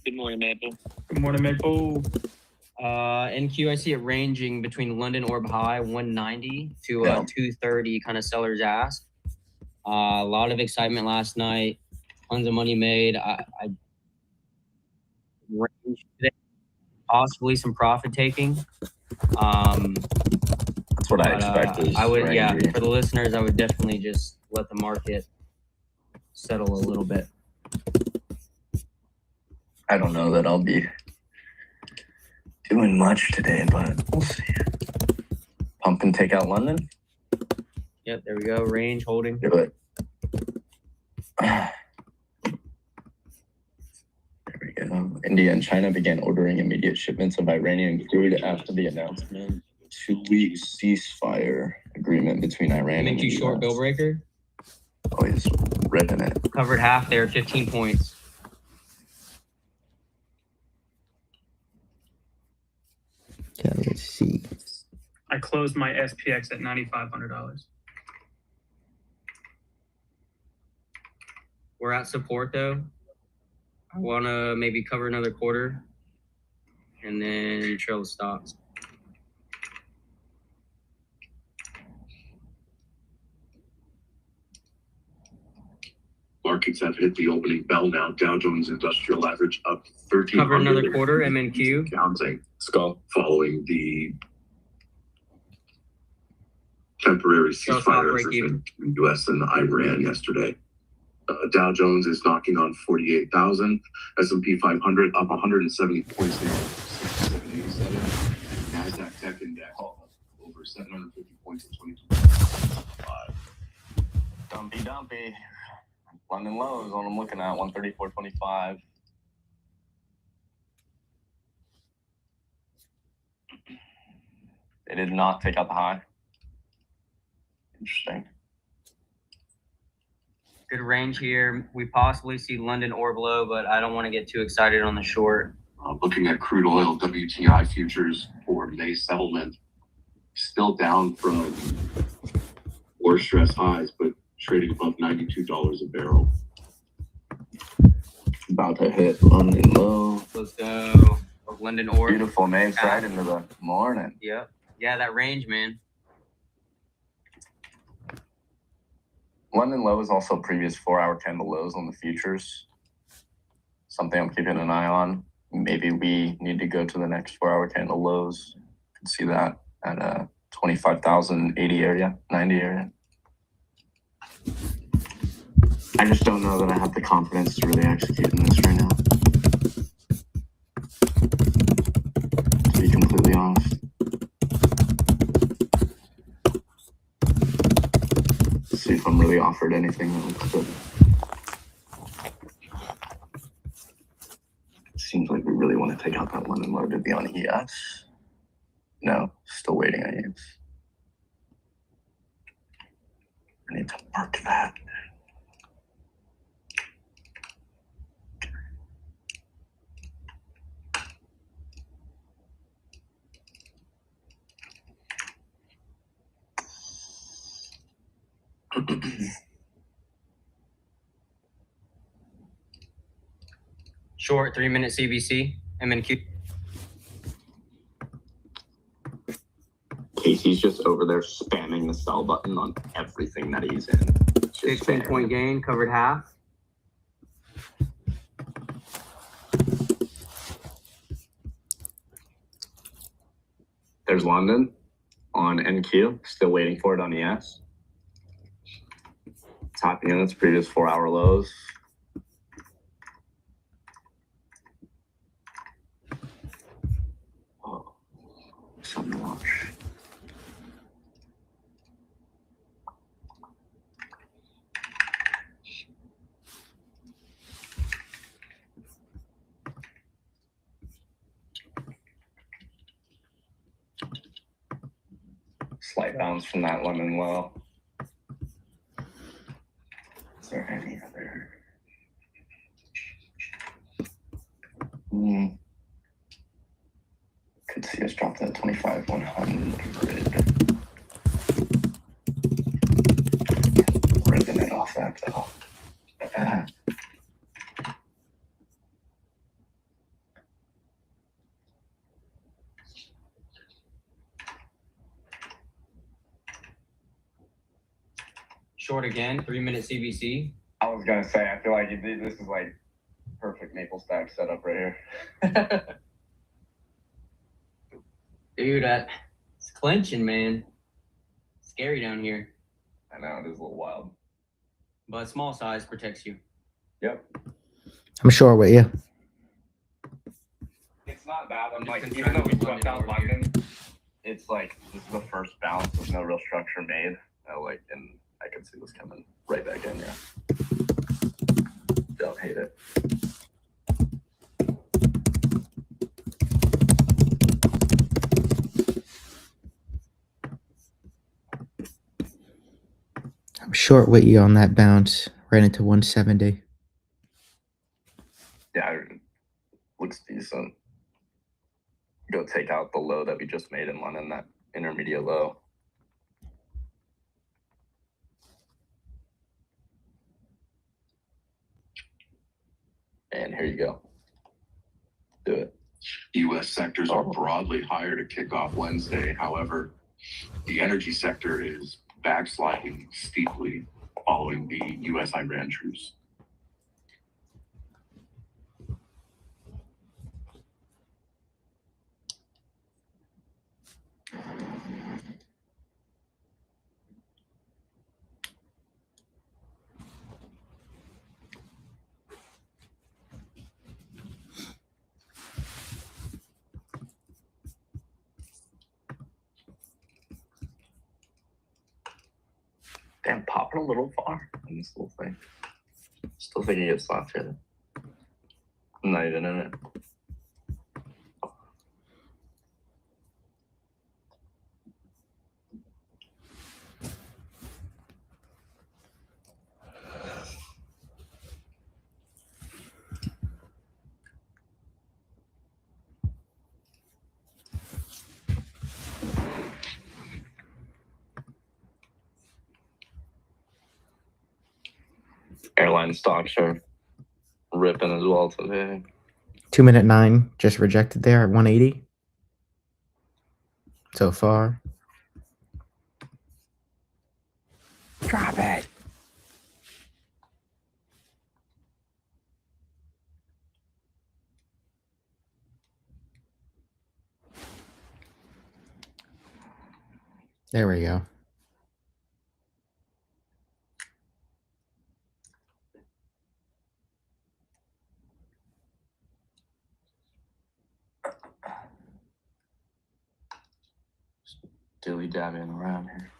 Good morning, Maple. Good morning, Maple. NQ, I see it ranging between London Orb High 190 to 230, kind of seller's ask. A lot of excitement last night, tons of money made. I range today, possibly some profit taking. That's what I expected. I would, yeah, for the listeners, I would definitely just let the market settle a little bit. I don't know that I'll be doing much today, but we'll see. Pump and take out London. Yep, there we go. Range holding. Do it. There we go. India and China began ordering immediate shipments of Iranian crude after the announcement. 2-week ceasefire agreement between Iran and the US. Short bill breaker. Oh, he's ripping it. Covered half there, 15 points. Okay, let's see. I closed my SPX at $9,500. We're at support though. I want to maybe cover another quarter and then trail the stocks. Markets have hit the opening bell now. Dow Jones Industrial Average up 13. Cover another quarter, MNQ. Counting. Skull. Following the temporary ceasefire agreement between the U.S. and Iran yesterday. Dow Jones is knocking on 48,000. S&P 500 up 170 points now, 787. NASDAQ Tech Index over 750 points at 22.5. Dumpy. London lows, what I'm looking at, 134.25. They did not take out the high. Interesting. Good range here. We possibly see London Orb low, but I don't want to get too excited on the short. Looking at crude oil WTI futures for May settlement, still down from war stress highs, but trading above $92 a barrel. about to hit London low. Let's go. London orb. Beautiful name right into the morning. Yep. Yeah, that range, man. London low is also previous 4-hour candle lows on the futures. Something I'm keeping an eye on. Maybe we need to go to the next 4-hour candle lows. You can see that at 25,080 area, 90 area. I just don't know that I have the confidence to really execute in this right now. To be completely honest. Let's see if I'm really offered anything that looks good. Seems like we really want to take out that London low to be on ES. No, still waiting on ES. I need to mark that. Short 3-minute CBC, MNQ. Casey's just over there spamming the sell button on everything that he's in. 15-point gain, covered half. There's London on NQ, still waiting for it on ES. Topping in its previous 4-hour lows. Oh, something to watch. Slight bounce from that London low. Is there any other? Could see us drop that 25,100. Ripping it off that though. Short again, 3-minute CBC. I was gonna say, I feel like this is like perfect maple stack setup right here. Dude, it's clenching, man. Scary down here. I know, it is a little wild. But small size protects you. Yep. I'm short with you. It's not bad. I'm Just like, concerned even though we with swept out London London, it's like, this is the first bounce with no real structure made. And I can see this coming right back in, yeah. Don't hate it. I'm short with you on that bounce right into 170. Yeah, it looks decent. Go take out the low that we just made in London, that intermediate low. And here you go. Do it. U.S. sectors are broadly higher to kick off Wednesday. However, the energy sector is backsliding steeply following the U.S.-Iran truce. Damn, popping a little far on this little thing. Still thinking it's left here. I'm not even in it. Airline stocks are ripping as well today. 2 minute 9 just rejected there at 180 so far. Drop it. There we go. Dilly dabbing around here.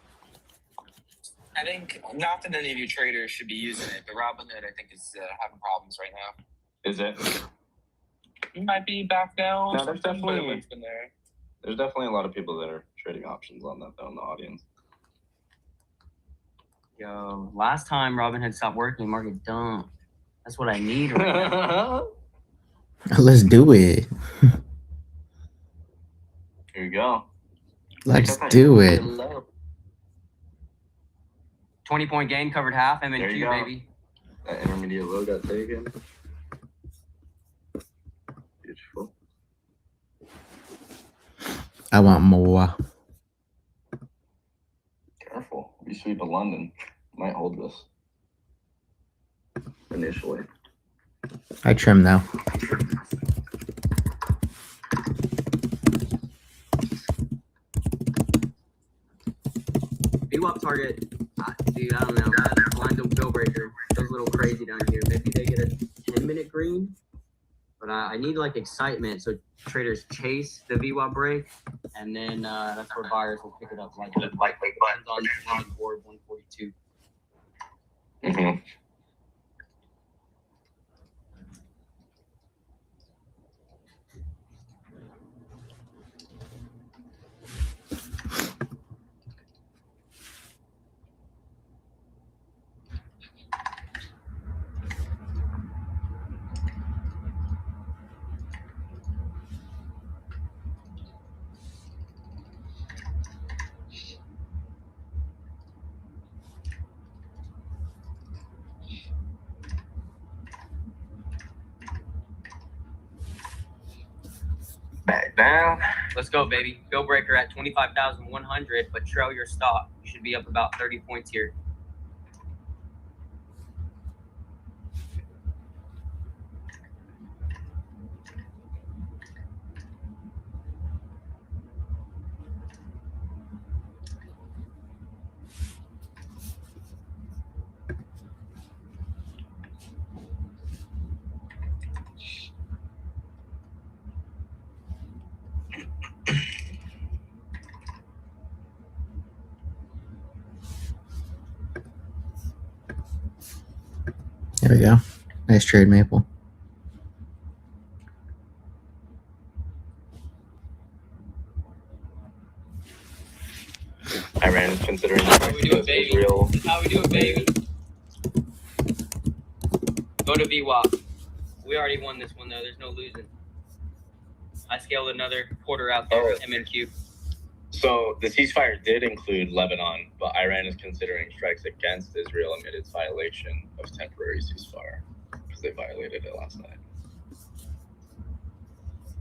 I think not that any of you traders should be using it, but Robinhood, I think, is having problems right now. Is it? It might be back down. No, there's definitely it's been there. There's definitely a lot of people that are trading options on that though in the audience. Yo, last time Robinhood stopped working, market dumped. That's what I need right now. Let's do it. Here you go. Let's do it. 20-point gain, covered half, There you MNQ, go. baby. That intermediate low got taken. Beautiful. I want more. Careful. We sweep of London. Might hold this. Initially. I trim now. VWAP target, dude, I don't know. Blind bill breaker goes a little crazy down here. Maybe they get a 10-minute green, but I need like excitement so traders chase the VWAP break, and then that's where buyers will pick it up. Like depends on board 142. Mm-hmm. Back down. Let's go, baby. Bill breaker at 25,100, but trail your stop. You should be up about 30 points here. There we go. Nice trade, Maple. Iran is considering How we do it, baby? Israel. How we do it, baby? Go to VWAP. We already won this one, though. There's no losing. I scaled another quarter out there with MNQ. So the ceasefire did include Lebanon, but Iran is considering strikes against Israel amid its violation of temporary ceasefire because they violated it last night.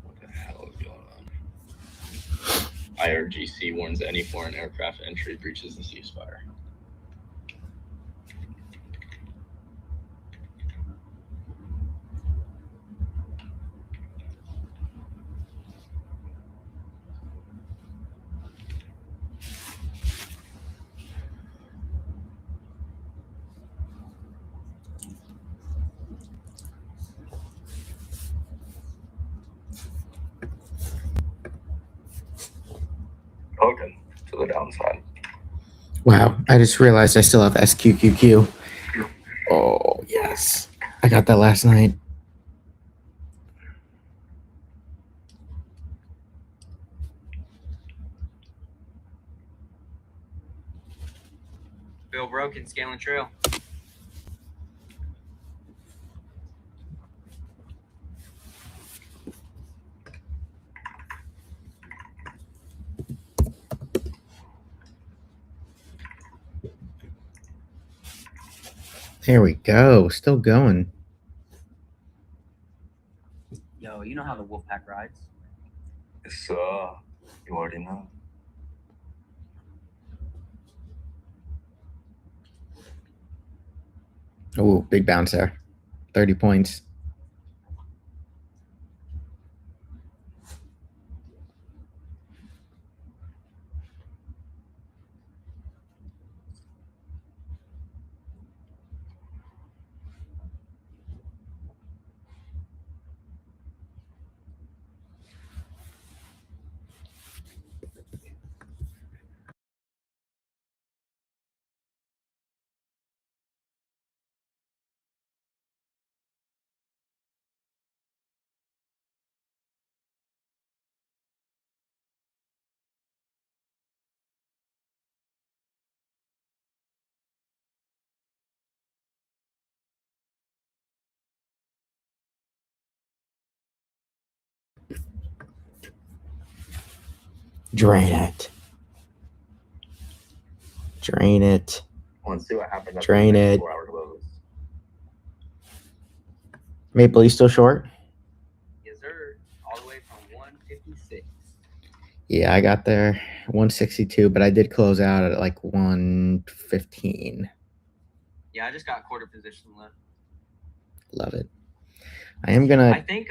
What the hell is going on? IRGC warns any foreign aircraft entry breaches the ceasefire. Token to the downside. Wow, I just realized I still have SQQQ. Oh, yes. I got that last night. Bill broken, scaling trail. There we go. Still going. You know how the Wolfpack rides. It's you already know. Oh, big bounce there. 30 points. Drain it. Drain it. Let's see what happens. Drain it. 4 hour close. Maple, you still short? Yes, sir. All the way from 156. Yeah, I got there 162, but I did close out at like 115. Yeah, I just got quarter position left. Love it. I am gonna. I think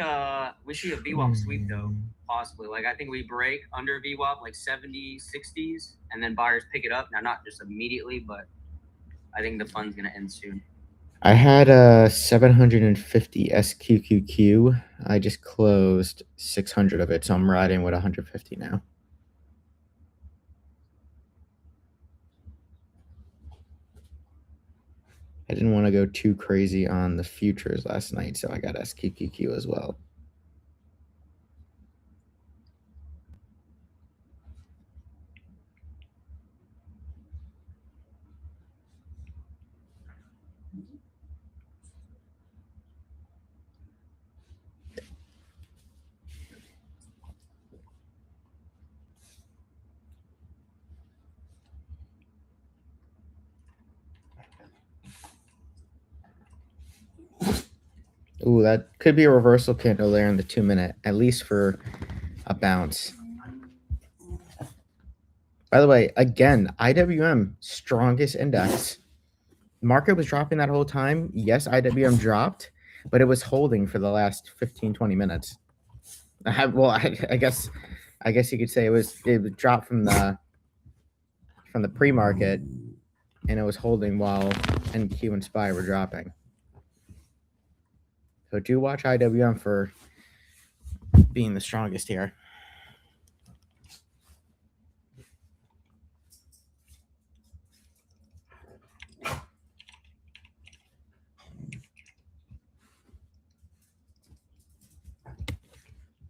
we see a VWAP sweep though, possibly. Like I think we break under VWAP like 70s, 60s, and then buyers pick it up. Now not just immediately, but I think the fun's gonna end soon. I had 750 SQQQ. I just closed 600 of it, so I'm riding with 150 now. I didn't want to go too crazy on the futures last night, so I got SQQQ as well. Ooh, that could be a reversal candle there in the 2 minute, at least for a bounce. By the way, again, IWM, strongest index. Market was dropping that whole time. Yes, IWM dropped, but it was holding for the last 15, 20 minutes. I guess you could say it dropped from the pre-market, and it was holding while NQ and SPY were dropping. So do watch IWM for being the strongest here.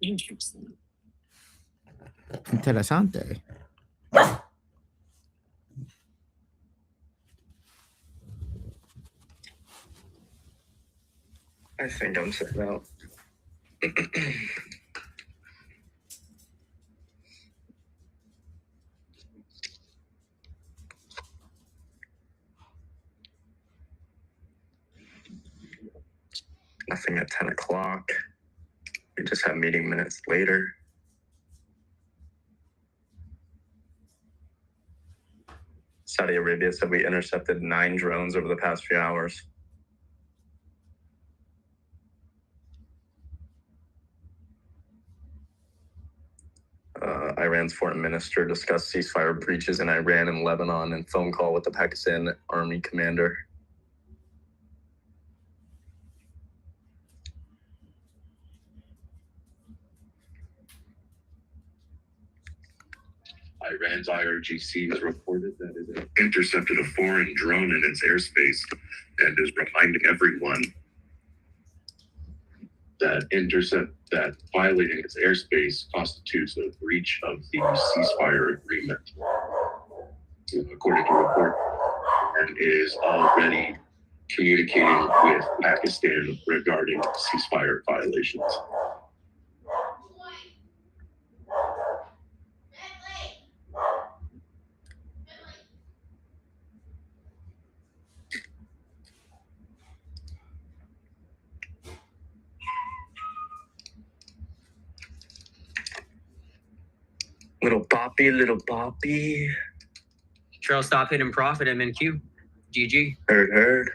Interesting. Interessante. I think I'm sitting out. Nothing at 10 o'clock. We just have meeting minutes later. Saudi Arabia said we intercepted 9 drones over the past few hours. Iran's foreign minister discussed ceasefire breaches in Iran and Lebanon in phone call with the Pakistan army commander. Iran's IRGC has reported that it intercepted a foreign drone in its airspace and is reminding everyone that violating its airspace constitutes a breach of the ceasefire agreement. According to a report, and is already communicating with Pakistan regarding ceasefire violations. Little poppy, little poppy. Trail stop hidden profit MNQ. GG. Heard.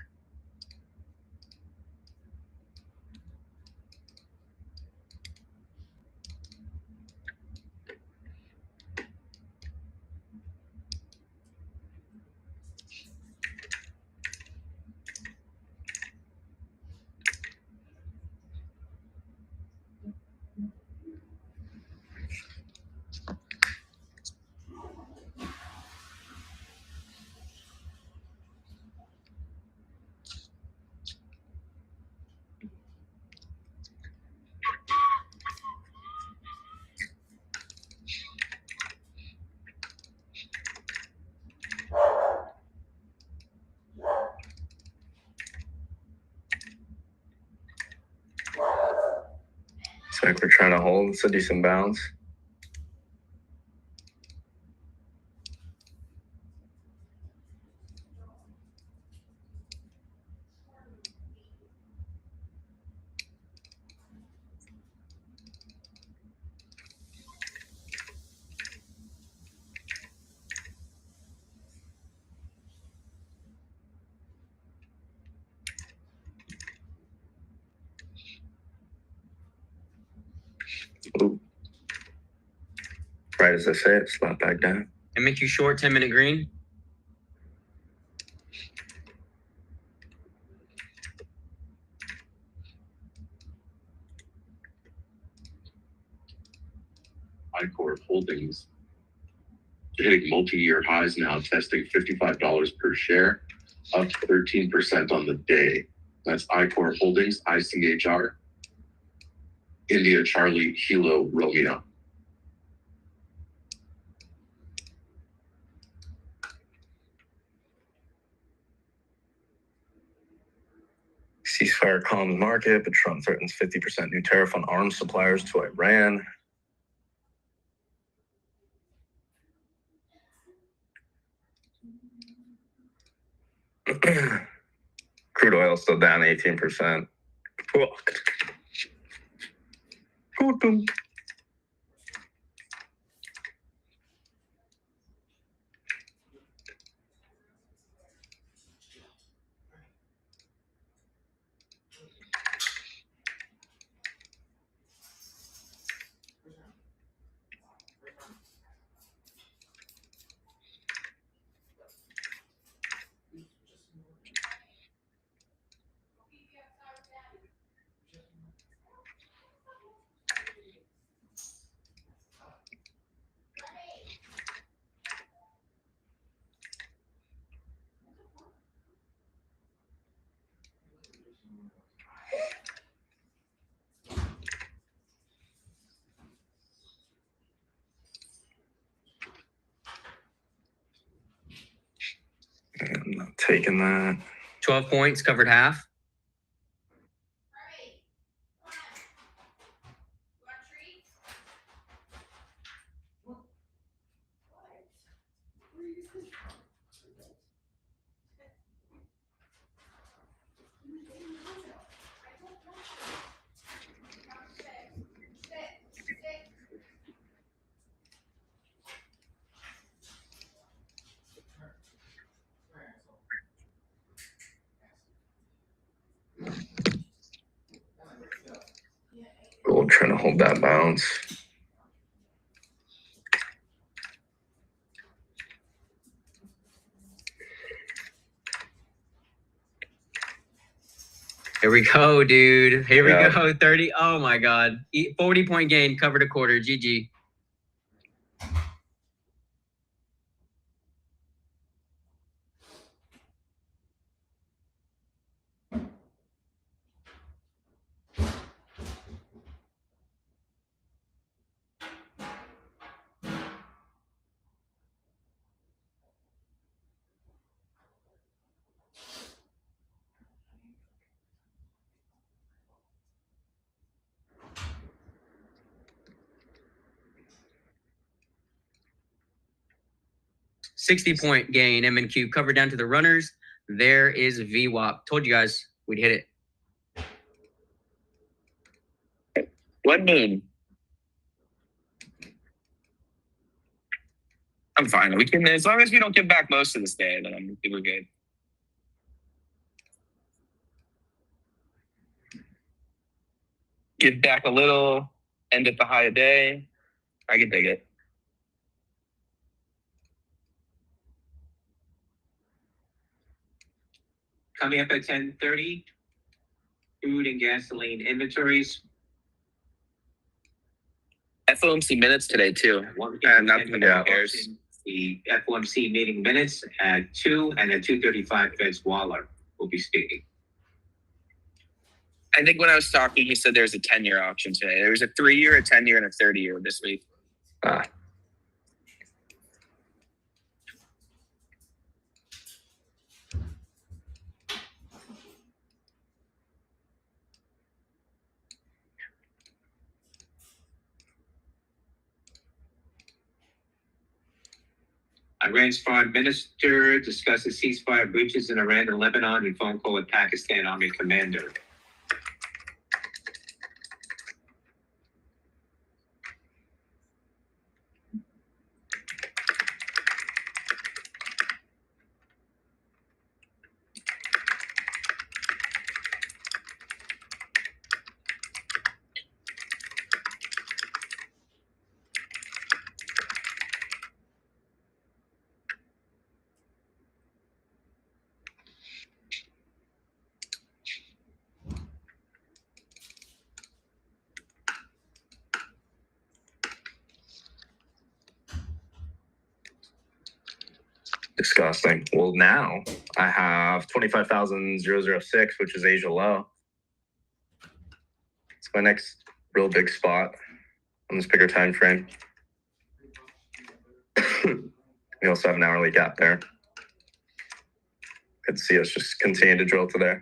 It's like we're trying to hold. It's a decent bounce. Ooh. Right as I say it, slap back down. MNQ short 10-minute green. iCore Holdings hitting multi-year highs now, testing $55 per share, up 13% on the day. That's iCore Holdings, ICHR, India Charlie Kilo Romeo. Ceasefire calms market, but Trump threatens 50% new tariff on arms suppliers to Iran. Crude oil still down 18%. I'm not taking that. 12 points, covered half. Gold trying to hold that bounce. Here we go, dude. Here we Yeah. go. 30. Oh my God. 40-point gain, covered a quarter. GG. $60-point gain, MNQ covered down to the runners. There is VWAP. Told you guys we'd hit it. What moon? I'm fine. We can, as long as we don't give back most of this day, then we're good. Give back a little, end at the high of day. I can dig it. Coming up at 10:30, food and gasoline inventories. FOMC minutes today too. Nothing cares. The FOMC meeting minutes at 2 and at 2:35, Fed's Waller will be speaking. I think when I was talking, he said there's a 10-year auction today. There was a 3-year, a 10-year, and a 30-year this week. Iran's foreign minister discusses ceasefire breaches in Iran and Lebanon and phone call with Pakistan Army commander. Disgusting. Well, now I have 25,006, which is Asia low. It's my next real big spot on this bigger time frame. We also have an hourly gap there. Could see us just continue to drill to there.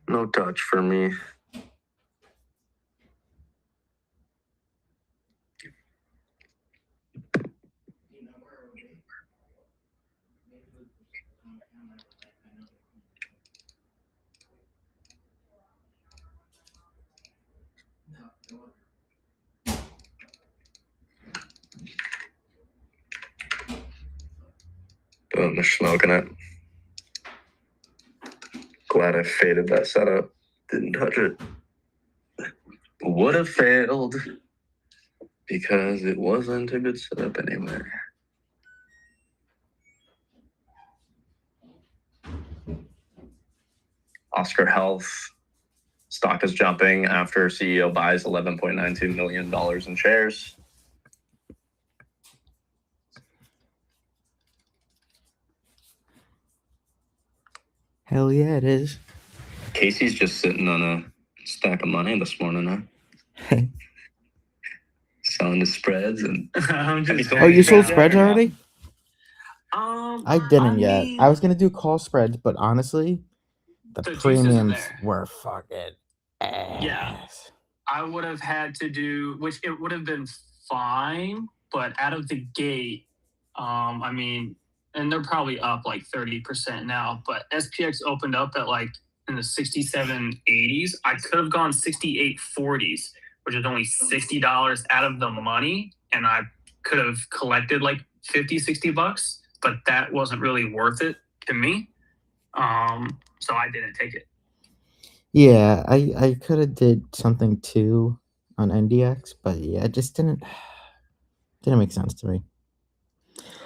No touch for me. Boom, they're smoking it. Glad I faded that setup. Didn't touch it. Would have failed because it wasn't a good setup anyway. Oscar Health stock is jumping after CEO buys $11.92 million in shares. Hell yeah, it is. Casey's just sitting on a stack of money this morning, huh? Selling the spreads and Oh, you sold spreads already? I I didn't yet. mean, I was gonna do call spreads, but honestly, the juice isn't premiums there. were fucking ass. Yeah. I would have had to do, which it would have been fine, but out of the gate, I mean, and they're probably up like 30% now, but SPX opened up at like in the 67 80s. I could have gone 68 40s, which is only $60 out of the money, and I could have collected like 50, 60 bucks, but that wasn't really worth it to me. So I didn't take it. Yeah, I could have did something too on NDX, but yeah, it just didn't make sense to me.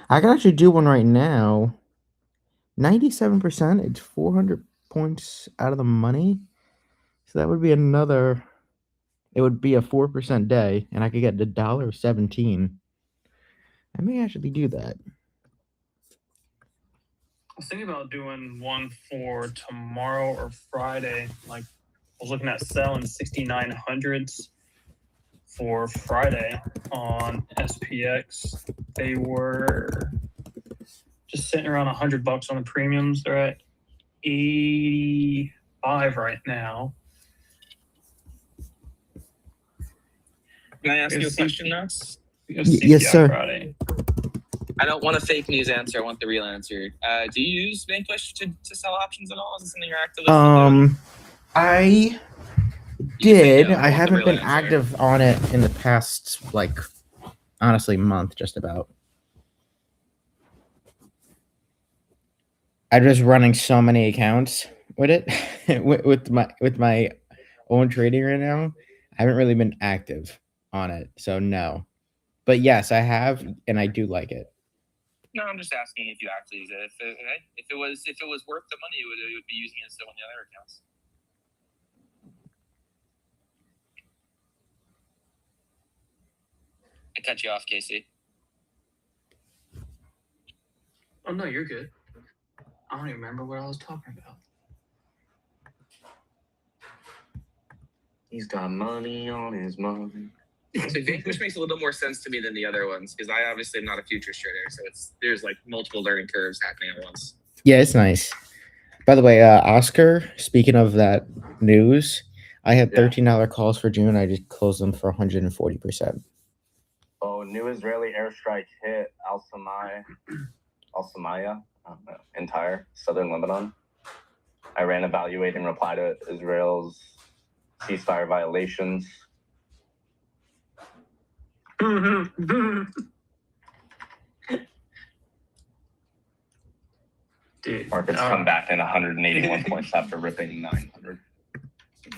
I can actually do one right now. 97%, it's 400 points out of the money. So that would be another, it would be a 4% day, and I could get $1.17. I may actually do that. I was thinking about doing one for tomorrow or Friday. Like, I was looking at selling 6900s for Friday on SPX. They were just sitting around $100 on the premiums. They're at 85 right now. Can I ask you a question now? Yes, sir. Friday. I don't want a fake news answer. I want the real answer. Do you use Vanquish to sell options at all? Is it something you're actively doing? did. no, I want the haven't real been answer. active on it in the past, like, honestly, month, just about. I'm just running so many accounts with it, with my own trading right now. I haven't really been active on it, so no. But yes, I have, and I do like it. No, I'm just asking if you actually use it. If it was worth the money, you would be using it still on the other accounts. I cut you off, Casey. Oh no, you're good. I don't even remember what I was talking about. He's got money on his money. So Vanquish makes a little more sense to me than the other ones because I obviously am not a futures trader, so there's like multiple learning curves happening at once. Yeah, it's nice. By the way, Oscar, speaking of that news, I had $13 calls for June. I just closed them for 140%. Oh, new Israeli airstrike hit Al Samaya, entire southern Lebanon. Iran evaluating reply to Israel's ceasefire violations. Dude, Markets come back in 181 points after ripping 900.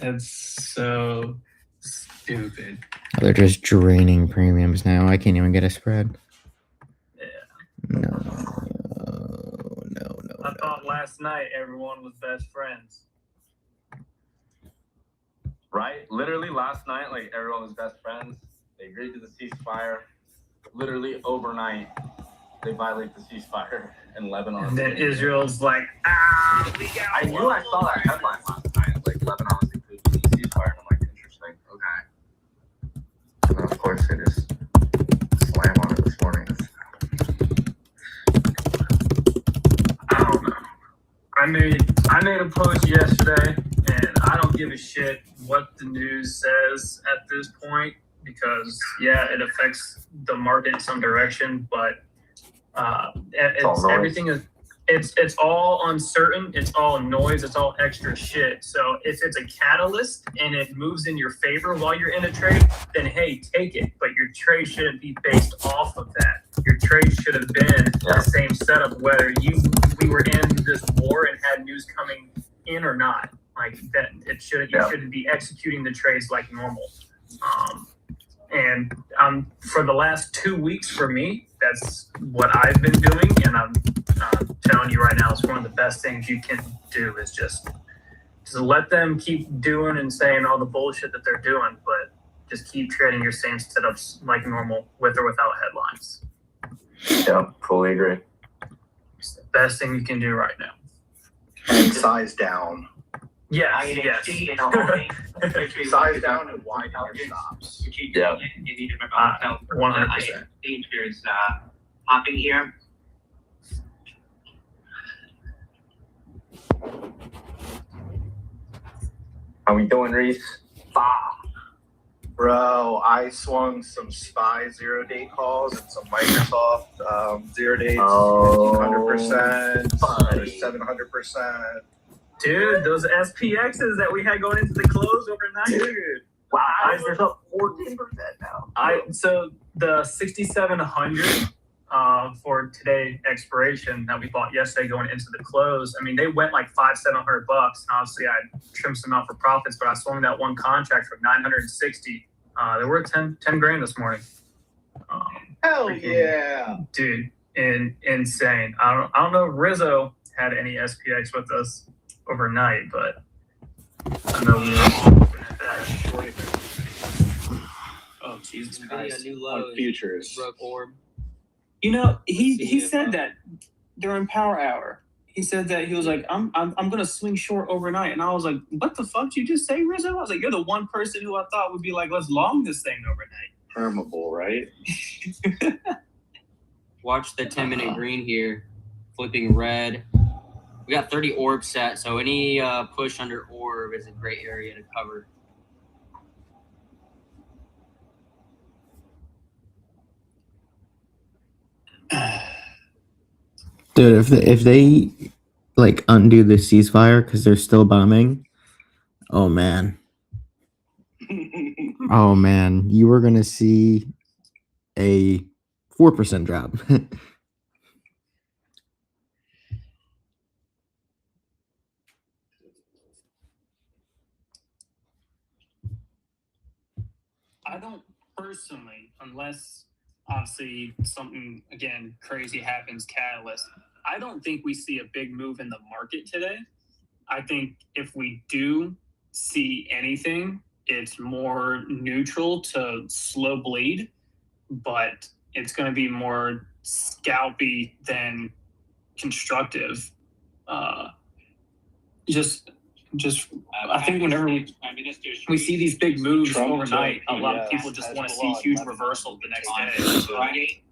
That's so stupid. They're just draining premiums now. I can't even get a spread. Yeah. No. I thought last night everyone was best friends. Right? Literally last night, like everyone was best friends. They agreed to the ceasefire. Literally overnight, they violate the ceasefire in Lebanon. And then Israel's like, we got I knew I saw that headline last night. Like Lebanon was included in the ceasefire. And I'm like, interesting. Okay. And then of course they just slam on it this morning. I don't know. I made a post yesterday, and I don't give a shit what the news says at this point because yeah, it affects the market in some direction, but everything is it's all uncertain, it's all noise, it's all extra shit. So if it's a catalyst and it moves in your favor while you're in a trade, then hey, take it. But your trade shouldn't be based off of that. Your trade should have been the same setup whether we were in this war and had news coming in or not. Like that, you shouldn't be executing the trades like normal. And for the last 2 weeks for me, that's what I've been doing, and I'm telling you right now, it's one of the best things you can do is just let them keep doing and saying all the bullshit that they're doing, but just keep trading your same setups like normal with or without headlines. Yeah, fully agree. It's the best thing you can do right now. And size down. Yes. Size down and widen your stops. Yeah. 100%. Dangerous hopping here. How we doing, Reese? Bro, I swung some SPY 0-day calls and some Microsoft 0-days, 1500%, 700%. Dude, those SPXs that we had going into the close overnight. Dude. Wow, they're up 14% now. So the 6,700 for today expiration that we bought yesterday going into the close. I mean, they went like $500-700 bucks. Obviously, I trimmed some out for profits, but I swung that one contract for 960. They were 10 grand this morning. Hell yeah, dude! Insane. I don't know if Rizzo had any SPX with us overnight, but I know we were looking at that. Oh Jesus Christ! New on lows. futures. Broke orb. You know, he said that during Power Hour. He said that he was like, I'm gonna swing short overnight, and I was like, what the fuck did you just say, Rizzo? I was like, you're the one person who I thought would be like, let's long this thing overnight. Permable, right? Watch the 10-minute green here, flipping red. We got 30 orb set, so any push under orb is a great area to cover. Dude, if they like undo the ceasefire because they're still bombing, oh man, Oh man, you were gonna see a 4% drop. I don't personally, unless obviously something again crazy happens, catalyst. I don't think we see a big move in the market today. I think if we do see anything, it's more neutral to slow bleed, but it's going to be more scalpy than constructive. I think whenever we see these big moves Trump overnight, a lot of yes, people just has want to a see lot huge of reversal the next On day. Friday,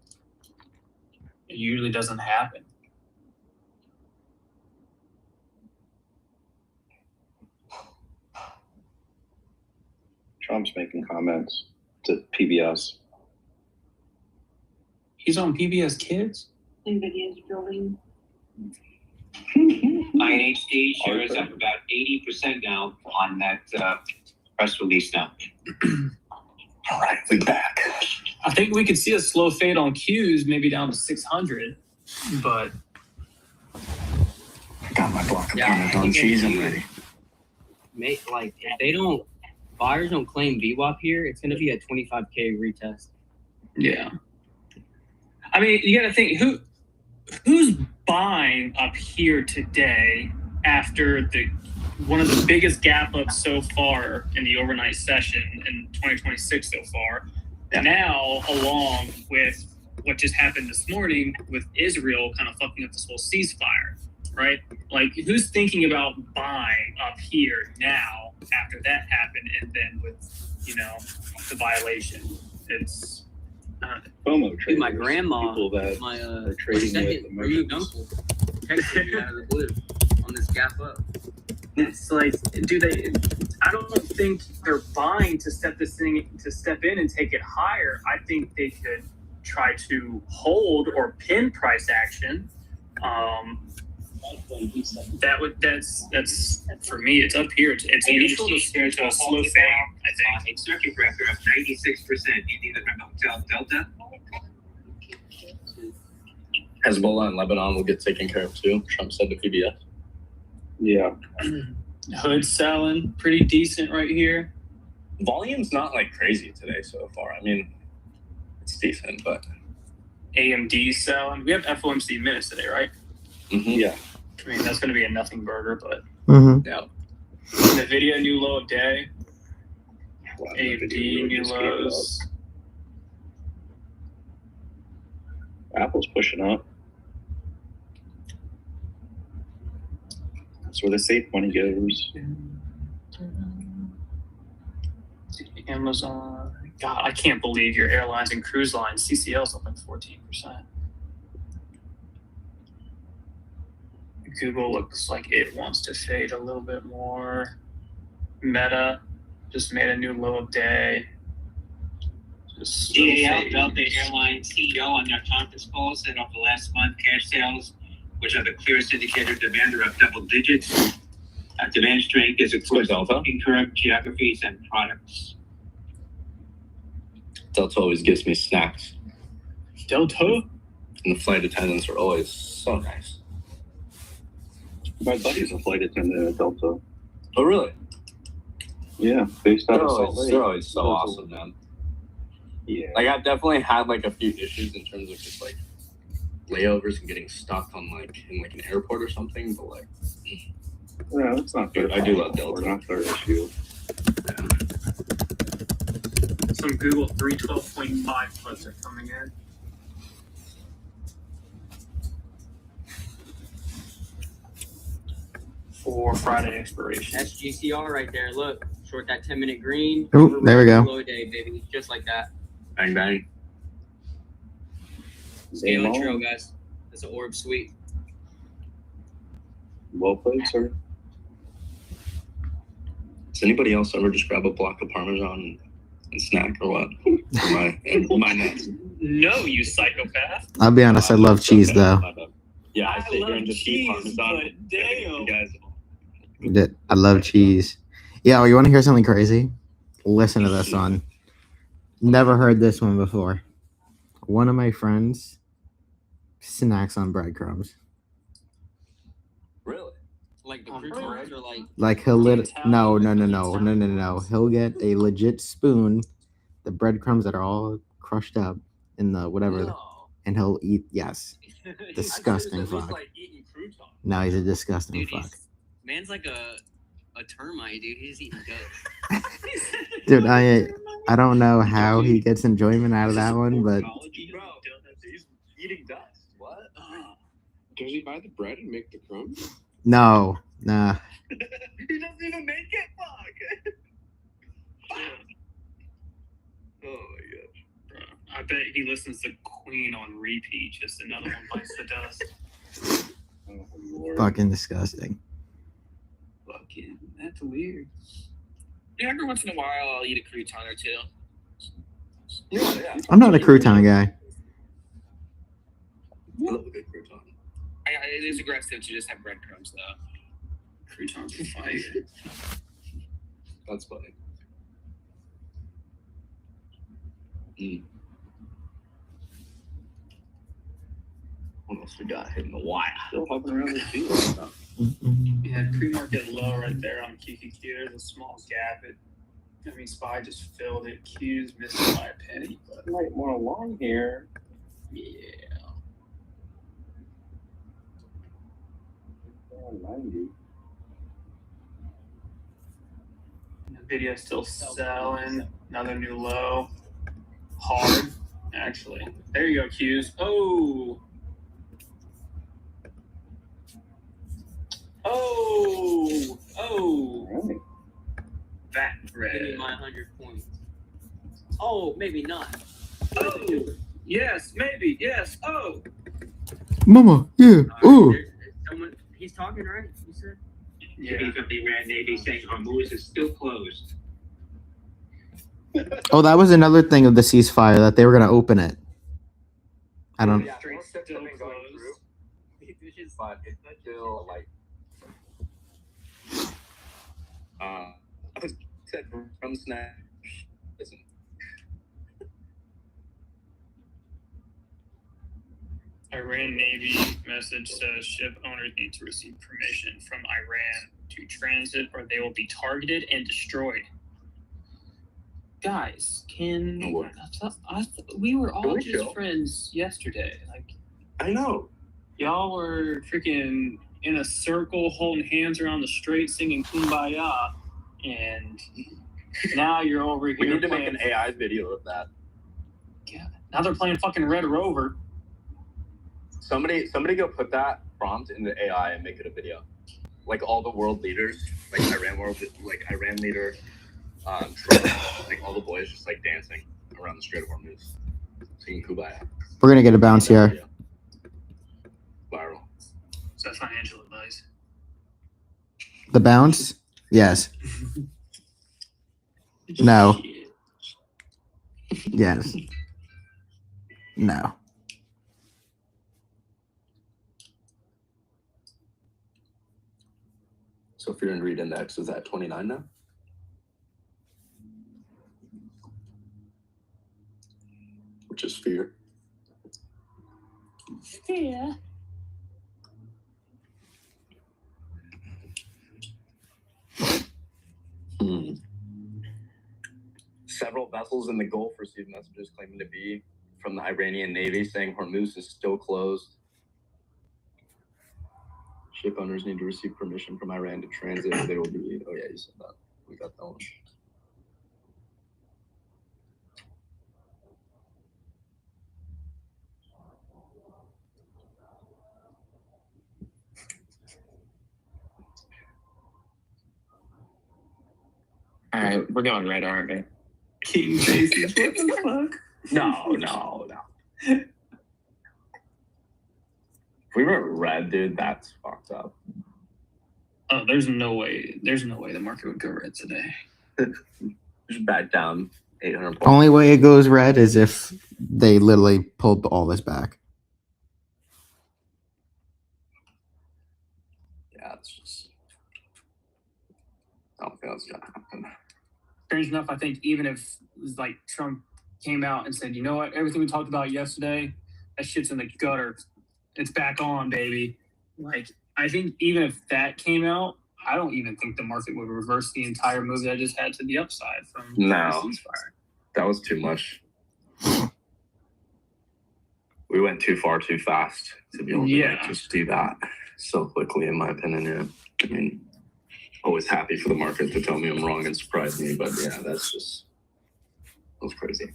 It usually doesn't happen. Trump's making comments to PBS. He's on PBS Kids. NVIDIA's building. INHD shares up about 80% now on that press release now. All right, we back. I think we could see a slow fade on Qs, maybe down to 600, but I got my block of Yeah, I Parmesan think cheese it's- and ready. Like if buyers don't claim VWAP here, it's gonna be a 25K retest. yeah. I mean, you got to think who's buying up here today after one of the biggest gap ups so far in the overnight session in 2026 so far. Yeah. Now, along with what just happened this morning with Israel kind of fucking up this whole ceasefire, right? Like, who's thinking about buying up here now after that happened, and then with the violation? It's FOMO Dude, my traders, grandma, people that my are trading with second removed uncle, texted me out of the blue on this gap up. It's like, I don't think they're buying to step in and take it higher. I think they could try to hold or pin price action. That's for me. It's up here. It's neutral to a slow fade. I think. Circuit breaker up 96%. You need the hotel Delta. Hezbollah and Lebanon will get taken care of too. Trump said to PBS. Yeah. Hood selling pretty decent right here. Volume's not like crazy today so far. I mean, it's decent, but AMD selling. We have FOMC minutes today, right? Yeah. I mean, that's going to be a nothing burger, but yeah. NVIDIA new low of day. Wow, AMD really new just gave it lows. up. Apple's pushing up. That's where the safe money goes. Amazon. God, I can't believe your airlines and cruise lines. CCL's up like 14%. Google looks like it wants to fade a little bit more. Meta just made a new low of day. Just still fading. Delta Airlines CEO on their conference call said over the last month, cash sales, which are the clearest indicator of demand, are up double digits. Demand strength is across Delta. current geographies and products. Delta always gives me snacks. Delta? And the flight attendants are always so nice. My buddy's a flight attendant at Delta. Oh, really? Yeah, based out They're of Salt always, Lake. they're always so awesome, man. Yeah. Like, I've definitely had like a few issues in terms of just like layovers and getting stuck on like in like an airport or something, but like Yeah, that's not their I do fault, love Delta. or not their issue. Some Google 312.5 puts are coming in. For Friday expiration. That's GCR right there. Look, short that 10-minute green. Ooh, there we go. Low day, baby, just like that. bang bang. Scale and Game trail, on. guys. That's an orb sweep. Well played, sir. Does anybody else ever just grab a block of Parmesan and snack or what? Am I nuts? No, you psychopath. I'll be honest, I love cheese though. Yeah, I I sit here love and just cheese, eat Parmesan. but damn. You guys. I love cheese. Yeah, you want to hear something crazy? Listen to this one. Never heard this one before. One of my friends snacks on breadcrumbs. Really? Like the On croutons bread? or like Like he'll Italian He'll get a legit spoon, the breadcrumbs that are all crushed up in the whatever, No. and he'll eat. Yes, disgusting At least fuck. like eating croutons. No, he's a disgusting dude, fuck. man's like a termite, dude. He's eating dust. Dude, I don't know how he gets enjoyment out of that one, but Bro, he's eating dust. What? Does he buy the bread and make the crumbs? no, nah. He doesn't even make it. Fuck. Oh my gosh. Bro, I bet he listens to Queen on repeat. Just another one bites the dust. Oh, Lord. Fucking disgusting. Fucking, that's weird. Yeah, every once in a while I'll eat a crouton or two. Yeah. I'm not a crouton guy. I love a good crouton. It is aggressive to just have breadcrumbs though. Croutons are fire. That's funny. What else we got hitting the wire? Still hopping around the field. Yeah, pre-market low right there on QQQ. There's a small gap. SPY just filled it. Q's missing by a penny, but Might want a long here. yeah. 90. Nvidia still selling. Another new low. Hard, actually. There you go, Q's. Oh. Really? That Give me red. my 100 points. Oh, maybe not. Oh, yes, maybe, yes. Oh. Mama, yeah. Ooh. There's someone. He's talking, right? You said. Yeah. From the Iran Navy saying Hormuz is still closed. Oh, that was another thing of the ceasefire that they were gonna open it. I don't. Yeah, Street more ships still have been going closed. through, but it's still like. I said from snack. Listen. Iran Navy message says ship owners need to receive permission from Iran to transit or they will be targeted and destroyed. Guys, we were all Really just chill. friends yesterday. Like, I know. y'all were freaking in a circle holding hands around the strait singing Kumbaya, and now you're over here We need to playing. make an AI video of that. Yeah, now they're playing fucking Red Rover. Somebody go put that prompt into AI and make it a video. Like all the world leaders, like Iran leader, Trump, like all the boys just like dancing around the Strait of Hormuz, singing Kumbaya. We're gonna get a bounce here. Viral. Is that financial advice? The bounce? Yes. No. Shit. Yes. No. So fear and greed index is at 29 now. Which is fear. Yeah. Several vessels in the Gulf received messages claiming to be from the Iranian Navy saying Hormuz is still closed. Ship owners need to receive permission from Iran to transit or they will be. Oh yeah, you said that. We got that one. All right, we're going red, aren't we? King faces. What the fuck? No. If we were red, dude, that's fucked up. Oh, there's no way. There's no way the market would go red today. Just back down 800 points. Only way it goes red is if they literally pulled all this back. Yeah, it's just. I don't think that's gonna happen. strange enough, I think even if like Trump came out and said, you know what, everything we talked about yesterday, that shit's in the gutter. It's back on, baby. Like, I think even if that came out, I don't even think the market would reverse the entire move that I just had to the upside from the ceasefire. That was too much. We went too far too fast to be able to like, just do that so quickly, in my opinion. Yeah. I mean, always happy for the market to tell me I'm wrong and surprise me, but yeah, that was crazy.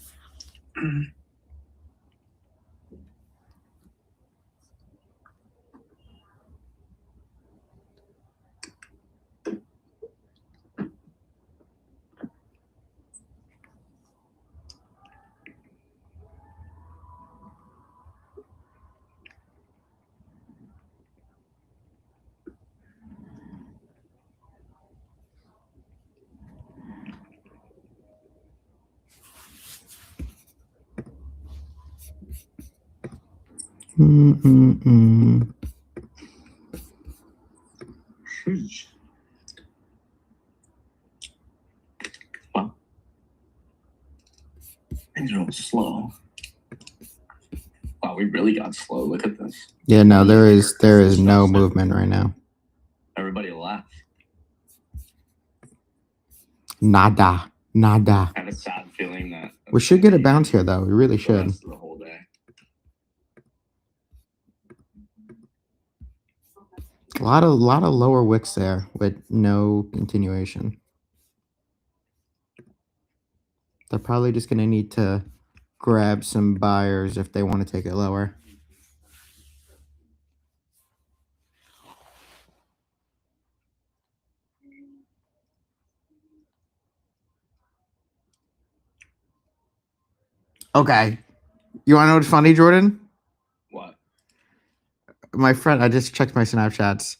Wow. Things are all slow. Wow, we really got slow. Look at this. Yeah, no, there is no movement right now. Everybody left. Nada. I have a sad feeling that We should get a bounce here, though. We really should. the whole day. A lot of lower wicks there with no continuation. They're probably just gonna need to grab some buyers if they want to take it lower. Okay. You want to know what's funny, Jordan? What? My friend, I just checked my Snapchats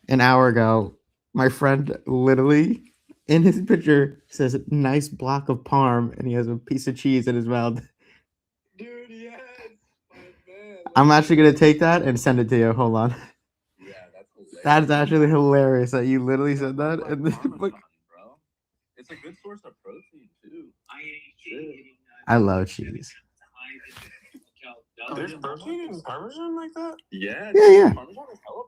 an hour ago. My friend literally in his picture says nice block of parm and he has a piece of cheese in his mouth. Dude, yes. My man. I'm actually gonna take that and send it to you. Hold on. Yeah, that's hilarious. That is actually hilarious that you literally said that. Like And then, Parmesan, look, bro. It's a good source of protein too. I love cheese. There's protein in Parmesan like that? Yeah. Yeah. Parmesan is hella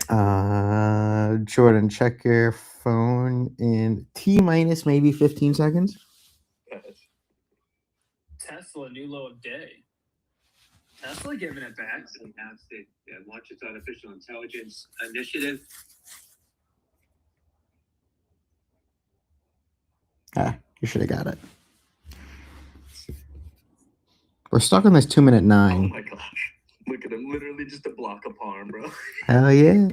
protein. Jordan, check your phone in T minus maybe 15 seconds. Tesla, new low of day. Tesla giving it back. Announced it launched its artificial intelligence initiative. You should have got it. We're stuck on this 2-minute Oh 9. my gosh. Look at him. Literally just a block of parm, bro. Hell yeah.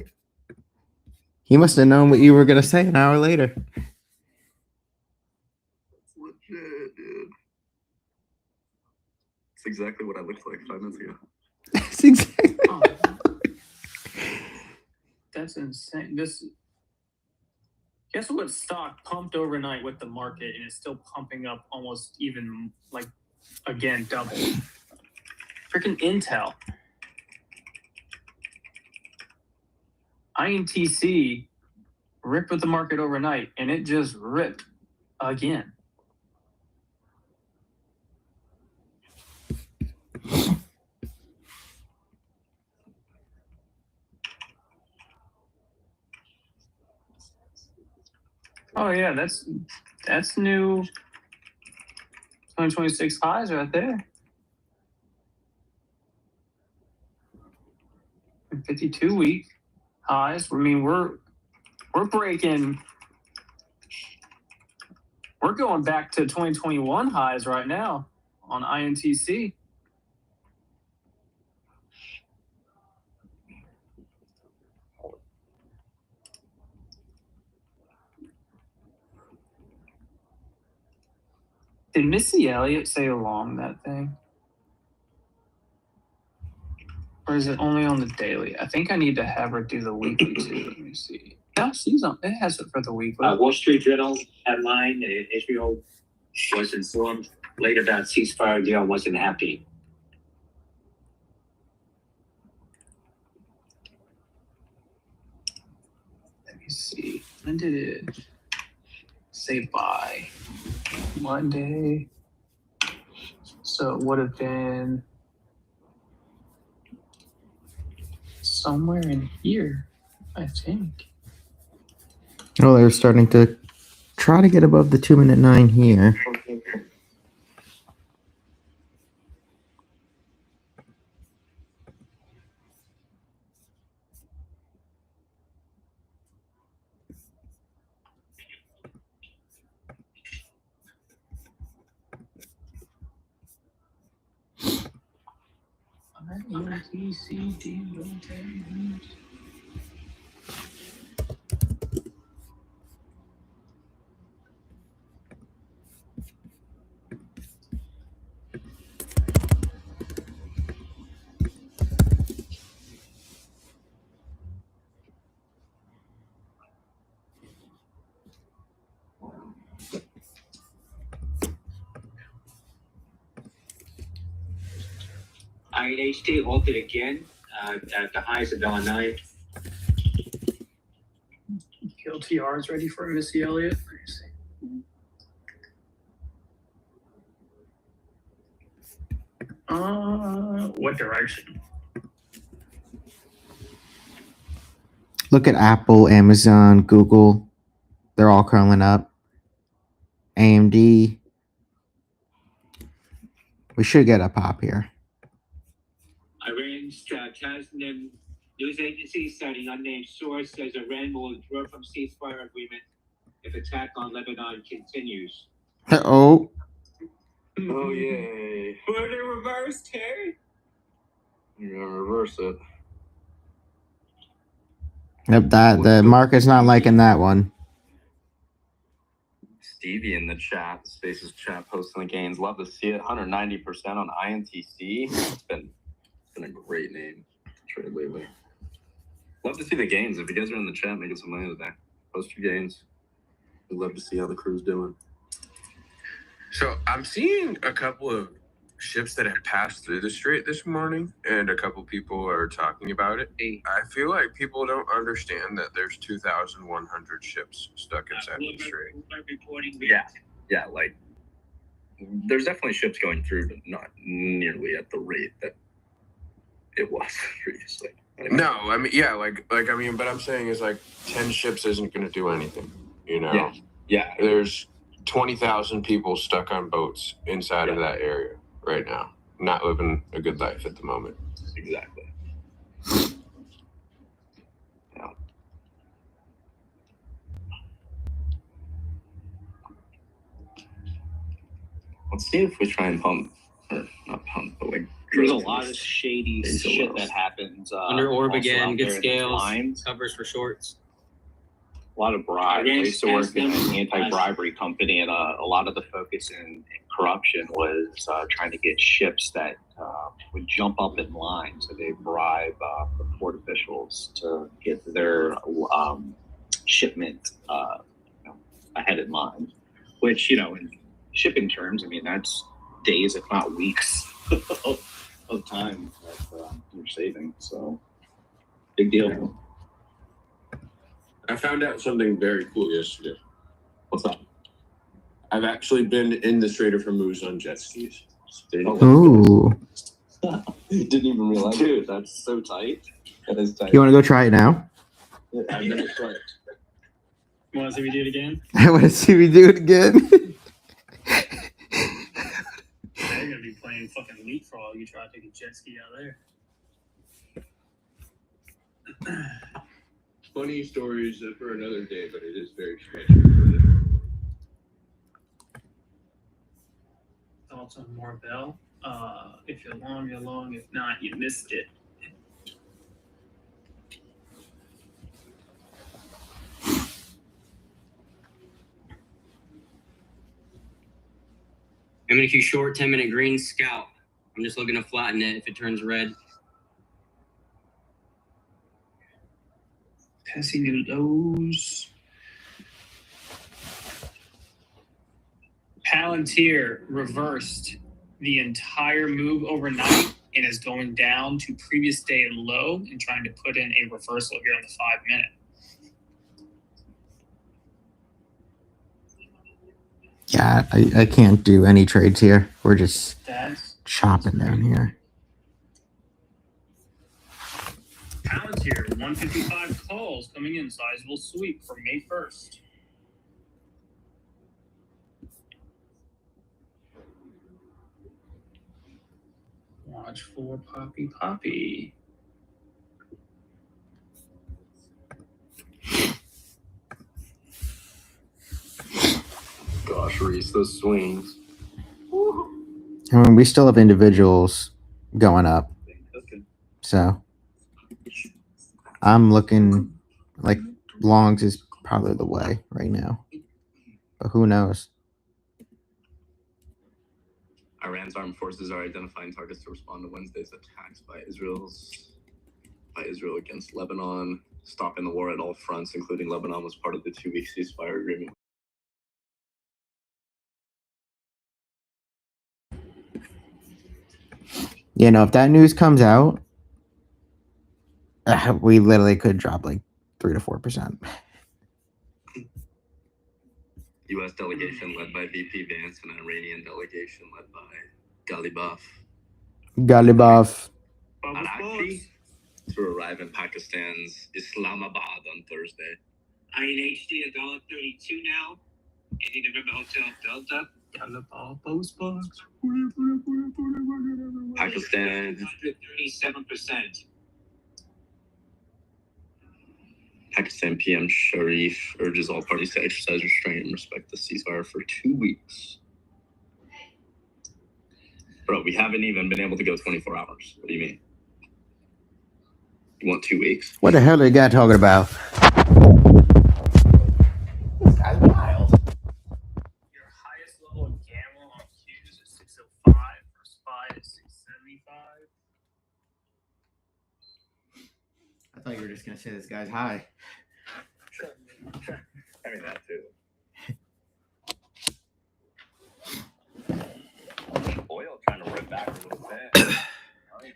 He must have known what you were gonna say an hour later. That's legit, dude. It's exactly what I looked like 5 minutes ago. That's exactly. Oh, that's insane. Guess what stock pumped overnight with the market and is still pumping up almost even like again double. Freaking Intel. INTC ripped with the market overnight and it just ripped again. Oh yeah, that's new 2026 highs right there. 52-week highs. I mean, we're breaking. We're going back to 2021 highs right now on INTC. Did Missy Elliott say along that thing? Or is it only on the daily? I think I need to have her do the weekly too. Let me see. No, she's on. It has it for the weekly. Wall Street Journal headline: Israel was informed later that ceasefire deal wasn't happening. Let me see. When did it? say buy Monday. So it would have been somewhere in here, I think. Oh, they're starting to try to get above the 2-minute 9 here. IHT halted again at the highs of $1.09. KLTR is ready for Missy Elliott. Let me see. What direction? Look at Apple, Amazon, Google. They're all curling up. AMD. We should get a pop here. Iran's Tasnim news agency citing unnamed source says Iran will withdraw from ceasefire agreement if attack on Lebanon continues. Oh. Oh, yay. Put it reverse, Terry. You're going to reverse it. Yep, the market's not liking that one. Stevie in the chat, Spaces chat, posting the gains. Love to see it. 190% on INTC. It's been a great name to trade lately. Love to see the gains. If you guys are in the chat making some money today, post your gains. We'd love to see how the crew's doing. So I'm seeing a couple of ships that have passed through the strait this morning, and a couple people are talking about it. I feel like people don't understand that there's 2,100 ships stuck inside the strait. Yeah, like there's definitely ships going through, but not nearly at the rate that it was previously. No, I mean, yeah, but I'm saying is like 10 ships isn't going to do anything, you know? Yeah. There's 20,000 people stuck on boats inside of that area right now, not living a good life at the moment. Exactly. Yeah. Let's see if we try and pump, or not pump, but like. There's a lot of shady shit that happens. Under orb again, good there in scales, lines. covers for shorts. A lot of bribe. I used to work in an anti-bribery company, and a lot of the focus in corruption was trying to get ships that would jump up in line. So they bribe the port officials to get their shipment ahead in line, which, in shipping terms, I mean, that's days, if not weeks of time that you're saving. So big deal. I found out something very cool yesterday. What's up? I've actually been in the Strait of Hormuz on jet skis. Ooh. Didn't even realize. Dude, that's so tight. That is tight. You want to go try it now? I've never tried. You want to see me do it again? I want to see me do it again. They're gonna be playing fucking leapfrog. You try to take a jet ski out there. Funny stories for another day, but it is very strange. Thoughts on Marbell? If you're long, you're long. If not, you missed it. MNQ short, 10-minute green scout. I'm just looking to flatten it if it turns red. Testing new lows. Palantir reversed the entire move overnight and is going down to previous day low and trying to put in a reversal here on the 5-minute. Yeah, I can't do any trades here. We're just That's chopping down here. Palantir, 155 calls coming in, sizable sweep for May 1st. Watch for Poppy. Gosh, Reese, those swings. I mean, we still have individuals going up. So I'm looking like longs is probably the way right now. But who knows? Iran's armed forces are identifying targets to respond to Wednesday's attacks by Israel against Lebanon, stopping the war at all fronts, including Lebanon, was part of the 2-week ceasefire agreement. You know, if that news comes out, we literally could drop like 3 to 4%. U.S. delegation led by VP Vance and an Iranian delegation led by Galibaf. Araki to arrive in Pakistan's Islamabad on Thursday. INHD $1.32 now. Any November Hotel Delta. Pakistan 137%. Pakistan PM Sharif urges all parties to exercise restraint and respect the ceasefire for 2 weeks. Bro, we haven't even been able to go 24 hours. What do you mean? You want 2 weeks? What the hell are you guys talking about? This guy's wild. Your highest level of gamma on Qs is 605. For SPY is 675. I thought you were just going to say this guy's high. I mean, that too. Oil trying to rip back a little bit. Right.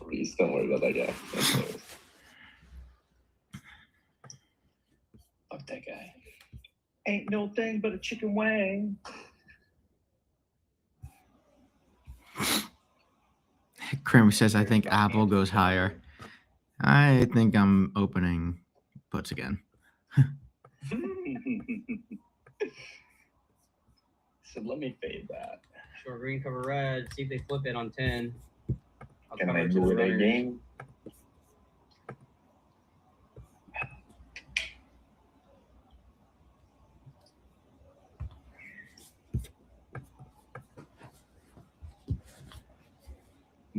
Please don't worry about that guy. Fuck that guy. Ain't no thing but a chicken wing. Kramer says, I think Apple goes higher. I think I'm opening puts again. So let me fade that. Short green, cover red. See if they flip it on 10. I'll Can cover they to do the it runners. again?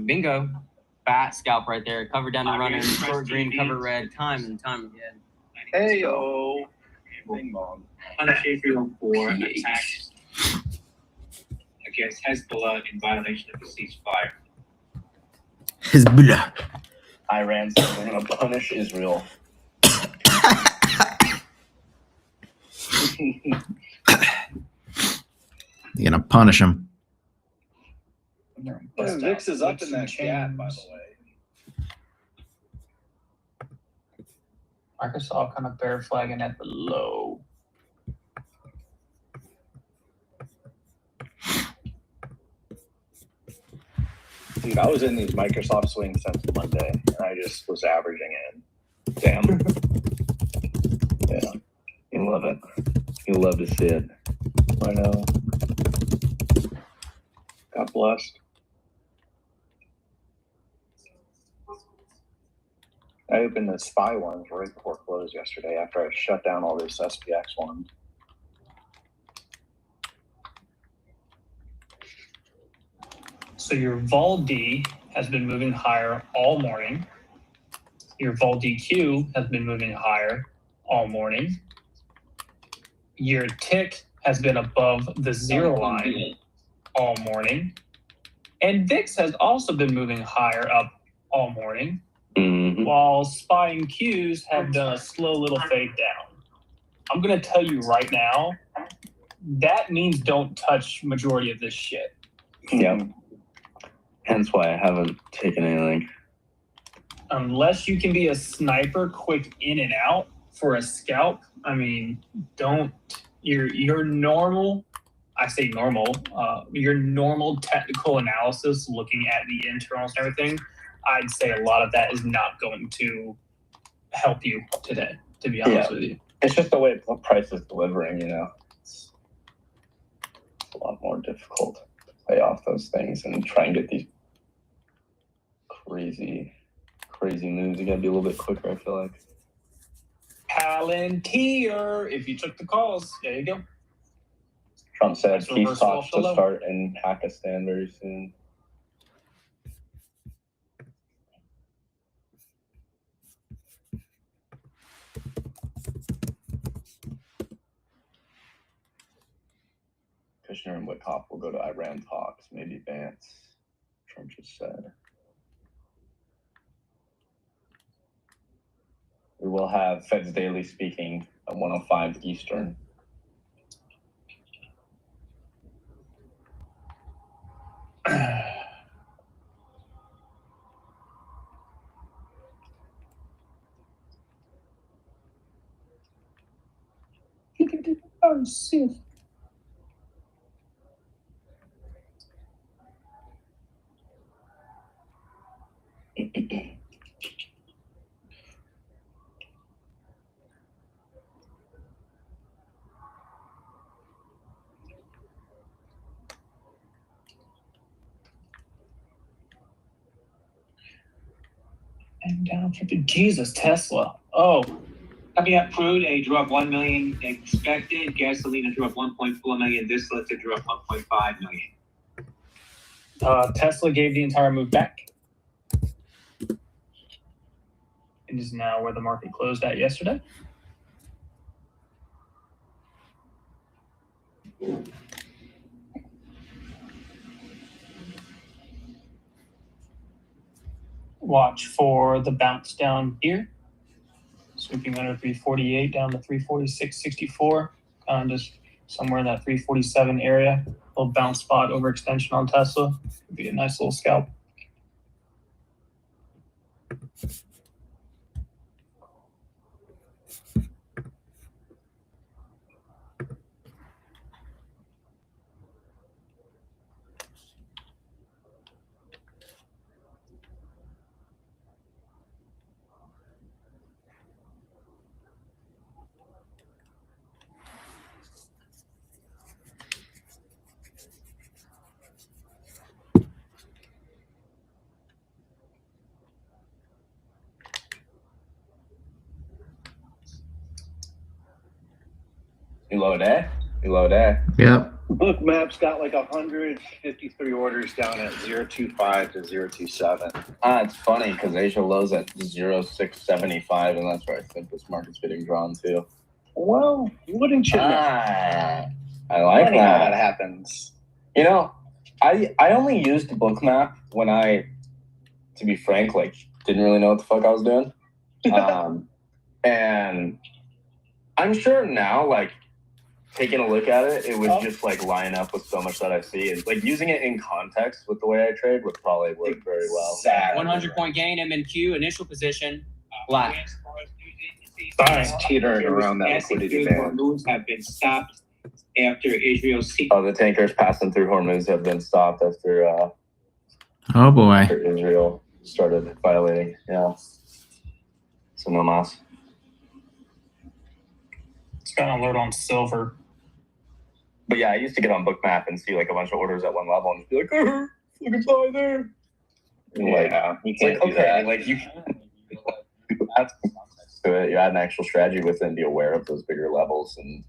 Bingo. Bat scalp right there. Cover down the runner. Short green, cover red. Time and time again. Hey yo. Bing bong. For attacks against Hezbollah in violation of the ceasefire. Hezbollah. Iran says they're going to punish Israel. You're going to punish him. VIX is up in that gap, by the way. Microsoft kind of bear flagging at the low. Dude, I was in these Microsoft swings since Monday, and I just was averaging it. Damn. Yeah. You love it. You love to see it. I know. God blessed. I opened the SPY ones right before close yesterday after I shut down all this SPX ones. So your vol D has been moving higher all morning. Your vol DQ has been moving higher all morning. Your tick has been above the zero line all morning. And VIX has also been moving higher up all morning, while SPY and Qs have done a slow little fade down. I'm going to tell you right now, that means don't touch majority of this shit. Yep. Hence why I haven't taken anything. Unless you can be a sniper quick in and out for a scalp, I mean, don't. Your normal, I say normal, your normal technical analysis looking at the internals and everything, I'd say a lot of that is not going to help you today, to be honest with you. It's just the way the price is delivering, you know. It's a lot more difficult to play off those things and try and get these crazy moves. You gotta be a little bit quicker, I feel like. Palantir, if you took the calls, there you go. Trump said Nice peace reversal talks off the to low. start in Pakistan very soon. Kushner and Wickoff will go to Iran talks, maybe Vance. Trump just said. We will have Fed's Daily speaking at 1:05 Eastern. Oh, shit. And down to Jesus, Tesla. Oh, Coming up, crude, a drop 1 million expected. Gasoline, a drop 1.4 million. Distillates, a drop 1.5 million. Tesla gave the entire move back. It is now where the market closed at yesterday. Watch for the bounce down here. Sweeping under 348 down to 346.64. Kind of just somewhere in that 347 area. Little bounce spot overextension on Tesla. Could be a nice little scalp. You low there? You low there? Yep. Book Map's got like 153 orders down at 025 to 027. It's funny because Asia lows at 0.675, and that's where I think this market's getting drawn to. Well, wouldn't you know? I like Funny how that that. happens. You know, I only used the book map when I, to be frank, like didn't really know what the fuck I was doing. And I'm sure now, like taking a look at it, it would just like line up with so much that I see. And like using it in context with the way I trade would probably work very well. 100-point gain, MNQ, initial position, black. Teetering around that liquidity band. Moves have been stopped after Israel Oh, the tankers passing through Hormuz have been stopped after Oh boy. after Israel started violating. Yeah. Some Hamas. It's got an alert on silver. But yeah, I used to get on Bookmap and see like a bunch of orders at one level and just be like, oh, fucking buy there. Yeah, you can't like, do that. Like you can. That's to it. You add an actual strategy with it and be aware of those bigger levels, and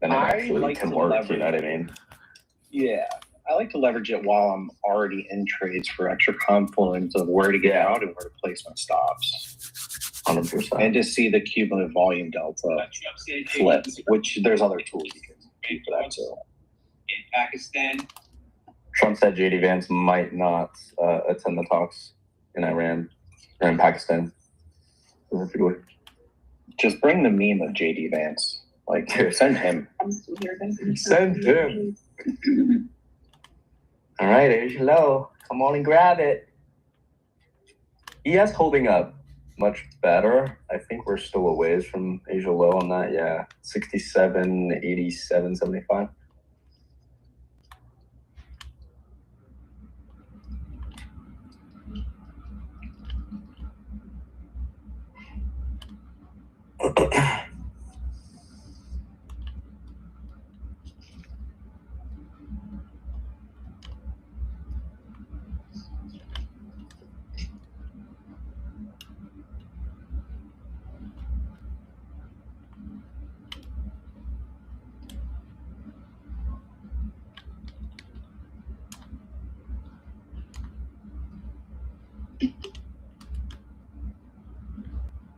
then it actually can work. You know what I mean? Yeah. I like to leverage it while I'm already in trades for extra confidence of where to get out and where to place my stops. 100%. And just see the cumulative volume delta flip, which there's other tools you can do for that too. In Pakistan, Trump said JD Vance might not attend the talks in Iran or in Pakistan. Specifically. Just bring the meme of JD Vance. Like, send him. Send him. All right, Asia Low. Come on and grab it. ES holding up much better. I think we're still a ways from Asia Low on that. Yeah, 67, 87, 75.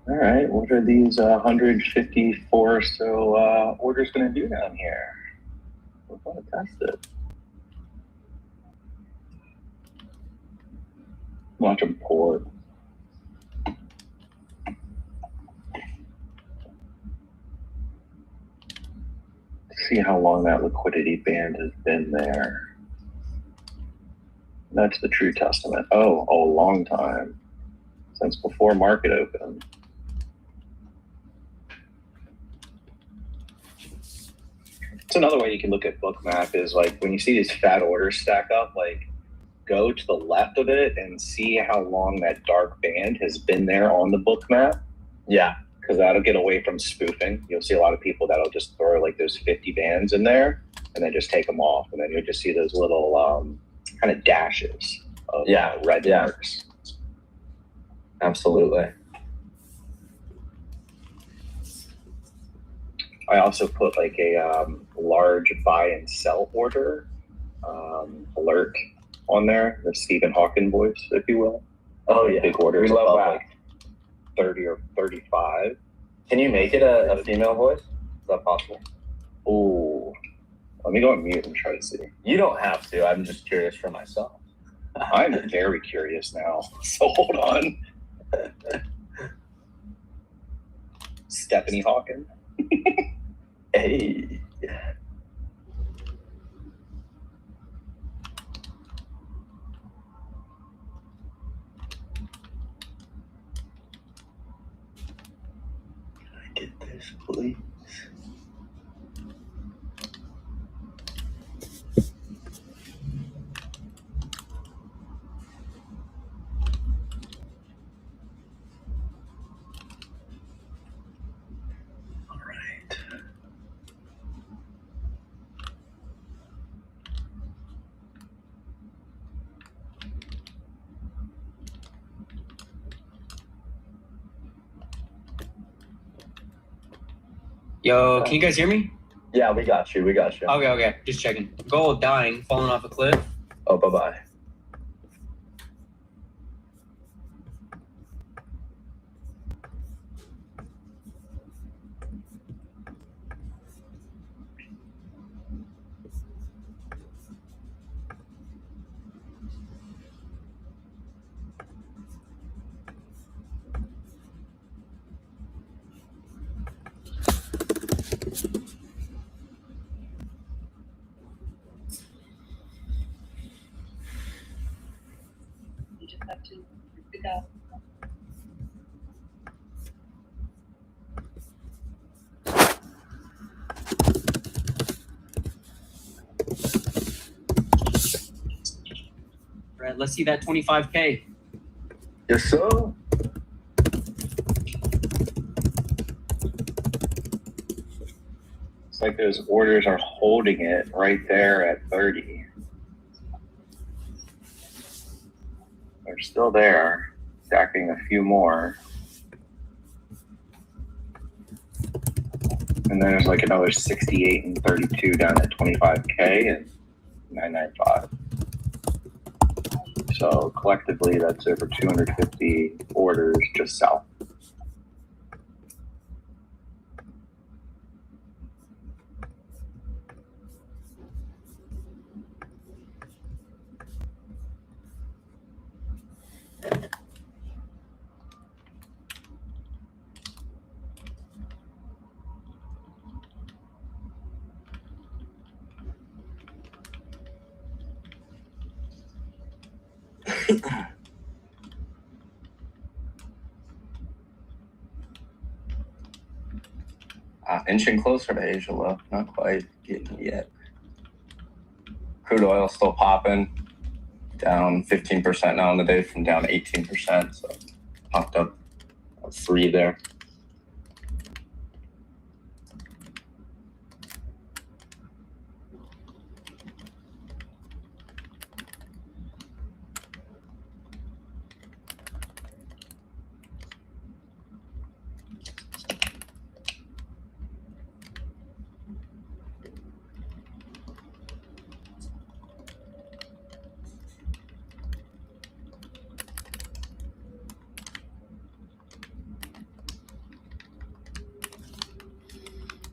All right, what are these 154 or so orders going to do down here? We're going to test it. Watch them pour. See how long that liquidity band has been there. That's the true testament. Oh, a long time. Since before market open. It's another way you can look at Bookmap is like when you see these fat orders stack up, like go to the left of it and see how long that dark band has been there on the Bookmap. Yeah. Because that'll get away from spoofing. You'll see a lot of people that'll just throw like those 50 bands in there and then just take them off. And then you'll just see those little kind of dashes of red marks. Absolutely. I also put like a large buy and sell order alert on there, the Stephen Hawking voice, if you will. Oh yeah, big orders. We love above, that. like 30 or 35. Can you make it a female voice? Is that possible? Oh, let me go on mute and try to see. You don't have to. I'm just curious for myself. I'm very curious now. So hold on. Stephanie Hawking. Hey. Can I get this, please? All right. Yo, can you guys hear me? Yeah, we got you. We got you. Okay. Just checking. Gold dying, falling off a cliff. Oh, bye-bye. You just have to pick up. Right, let's see that 25K. Yes, sir. It's like those orders are holding it right there at 30. They're still there, stacking a few more. And then there's like another 68 and 32 down at 25K and 995. So collectively, that's over 250 orders just south. Inching closer to Asia low. Not quite getting it yet. Crude oil still popping. Down 15% now on the day from down 18%. So popped up 3 there.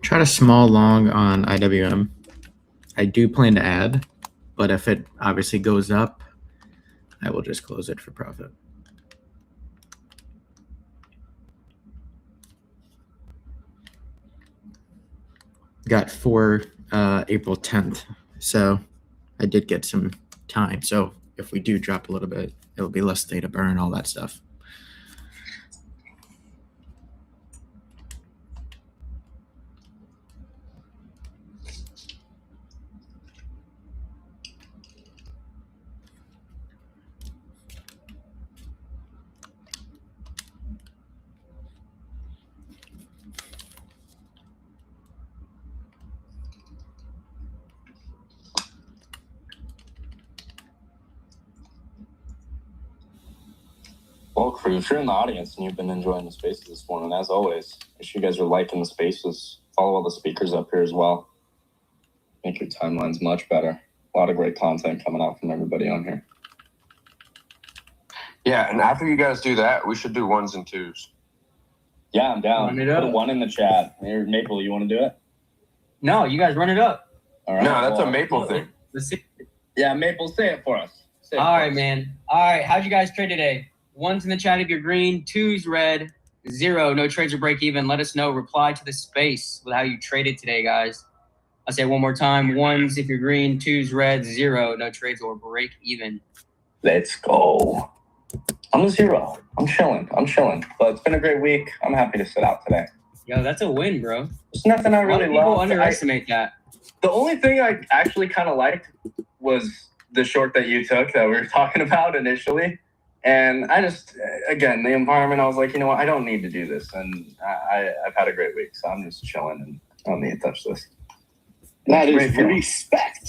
Tried a small long on IWM. I do plan to add, but if it obviously goes up, I will just close it for profit. Got for April 10th, so I did get some time. So if we do drop a little bit, it will be less data burn, all that stuff. Well, crew, if you're in the audience and you've been enjoying the spaces this morning, as always, make sure you guys are liking the spaces. Follow all the speakers up here as well. Make your timelines much better. A lot of great content coming out from everybody on here. Yeah, and after you guys do that, we should do 1s and 2s. Yeah, I'm down. Run it Put a up. 1 in the chat. Here, Maple, you want to do it? No, you guys run it up. All right. No, that's well, a Maple thing. Let's see. Yeah, Maple, say it for us. Say it All for right, us. man. All right, how'd you guys trade today? 1's in the chat if you're green, 2's red, 0, no trades or break even. Let us know. Reply to the space with how you traded today, guys. I'll say it one more time. 1's if you're green, 2's red, 0, no trades or break even. Let's go. I'm a 0. I'm chilling. But it's been a great week. I'm happy to sit out today. Yo, that's a win, bro. There's nothing I A lot really of people love. underestimate that. The only thing I actually kind of liked was the short that you took that we were talking about initially. And I just, again, the environment, I was like, you know what? I don't need to do this. And I've had a great week. So I'm just chilling and I don't need to touch this. That It's a is great feeling. respect.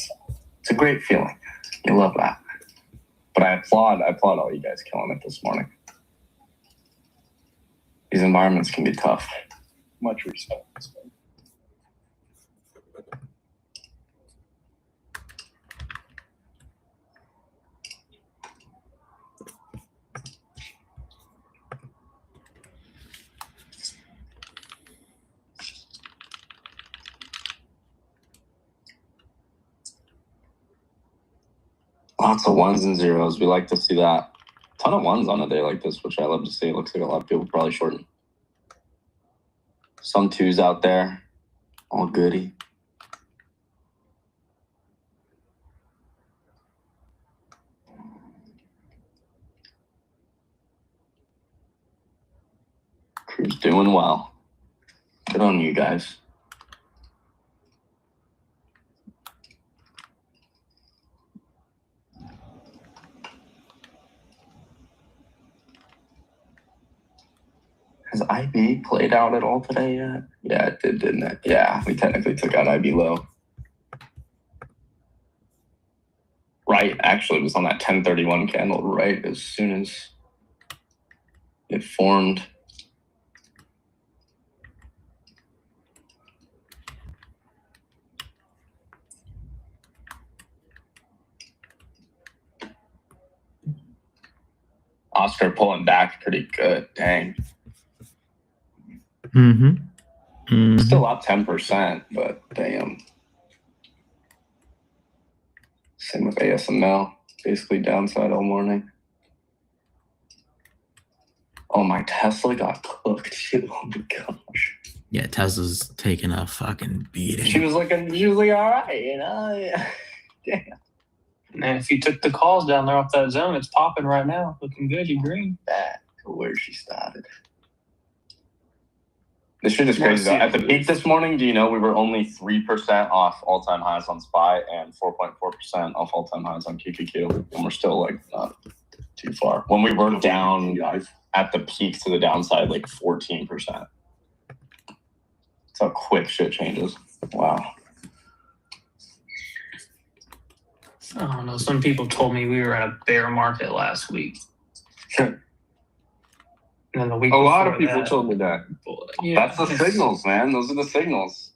It's a great feeling. You love that. But I applaud all you guys killing it this morning. These environments can be tough. Much respect. Lots of 1s and 0s. We like to see that. Ton of 1s on a day like this, which I love to see. It looks like a lot of people probably shorten. Some 2s out there. All goody. Crew's doing well. Good on you guys. Has IB played out at all today yet? Yeah, it did, didn't it? Yeah, we technically took out IB low. Right, actually, it was on that 1031 candle right as soon as it formed. Oscar pulling back pretty good. Dang. Still up 10%, but damn. Same with ASML. Basically downside all morning. Oh, my Tesla got cooked too. Oh my gosh. Yeah, Tesla's taking a fucking beating. She was like all right, you know? Damn. And if you took the calls down there off that zone, it's popping right now. Looking good, you green. Back to where she started. This shit is crazy. At the peak this morning, do you know we were only 3% off all-time highs on SPY and 4.4% off all-time highs on QQQ, and we're still like not too far. When we were down at the peak to the downside, like 14%. That's how quick shit changes. Wow. I don't know. Some people told me we were at a bear market last week. And then the week A lot of before people that, told me that. yeah, That's the signals, man. Those are the signals.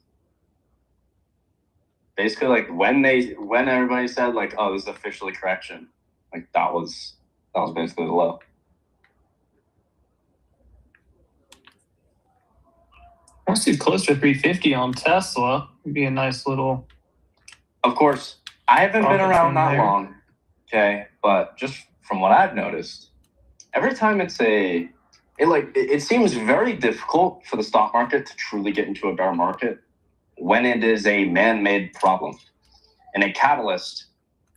Basically, like when everybody said like, "Oh, this is officially correction," like that was basically the low. Once you close to 350 on Tesla, it'd be a nice little. Of course, I haven't been around that there. long, okay, but just from what I've noticed, every time it seems very difficult for the stock market to truly get into a bear market when it is a man-made problem and a catalyst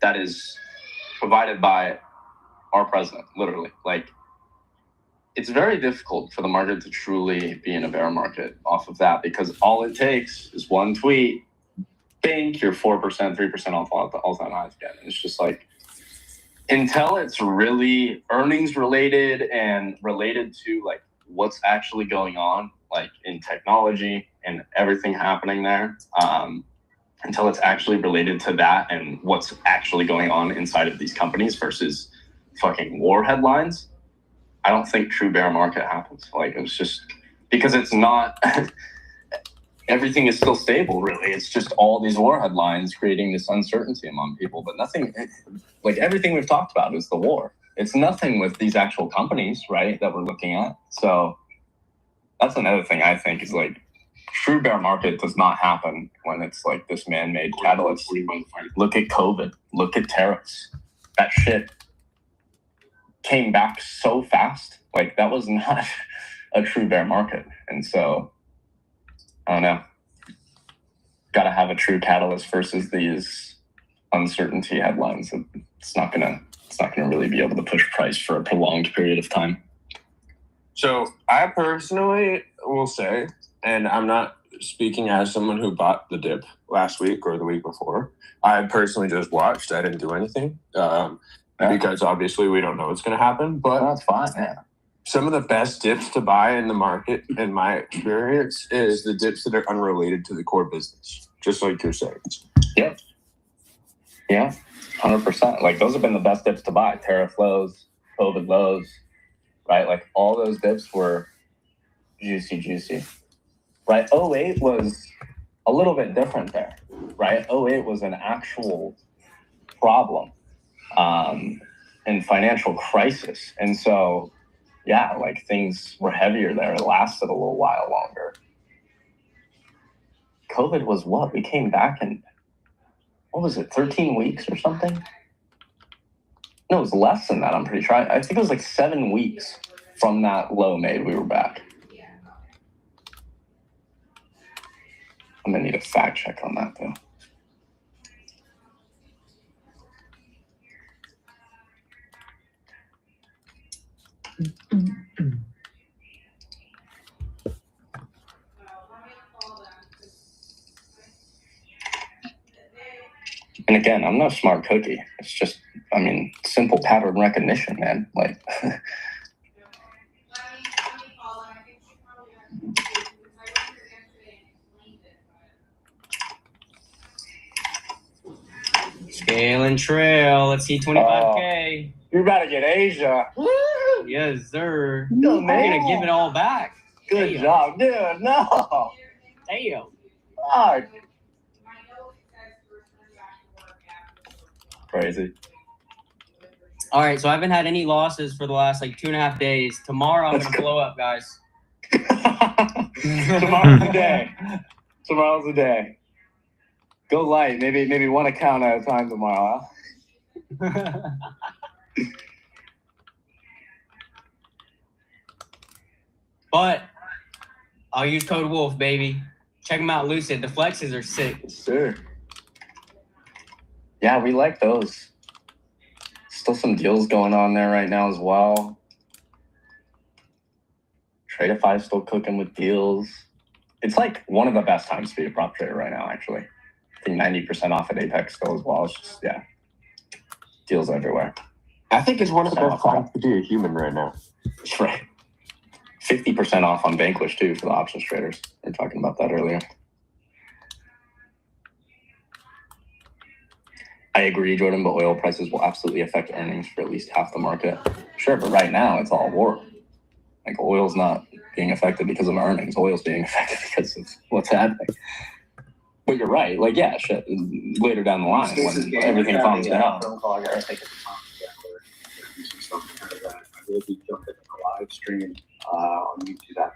that is provided by our president, literally. Like, it's very difficult for the market to truly be in a bear market off of that, because all it takes is one tweet, bink, you're 4%, 3% off all-time highs again. And it's just like, until it's really earnings related and related to like what's actually going on, like in technology and everything happening there, until it's actually related to that and what's actually going on inside of these companies versus fucking war headlines, I don't think true bear market happens. Like, it's just because it's not everything is still stable, really. It's just all these war headlines creating this uncertainty among people, but nothing, like everything we've talked about is the war. It's nothing with these actual companies, right, that we're looking at. So that's another thing I think is like, true bear market does not happen when it's like this man-made catalyst. Look at COVID, look at tariffs. That shit came back so fast. Like, that was not a true bear market. And so I don't know. Got to have a true catalyst versus these uncertainty headlines. It's not gonna really be able to push price for a prolonged period of time. So I personally will say, and I'm not speaking as someone who bought the dip last week or the week before. I personally just watched. I didn't do anything because obviously we don't know what's going to happen. But that's fine. Yeah. Some of the best dips to buy in the market, in my experience, is the dips that are unrelated to the core business, just like you're saying. Yep. Yeah, 100%. Like, those have been the best dips to buy. Tariff lows, COVID lows, right? Like, all those dips were juicy, right? 08 was a little bit different there, right? 08 was an actual problem and financial crisis. And so, yeah, like, things were heavier there. It lasted a little while longer. COVID was what? We came back in, what was it, 13 weeks or something? No, it was less than that, I'm pretty sure. I think it was like 7 weeks from that low made, we were back. I'm gonna need a fact check on that, though. And again, I'm no smart cookie. It's just, I mean, simple pattern recognition, man. Like, Scale and trail. Let's see 25K. You're about to get Asia. Woo! Yes, sir. Go, I'm man. gonna give it all back. Good job, dude. No. Damn. Fuck. Crazy. All right, so I haven't had any losses for the last like 2.5 days. Tomorrow I'm gonna blow up, guys. Tomorrow's the day. Tomorrow's the day. Go light. Maybe one account at a time tomorrow. Huh? But I'll use code Wolf, baby. Check them out, Lucid. The flexes are sick. Yes, sir. Yeah, we like those. Still some deals going on there right now as well. Tradify still cooking with deals. It's like one of the best times to be a prop trader right now, actually. I think 90% off at Apex still as well. It's just, yeah, deals everywhere. I think it's one of the best times to be a human right now. That's right. 50% off on Vanquish, too, for the options traders. We were talking about that earlier. I agree, Jordan, but oil prices will absolutely affect earnings for at least half the market. Sure, but right now it's all war. Like, oil's not being affected because of earnings. Oil's being affected because of what's happening. But you're right. Like, yeah, shit. Later down the line, when everything calms down. Phone call. I gotta take it to Tom together. Do some stuff kind of that. I will be jumping in a live stream on YouTube. I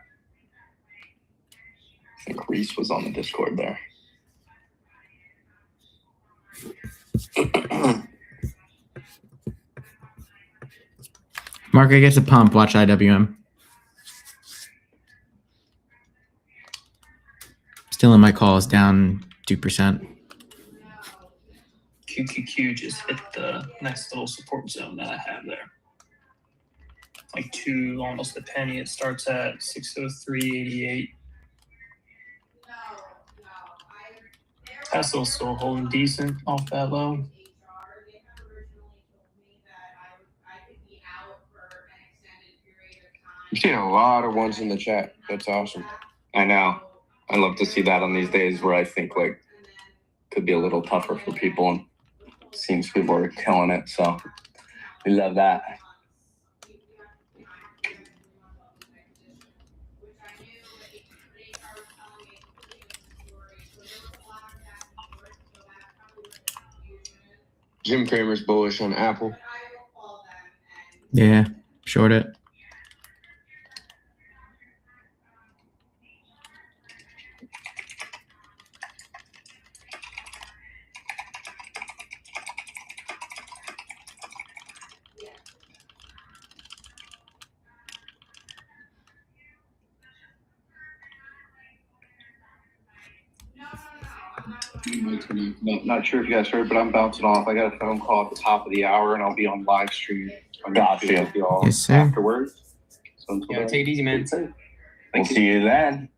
think Reese was on the Discord there. Market gets a pump. Watch IWM. Still in my calls, down 2%. QQQ just hit the next little support zone that I have there. Like almost a penny. It starts at 603.88. Tesla's still holding decent off that low. You're seeing a lot of ones in the chat. That's awesome. I know. I love to see that on these days where I think like could be a little tougher for people, and seems people are killing it. So we love that. Jim Cramer's bullish on Apple. Yeah, short it. Not sure if you guys heard, but I'm bouncing off. I got a phone call at the top of the hour, and I'll be on live stream on YouTube with y'all Yes, sir. afterwards. So until Yeah, then, take it easy, man. We'll see you then.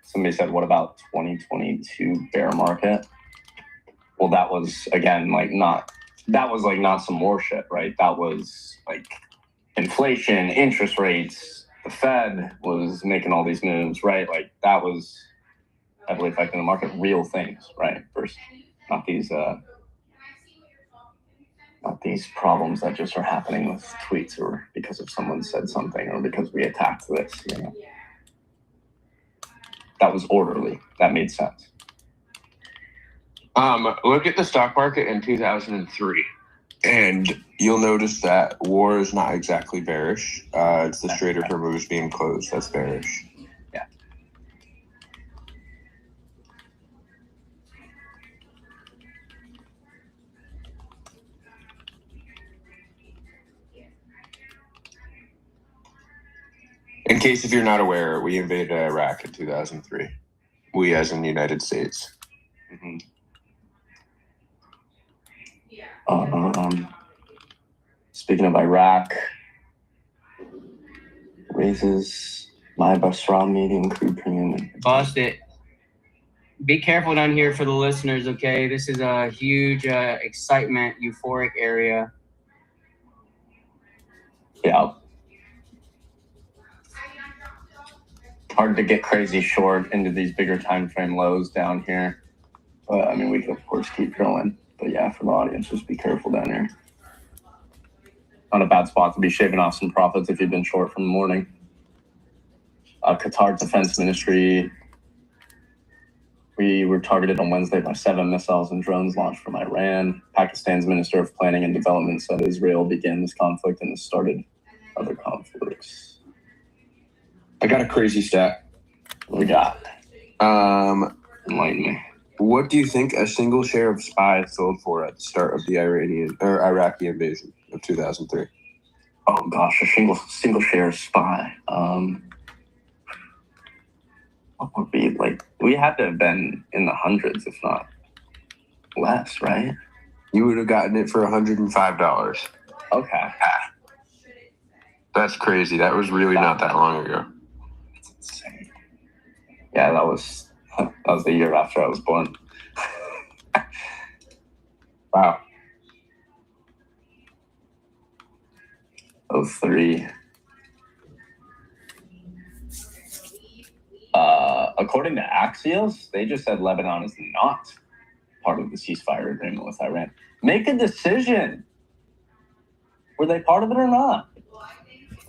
Somebody said, what about 2022 bear market? Well, that was, again, not some more shit, right? That was like inflation, interest rates, the Fed was making all these moves, right? Like that was heavily affecting the market, real things, right? First, not these problems that just are happening with tweets or because of someone said something or because we attacked this, you know. That was orderly. That made sense. Look at the stock market in 2003, and you'll notice that war is not exactly bearish. It's the Strait of Hormuz being closed that's bearish. Yeah. In case if you're not aware, we invaded Iraq in 2003. We as in the United States. Mm-hmm. Speaking of Iraq, raises my Basra medium crude premium. Bust it. Be careful down here for the listeners, okay? This is a huge excitement, euphoric area. Yeah. Hard to get crazy short into these bigger time frame lows down here. But I mean, we can of course keep going. But yeah, for the audience, just be careful down here. Not a bad spot to be shaving off some profits if you've been short from the morning. Qatar Defense Ministry. We were targeted on Wednesday by 7 missiles and drones launched from Iran. Pakistan's Minister of Planning and Development said Israel began this conflict and has started other conflicts. I got a crazy stat. What we got? Enlighten me. What do you think a single share of SPY sold for at the start of the Iraqi invasion of 2003? Oh gosh, a single share of SPY. What would be like? We had to have been in the hundreds, if not less, right? You would have gotten it for $105. Okay. That's crazy. That was really not that long ago. That's insane. Yeah, that was the year after I was born. Wow. 03. According to Axios, they just said Lebanon is not part of the ceasefire agreement with Iran. Make a decision. Were they part of it or not?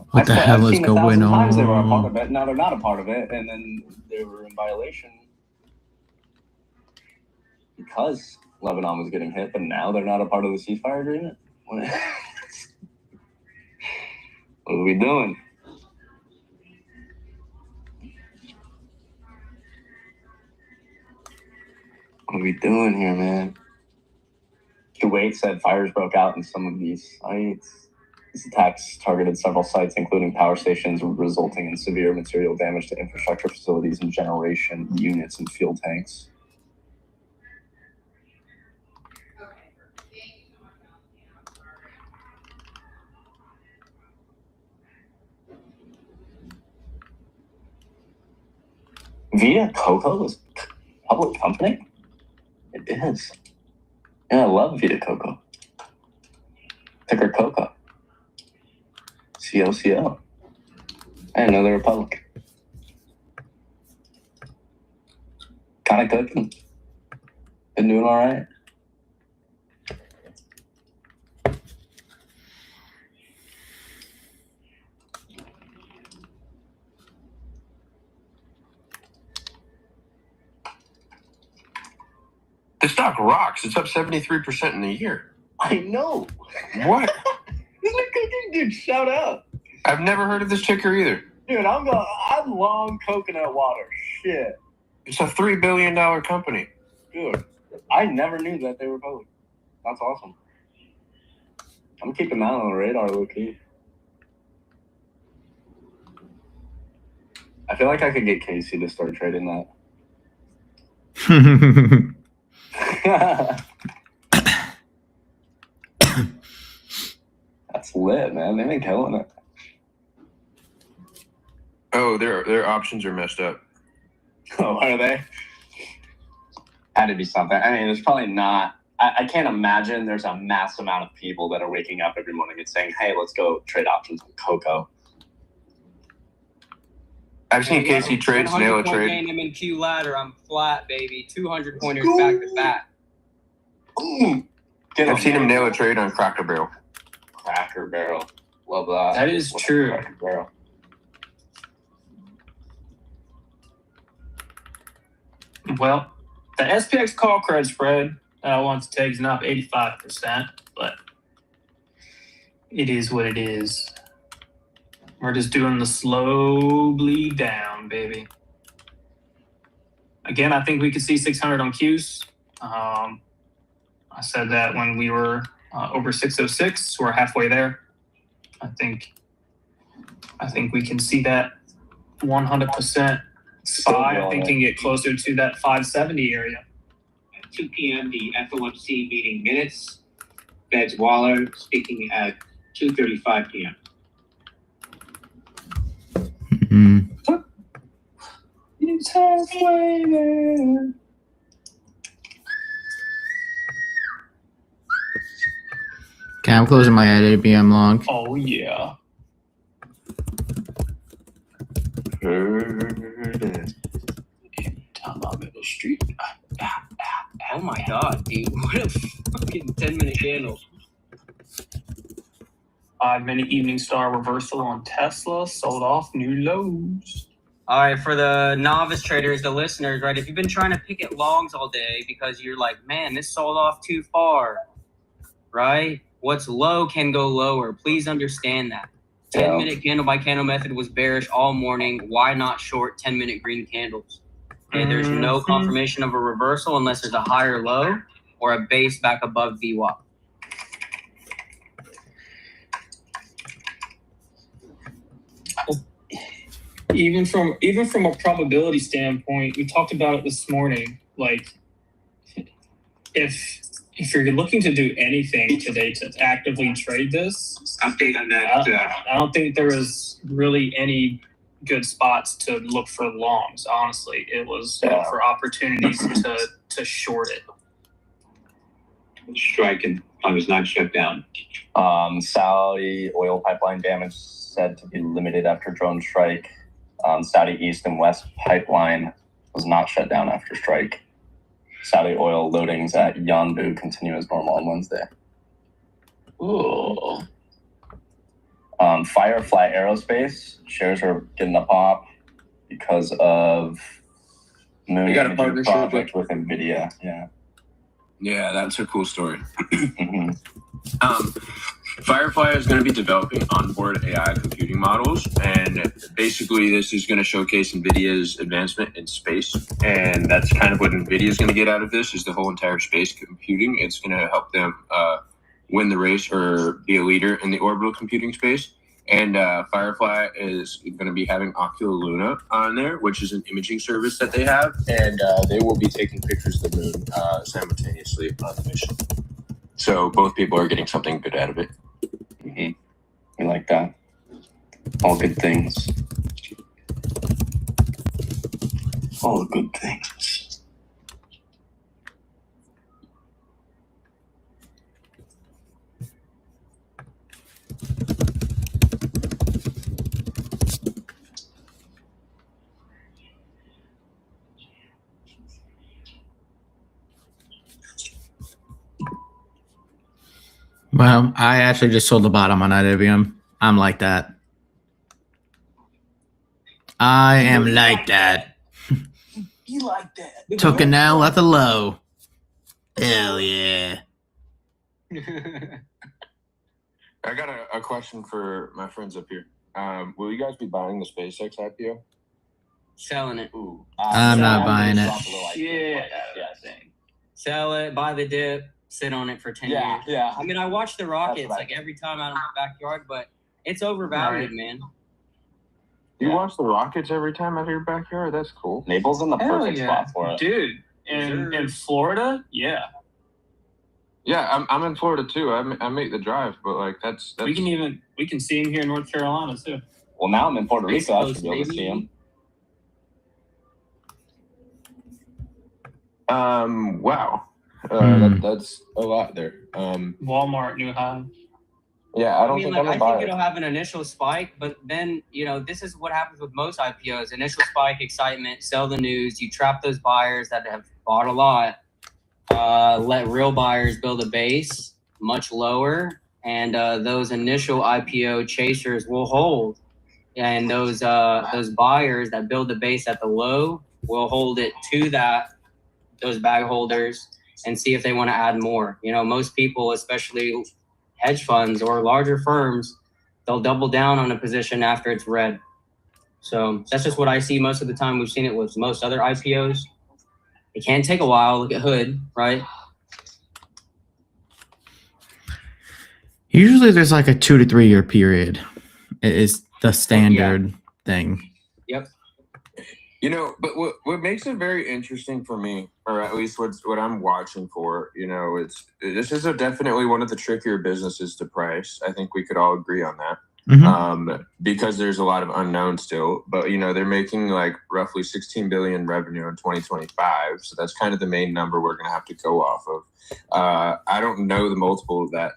What the hell is going times they were a part on? of it. Now they're not a part of it, and then they were in violation because Lebanon was getting hit, but now they're not a part of the ceasefire agreement. What are we doing? What are we doing here, man? Kuwait said fires broke out in some of these sites. These attacks targeted several sites, including power stations, resulting in severe material damage to infrastructure facilities and generation units and fuel tanks. Vita Coco is a public company? It is. Yeah, I love Vita Coco. Ticker Coco. COCO. I didn't know they were public. Kind of cooking. Been doing all right. The stock rocks. It's up 73% in the year. I know. What? Isn't it cooking? Dude, shout out. I've never heard of this ticker either. Dude, I'm long coconut water. Shit. It's a $3 billion company. Dude, I never knew that they were public. That's awesome. I'm keeping that on the radar, low key. I feel like I could get Casey to start trading that. That's lit, man. They've been killing it. Oh, their options are messed up. Oh, are they? Had to be something. I mean, there's probably not. I can't imagine there's a mass amount of people that are waking up every morning and saying, hey, let's go trade options on Coco. I've seen Casey trades nail a trade. Gain M&Q ladder. I'm flat, baby. 200 pointers back to back. I've seen him nail a trade on Cracker Barrel. Cracker Barrel. Love that. That is true. Cracker Barrel. Well, the SPX call credit spread I want to take is not 85%, but it is what it is. We're just doing the slow bleed down, baby. Again, I think we could see 600 on Qs. I said that when we were over 606, so we're halfway there. I think we can see that 100%. SPY, I think, can get closer to that 570 area. At 2 p.m., the FOMC meeting minutes. Fed's Waller speaking at 2:35 p.m. It's halfway there. Okay, I'm closing my IWM long. Oh, yeah. Middle Street. Oh my god, dude. What a fucking 10-minute candle. 5-minute evening star reversal on Tesla. Sold off new lows. All right, for the novice traders, the listeners, right? If you've been trying to pick at longs all day because you're like, man, this sold off too far, right? What's low can go lower. Please understand that. 10-minute candle by candle method was bearish all morning. Why not short 10-minute green candles? Okay, there's no confirmation of a reversal unless there's a higher low or a base back above VWAP. Even from a probability standpoint, we talked about it this morning. Like, if you're looking to do anything today to actively trade this, Update on that. I don't think there was really any good spots to look for longs. Honestly, it was for opportunities to short it. Strike and I was not shut down. Saudi oil pipeline damage said to be limited after drone strike. Saudi East and West pipeline was not shut down after strike. Saudi oil loadings at Yanbu continue as normal on Wednesday. Ooh. Firefly Aerospace shares are getting a pop because of Moon They got a Imaging partnership project with NVIDIA. Yeah, that's a cool story. Firefly is going to be developing onboard AI computing models, and basically this is going to showcase NVIDIA's advancement in space, and that's kind of what NVIDIA is going to get out of this, is the whole entire space computing. It's going to help them win the race or be a leader in the orbital computing space. And Firefly is going to be having Ocula Luna on there, which is an imaging service that they have, and they will be taking pictures of the moon simultaneously on the mission. So both people are getting something good out of it. We like that. All good things. All good things. Well, I actually just sold the bottom on IWM. I'm like that. I am like that. Be like that. Took an L at the low. Hell yeah. I got a question for my friends up here. Will you guys be buying the SpaceX IPO? Selling it. Ooh. I'm not buying it. Yeah. Sell it, buy the dip, sit on it for 10 years. Yeah. I mean, I watch the Rockets like every time out of my backyard, but it's overvalued, man. You watch the Rockets every time out of your backyard? That's cool. Naples in the Hell perfect yeah. spot for it. Dude, in Florida, yeah. Yeah, I'm in Florida too. I make the drive, but like that's We can see him here in North Carolina too. Well, now I'm in Puerto Rico. I should be able to Maybe. see him. Wow. That's a lot there. Walmart new high. Yeah, I don't I mean, think like, I'm I gonna buy think it. it'll have an initial spike, but then, this is what happens with most IPOs. Initial spike, excitement, sell the news. You trap those buyers that have bought a lot. Let real buyers build a base much lower, and those initial IPO chasers will hold. And those buyers that build the base at the low will hold it to those bag holders and see if they want to add more. Most people, especially hedge funds or larger firms, they'll double down on a position after it's red. So that's just what I see most of the time. We've seen it with most other IPOs. It can take a while. Look at Hood, right? Usually there's like a 2 to 3 year period. It is the standard thing. Yep. But what makes it very interesting for me, or at least what I'm watching for, this is definitely one of the trickier businesses to price. I think we could all agree on that. Because there's a lot of unknown still, but they're making like roughly 16 billion revenue in 2025, so that's kind of the main number we're going to have to go off of. I don't know the multiple that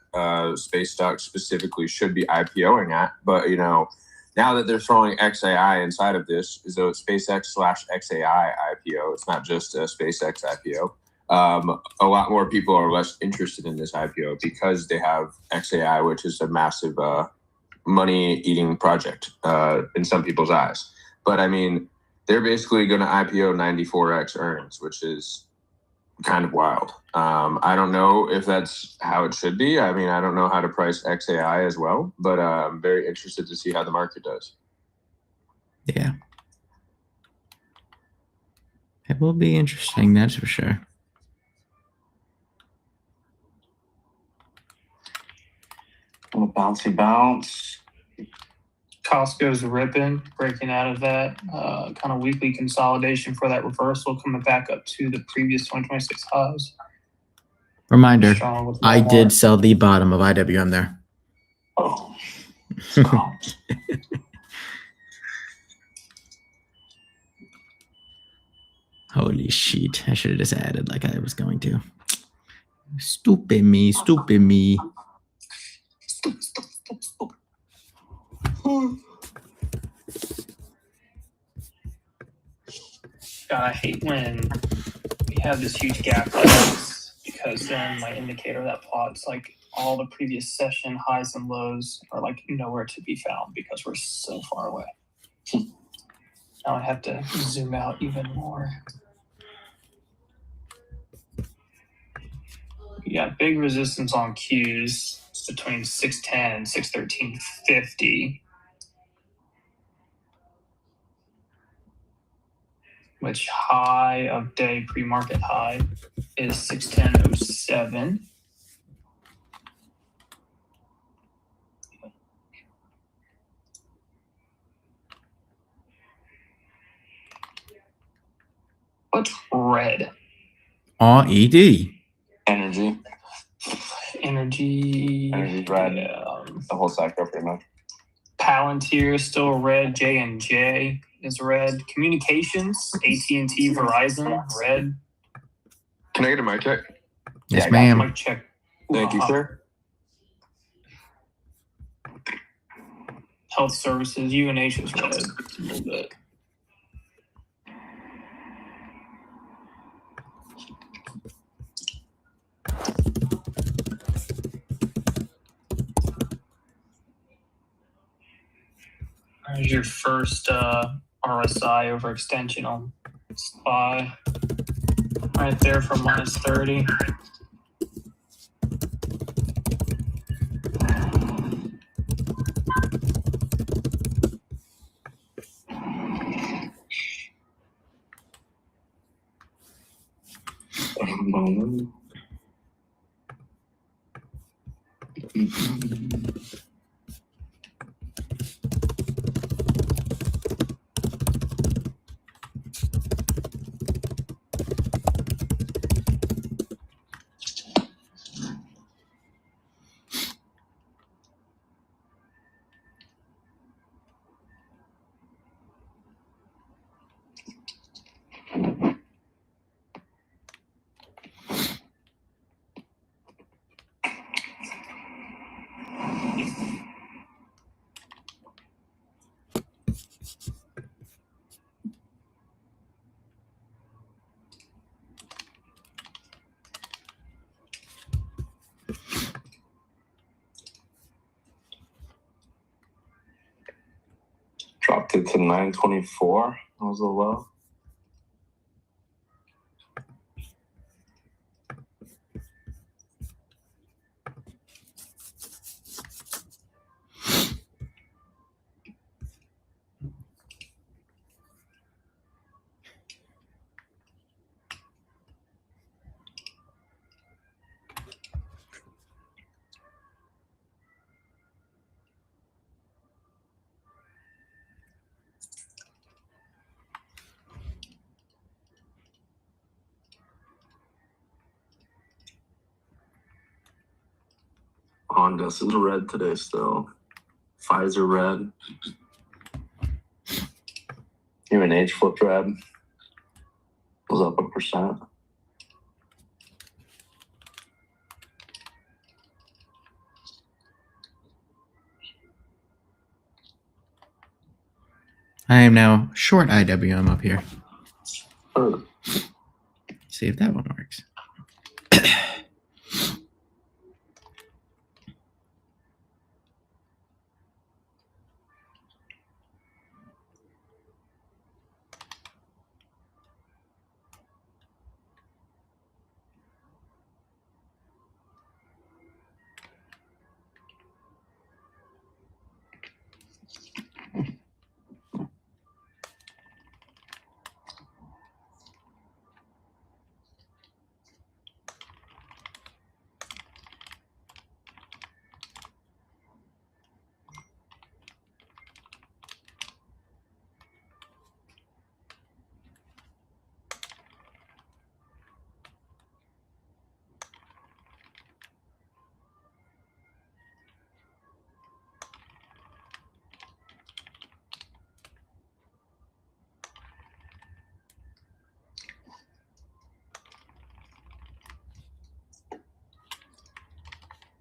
space stocks specifically should be IPOing at, but now that they're throwing XAI inside of this, so it's SpaceX/XAI IPO. It's not just a SpaceX IPO. A lot more people are less interested in this IPO because they have XAI, which is a massive money-eating project in some people's eyes. But I mean, they're basically going to IPO 94x earnings, which is kind of wild. I don't know if that's how it should be. I mean, I don't know how to price XAI as well, but I'm very interested to see how the market does. Yeah. It will be interesting, that's for sure. Little bouncy bounce. Costco's ripping, breaking out of that kind of weekly consolidation for that reversal, coming back up to the previous 2026 highs. Reminder, Strong with I Walmart. did sell the bottom of IWM there. Oh. Holy shit. I should have just added like I was going to. Stupid me, stupid me. God, I hate when we have this huge gap like this, because then my indicator that plots like all the previous session highs and lows are like nowhere to be found because we're so far away. Now I have to zoom out even more. We got big resistance on Qs. It's between 610 and 613.50. Which high of day pre-market high is 610.07. What's red? RED. Energy. Energy. Energy's red. Yeah. The whole sector pretty much. Palantir is still red. J&J is red. Communications, AT&T, Verizon, red. Can I get a mic check? Yes, Yeah, ma'am. Mic check. Thank you, sir. Health services, UNH is red a little bit. There's your first RSI over extension on SPY. Right there for minus 30. Dropped it to 924. That was a low. Ondas is red today still. Pfizer red. UNH flipped red. Was up 1%. I am now short IWM up here. Oh. See if that one works.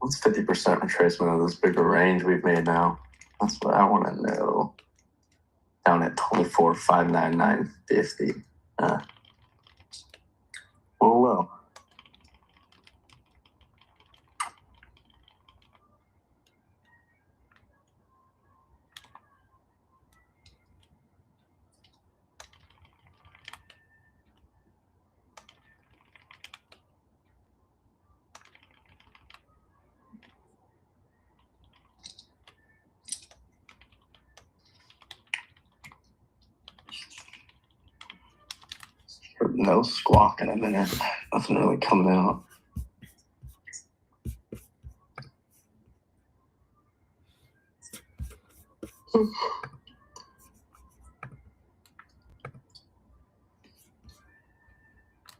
What's 50% retracement of this bigger range we've made now? That's what I want to know. Down at 24,599.50. Well. No squawk in a minute. Nothing really coming out.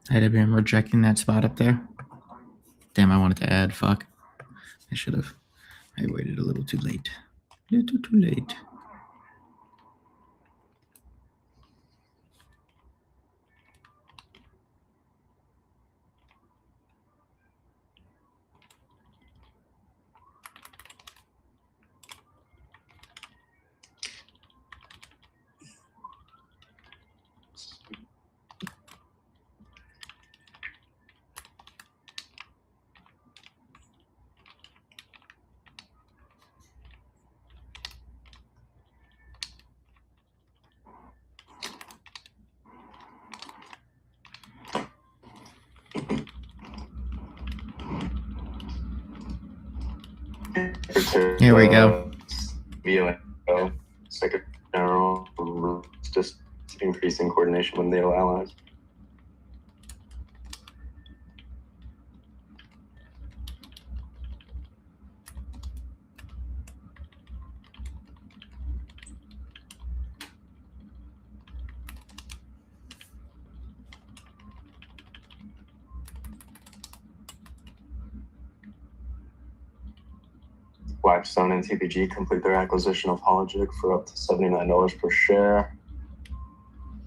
IWM rejecting that spot up there. Damn, I wanted to add. Fuck. I should have. I waited a little too late. A little too late. Here we go. Second general, just increasing coordination with NATO allies. Blackstone and TPG complete their acquisition of Hologic for up to $79 per share.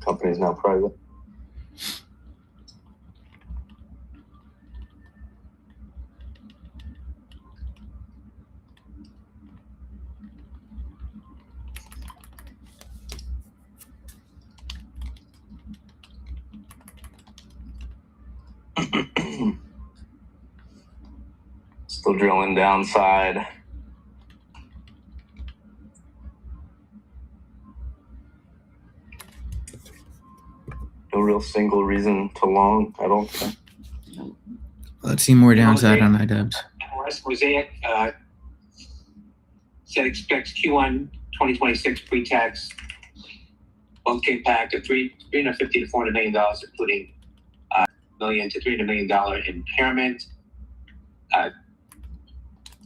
Company is now private. Still drilling downside. No real single reason to long, I don't think. Let's see more downside on IDubs. Mosaic said expects Q1 2026 pre-tax book impact of $350 to $400 million, including $1 to $300 million impairment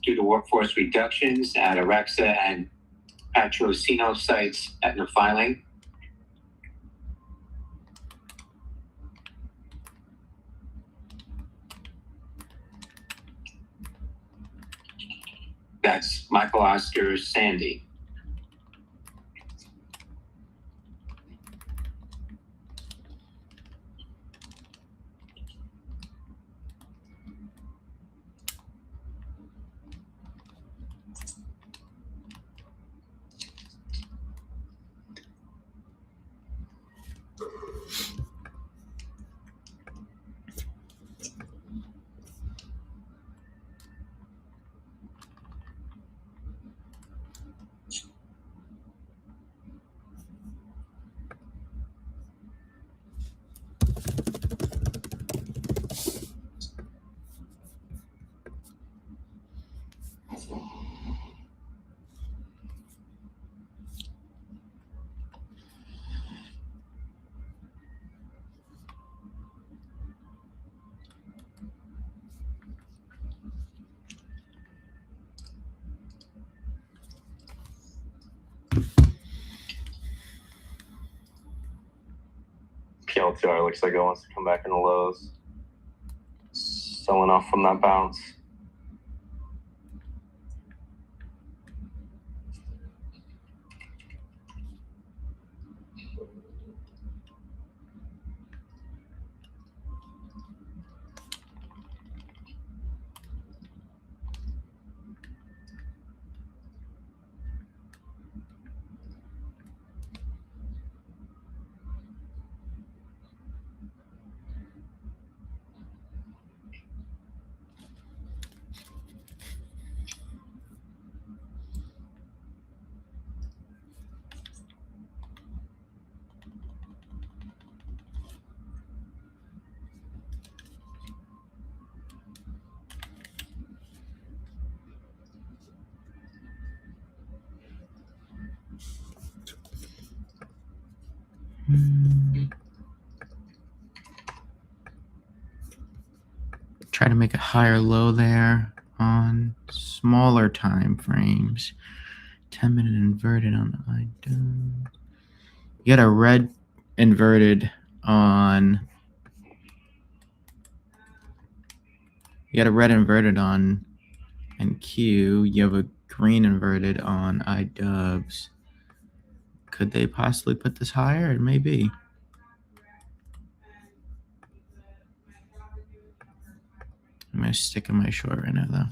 due to workforce reductions at Arexa and Patrocino sites at their filing. That's Michael Oscar Sandy. PLTR looks like it wants to come back in the lows. Selling off from that bounce. Try to make a higher low there on smaller time frames. 10-minute inverted on the item. You got a red inverted on. You got a red inverted on NQ. You have a green inverted on iDubbbz. Could they possibly put this higher? It may be. I'm going to stick in my short right now, though.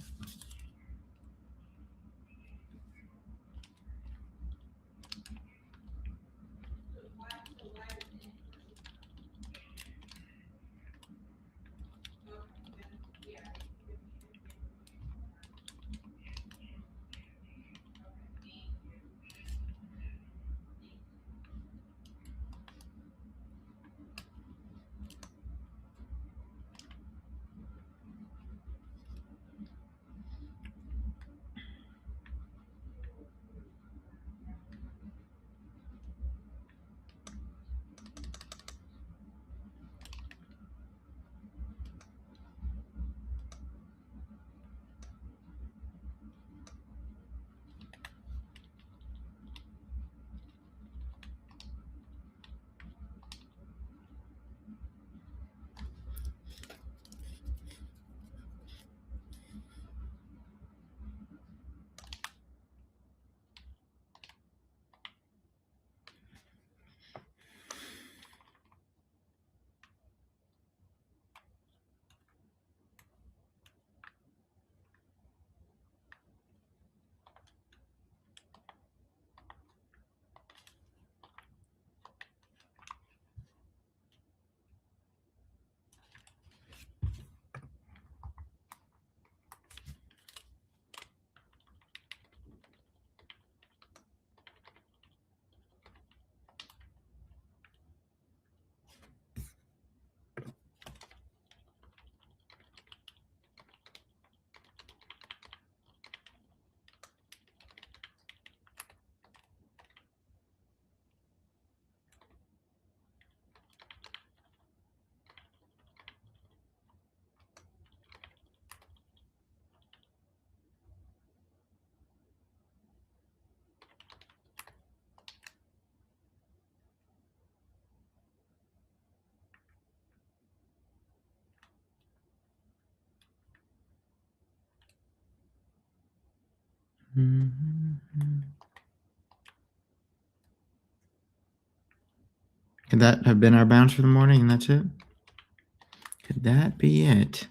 Could that have been our bounce for the morning and that's it? Could that be it?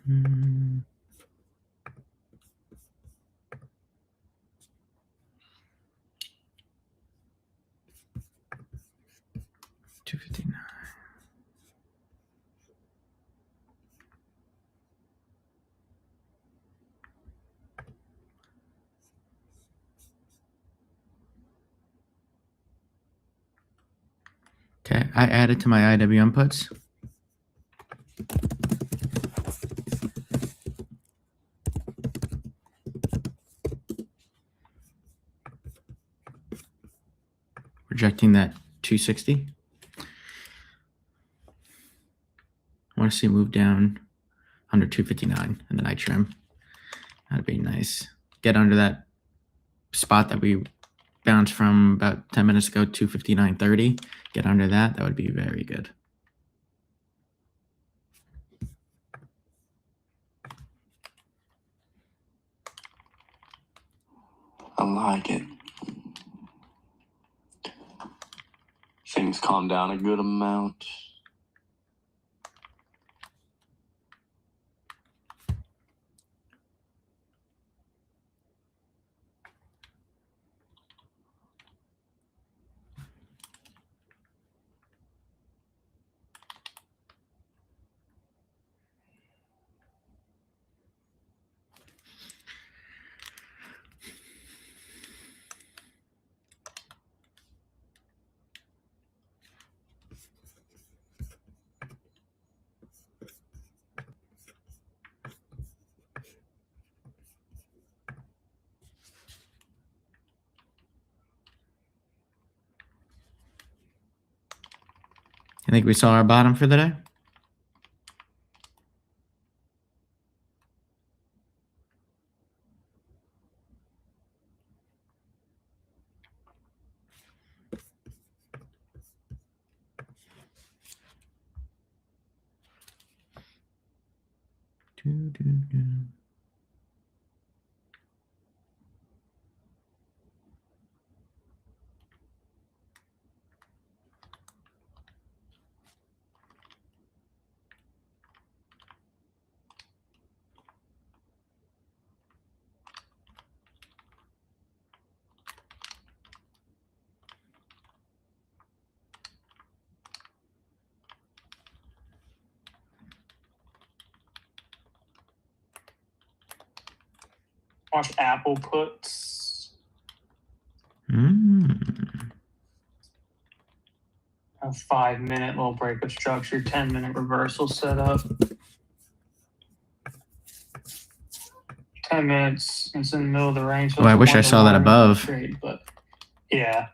Hmm. $259. Okay, I added to my IWM puts. Rejecting that 260. want to see move down under 259 in the night trim. That'd be nice. Get under that spot that we bounced from about 10 minutes ago, 259.30. Get under that. That would be very good. I like it. Things calm down a good amount. I think we saw our bottom for the day. Watch Apple puts. A 5-minute little break of structure, 10-minute reversal setup. 10 minutes, it's in the middle of the range. So Oh, I it's a wish I saw that 1-to-1 above. trade, but yeah,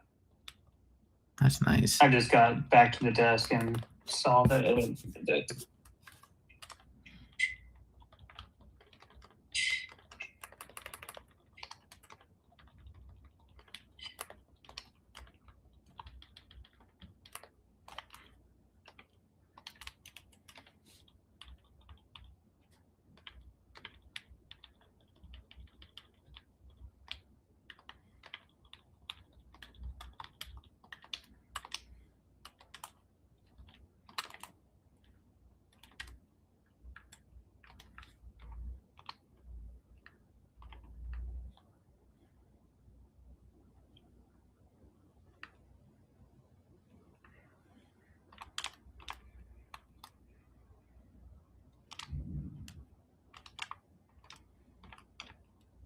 That's nice. I just got back to the desk and saw that it.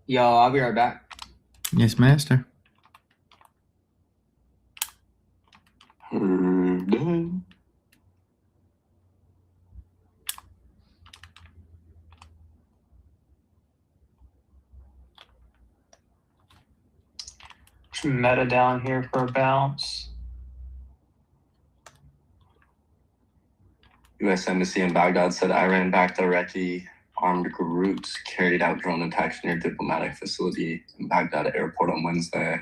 Yo, I'll be right back. Yes, master. Meta down here for a bounce. U.S. Embassy in Baghdad said Iran-backed Iraqi armed groups carried out drone attacks near diplomatic facility in Baghdad airport on Wednesday.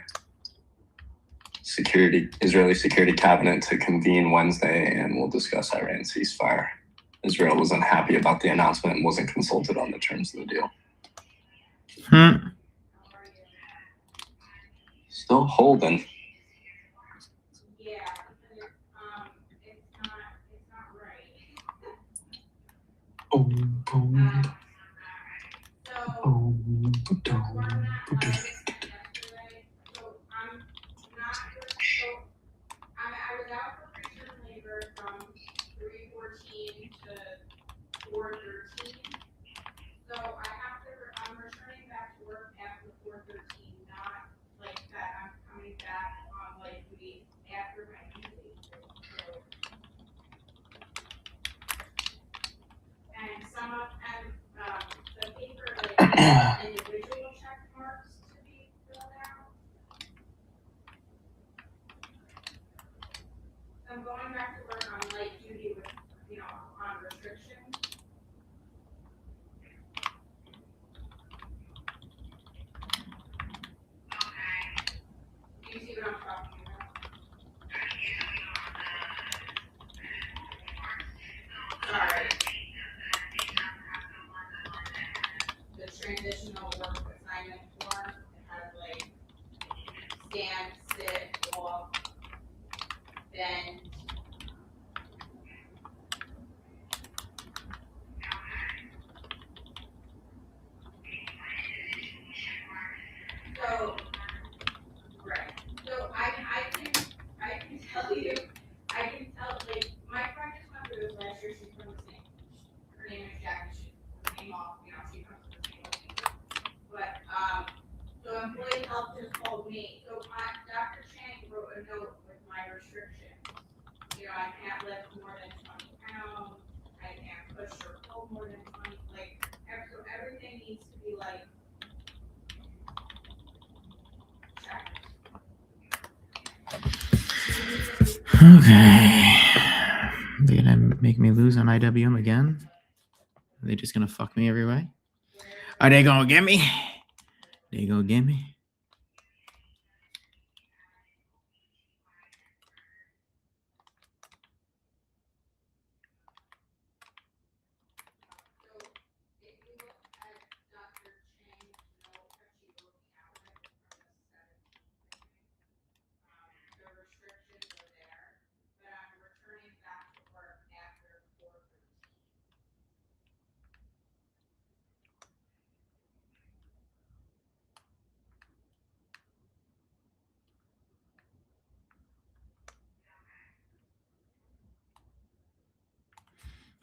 Israeli security cabinet to convene Wednesday and will discuss Iran ceasefire. Israel was unhappy about the announcement and wasn't consulted on the terms of the deal. Still holding. Boom, boom. Boom, boom, boom. on restriction. Do you see what I'm talking about? Sorry. The transitional work assignment form, it has like stand, sit, walk, bend. So, right, so I can tell you, like, my friend just went through this last year, she's from the same. Her name is Jackie, she came off, you know, she comes from the same location. But, so employee health just called me, so Dr. Chang wrote a note with my restriction. You know, I can't lift more than 20 pounds, I can't push or pull more than 20, like, so everything needs to be like, checked. Okay. They're gonna make me lose on IWM again? Are they just gonna fuck me every way? Are they gonna get me? They gonna get me?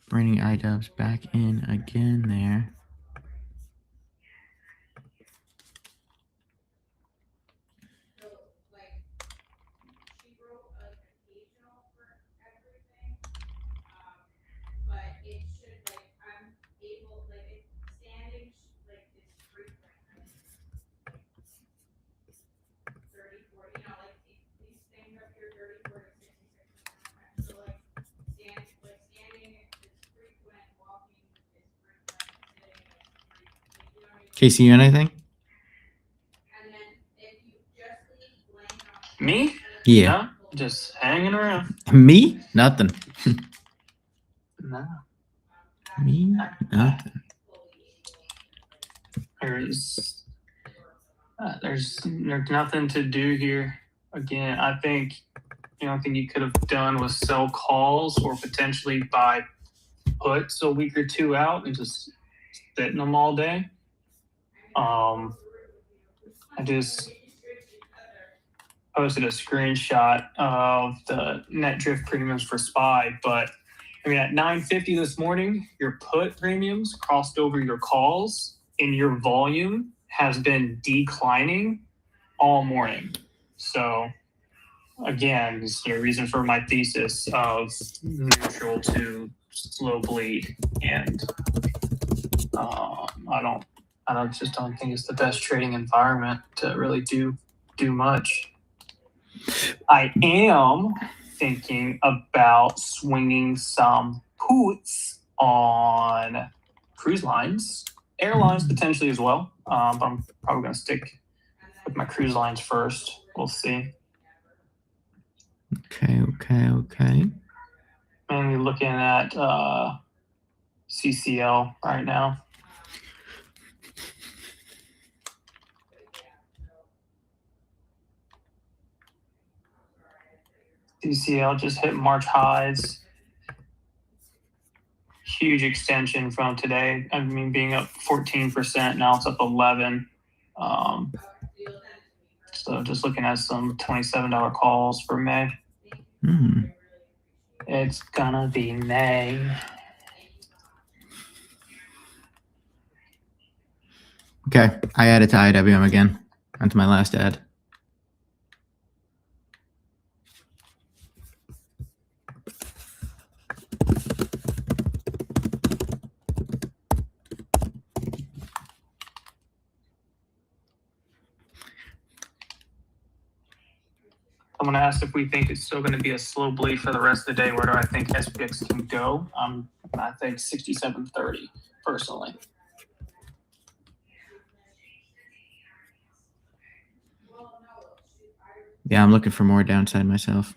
Bringing iDubbbz back in again there. But it should, like, I'm able, like, it, standing, like, is frequent. 30, 40, you know, like, these things up here, 30, 40, 66%. So, like, standing is frequent, walking is frequent, sitting is frequent. You know what I mean? Casey, you anything? And then if you just leave blank on. Me? Yeah. No, just hanging around. Me? Nothing. No. Me? Nothing. There's nothing to do here. Again, I think the only thing you could have done was sell calls or potentially buy puts a week or two out and just sit in them all day. I just posted a screenshot of the net drift premiums for SPY, but I mean, at 9:50 this morning, your put premiums crossed over your calls and your volume has been declining all morning. So again, this is the reason for my thesis of neutral to slow bleed. And I just don't think it's the best trading environment to really do much. I am thinking about swinging some puts on cruise lines, airlines potentially as well. But I'm probably going to stick with my cruise lines first. We'll see. Okay. Mainly looking at CCL right now. CCL just hit March highs. Huge extension from today. I mean, being up 14%, now it's up 11. So just looking at some $27 calls for May. It's gonna be May. Okay, I added to IWM again. That's my last ad. Someone asked if we think it's still going to be a slow bleed for the rest of the day. Where do I think SPX can go? I'm I think 67.30 personally. Yeah, I'm looking for more downside myself.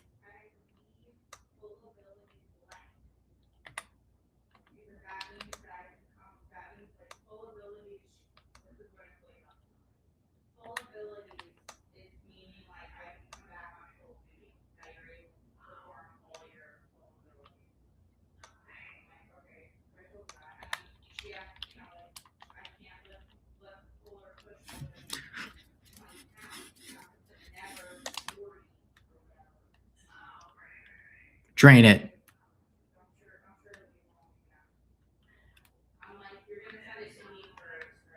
Drain it.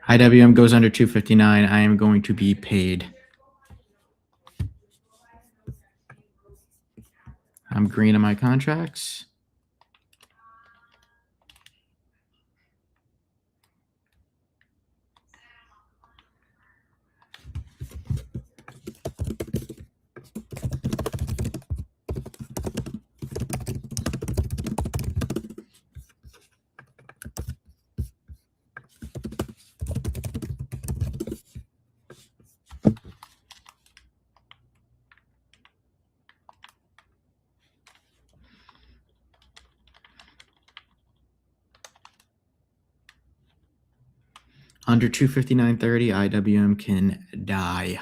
IWM goes under 259. I am going to be paid. I'm green on my contracts. Under 259.30, IWM can die.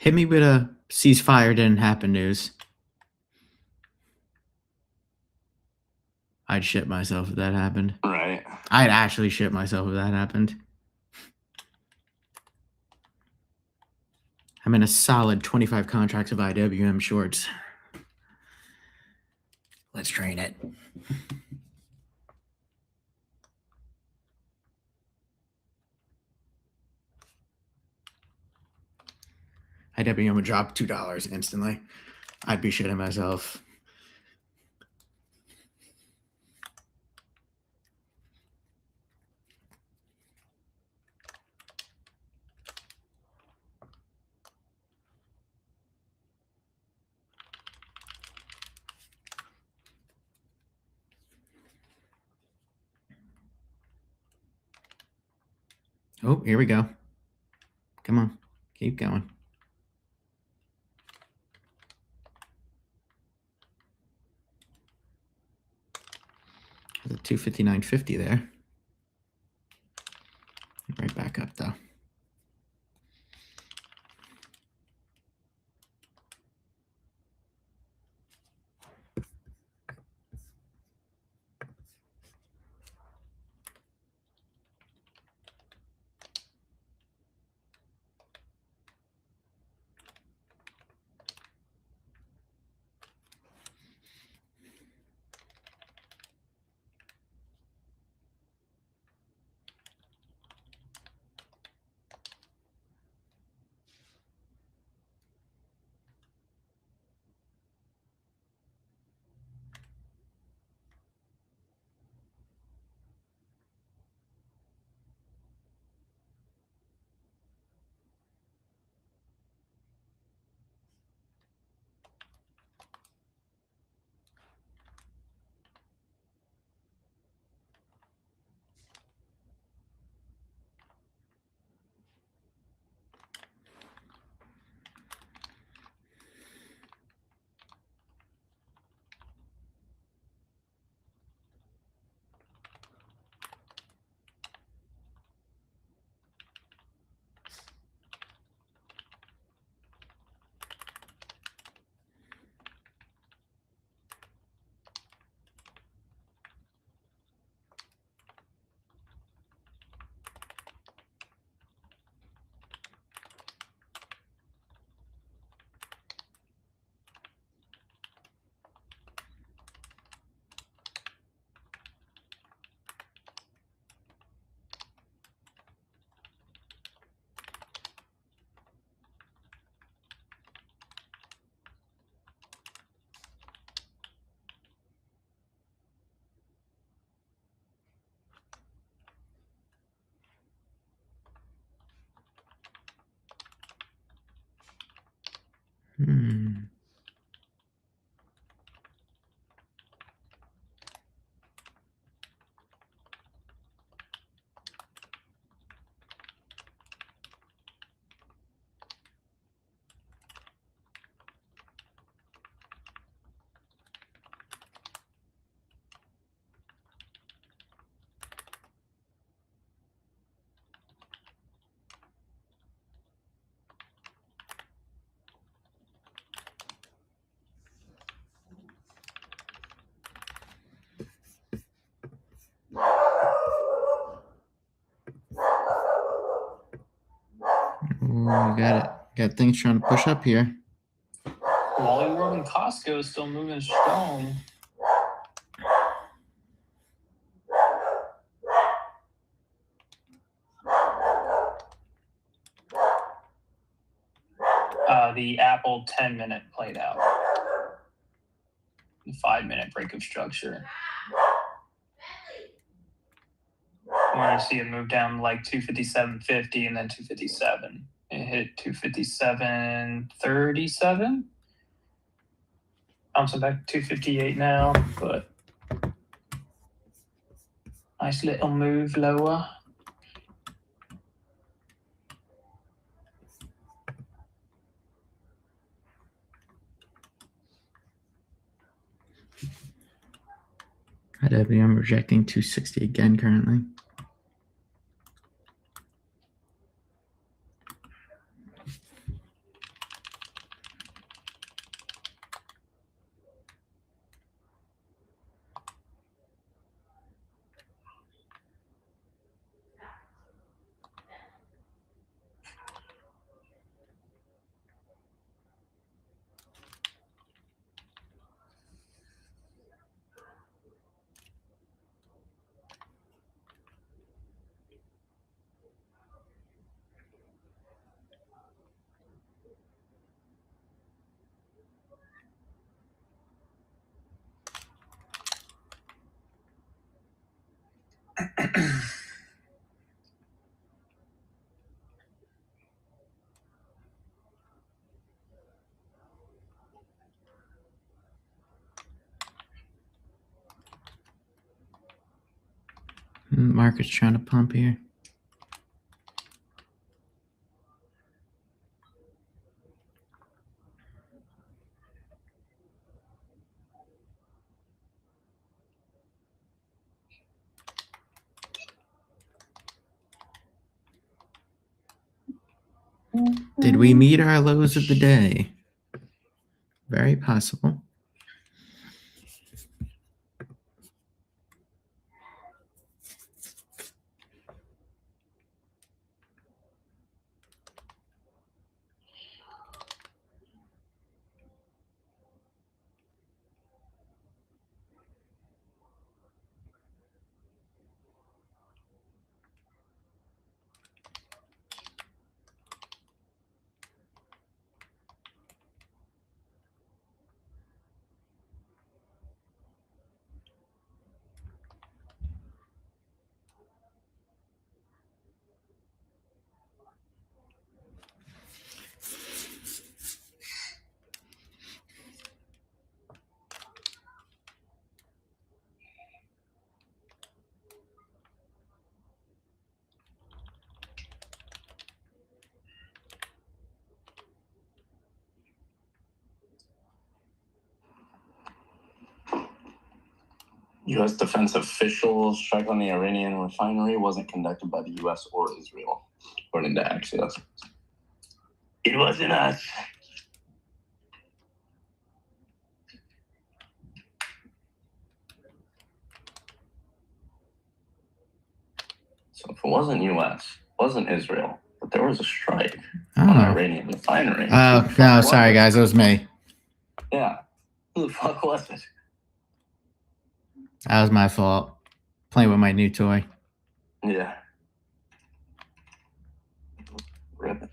Hit me with a ceasefire didn't happen news. I'd shit myself if that happened. Right. I'd actually shit myself if that happened. I'm in a solid 25 contracts of IWM shorts. Let's train it. IWM would drop $2 instantly. I'd be shitting myself. Oh, here we go. Come on. Keep going. There's a 259.50 there. Right back up, though. Ooh, got things trying to push up here. Wally World and Costco is still moving strong. The Apple 10-minute played out. The 5-minute break of structure. I want to see it move down like 257.50 and then 257. It hit 257.37. Bouncing back to 258 now, but nice little move lower. I'm rejecting 260 again currently. Market's trying to pump here. Did we meet our lows of the day? Very possible. U.S. defense officials strike on the Iranian refinery wasn't conducted by the U.S. or Israel, according to Axios. It wasn't us. So if it wasn't U.S., wasn't Israel, but there was a strike on the Iranian refinery. Oh, no, sorry, guys. It was me. Yeah. Who the fuck was it? That was my fault. Playing with my new toy. Yeah. Rip it.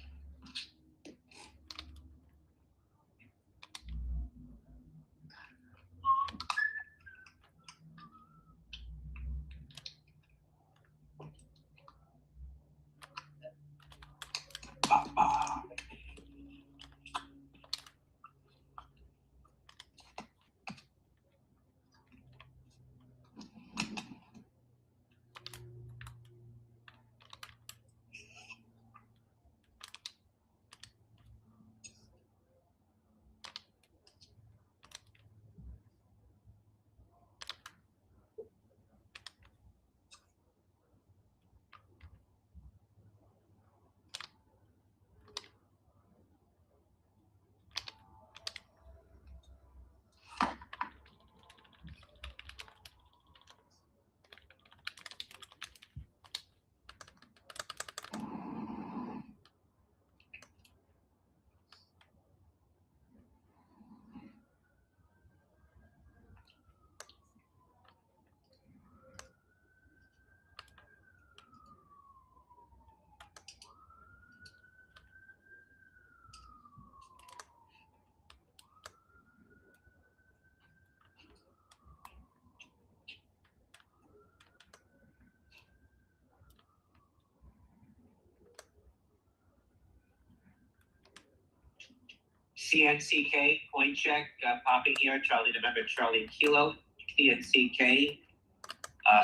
CNCK, coin check, popping here, Charlie November, Charlie Kilo, CNCK.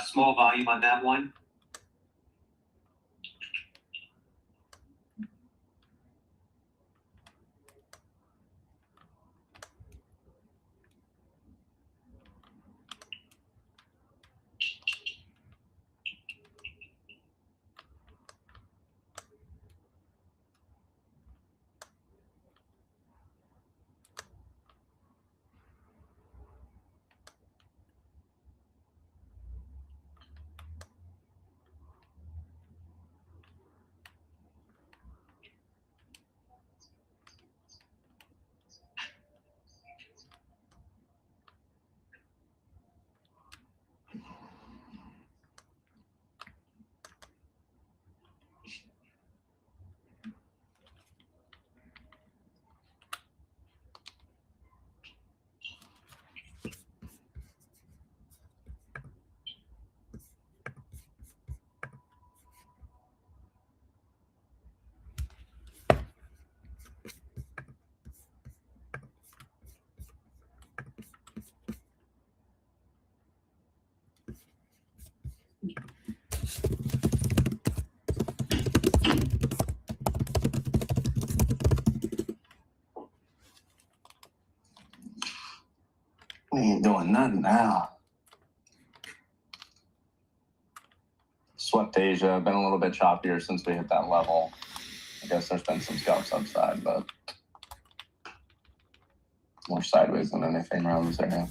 Small volume on that one. We ain't doing nothing now. Swept Asia, been a little bit choppier since we hit that level. I guess there's been some scalps upside, but more sideways than anything around this area.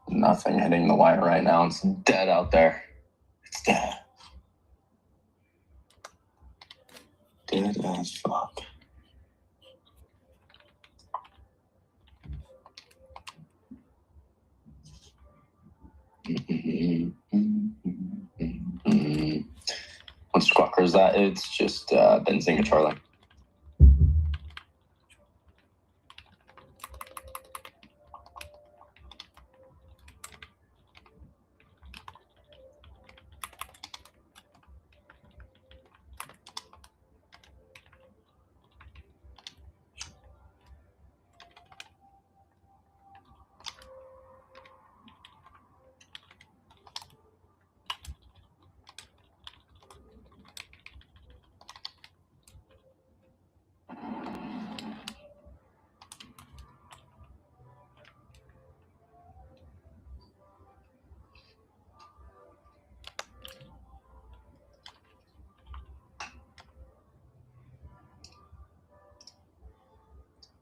Nothing hitting the wire right now. It's dead out there. It's dead. Dead as fuck. What squawker is that? It's just Benzinga Charlie.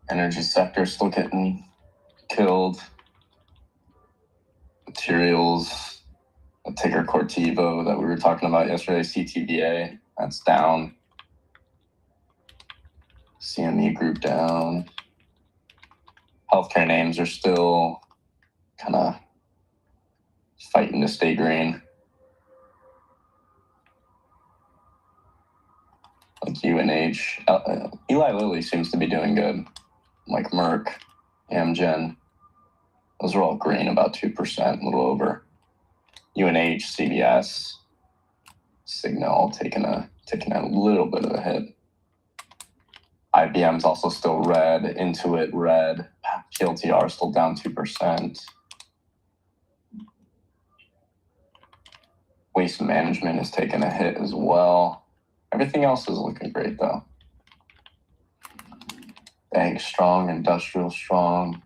Energy sector still getting killed. Materials, the ticker Cortivo that we were talking about yesterday, CTBA, that's down. CME group down. Healthcare names are still kind of fighting to stay green. Like UNH. Eli Lilly seems to be doing good. Like Merck, Amgen. Those are all green, about 2%, a little over. UNH, CVS, Signal taking a little bit of a hit. IBM's also still red. Intuit red. PLTR still down 2%. Waste management is taking a hit as well. Everything else is looking great though. Ag strong, industrial strong.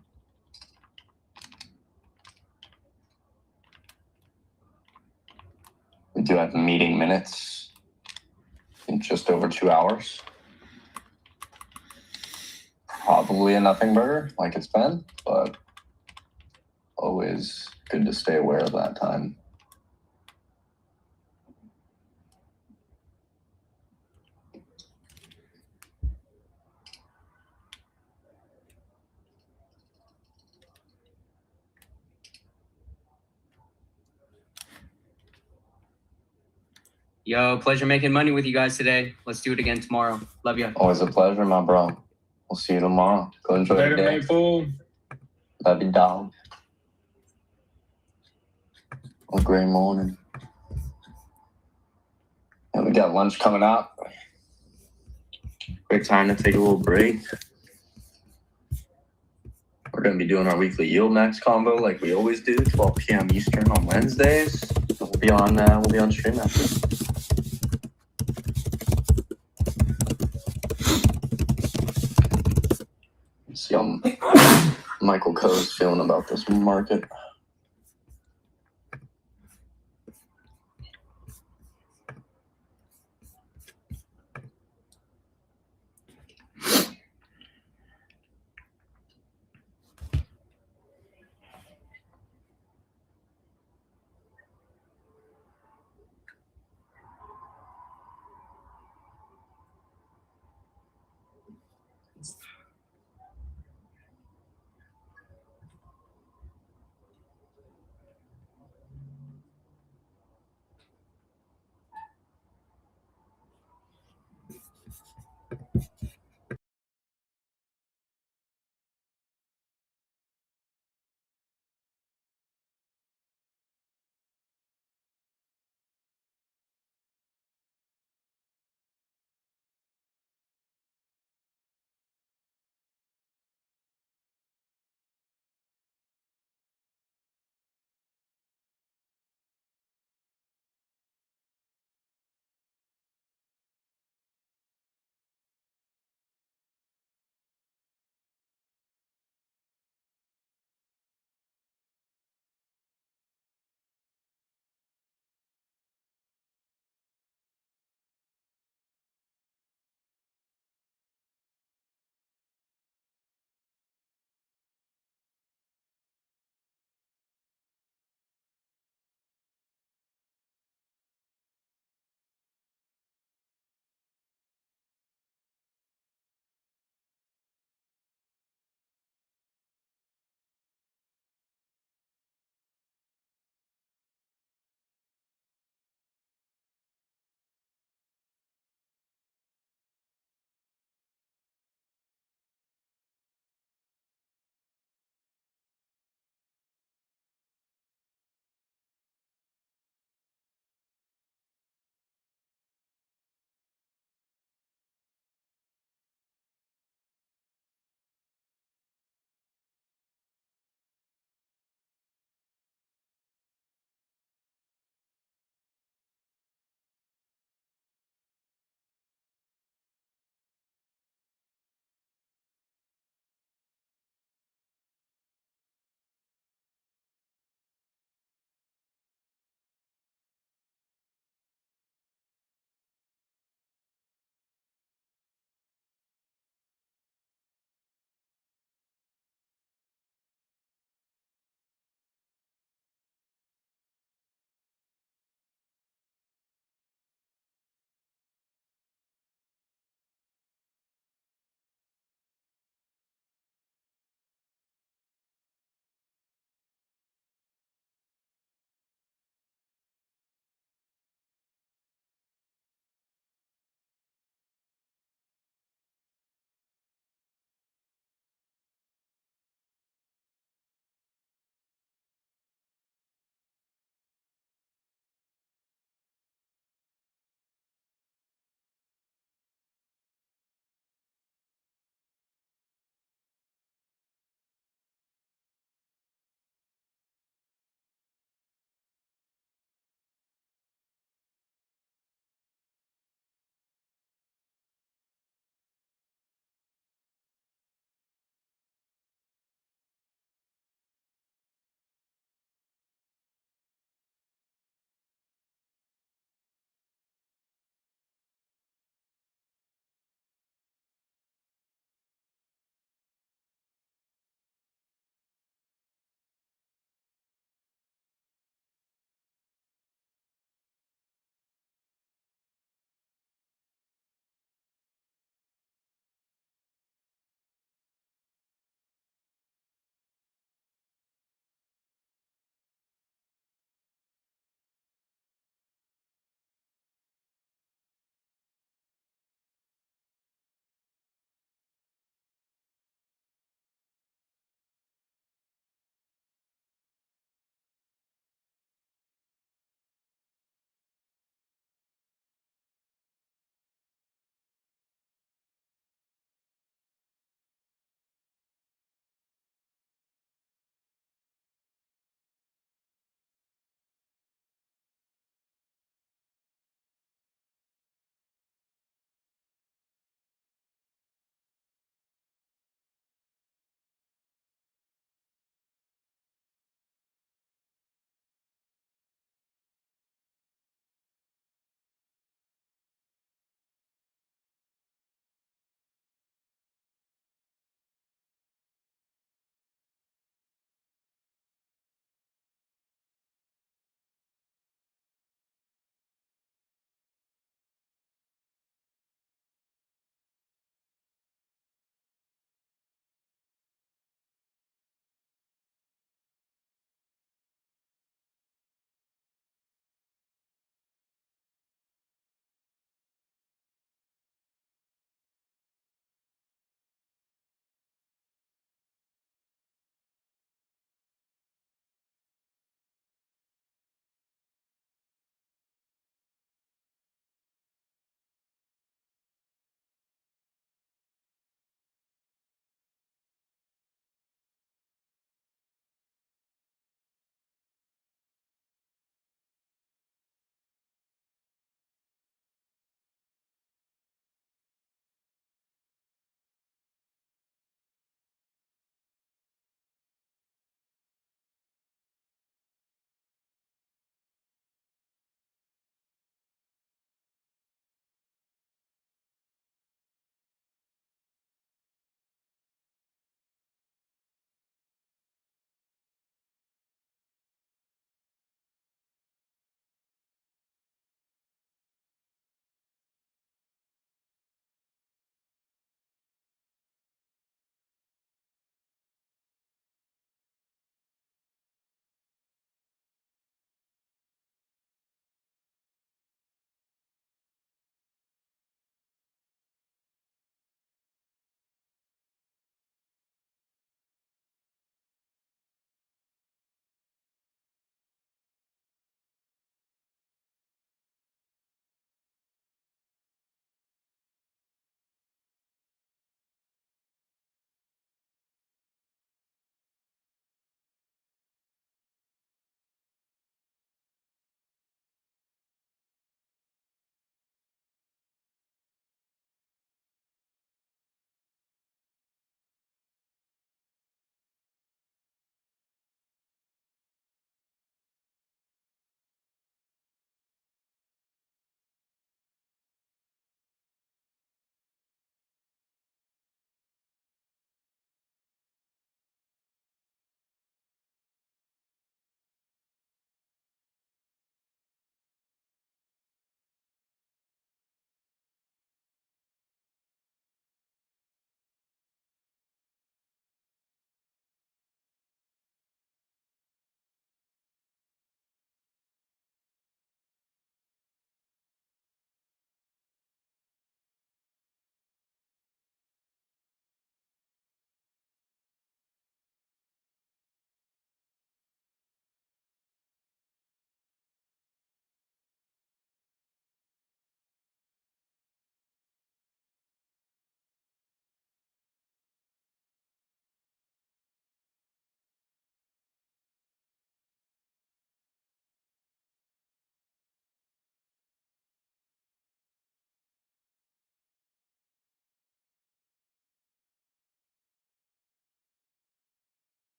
We do have meeting minutes in just over 2 hours. Probably a nothing burger like it's been, but always good to stay aware of that time. Yo, pleasure making money with you guys today. Let's do it again tomorrow. Love you. Always a pleasure, my bro. We'll see you tomorrow. Go enjoy the day. Love you, dog. A great morning. And we got lunch coming up. Great time to take a little break. We're going to be doing our weekly yield max combo like we always do, 12 p.m. Eastern on Wednesdays. We'll be on stream after. See how Michael Coe's feeling about this market.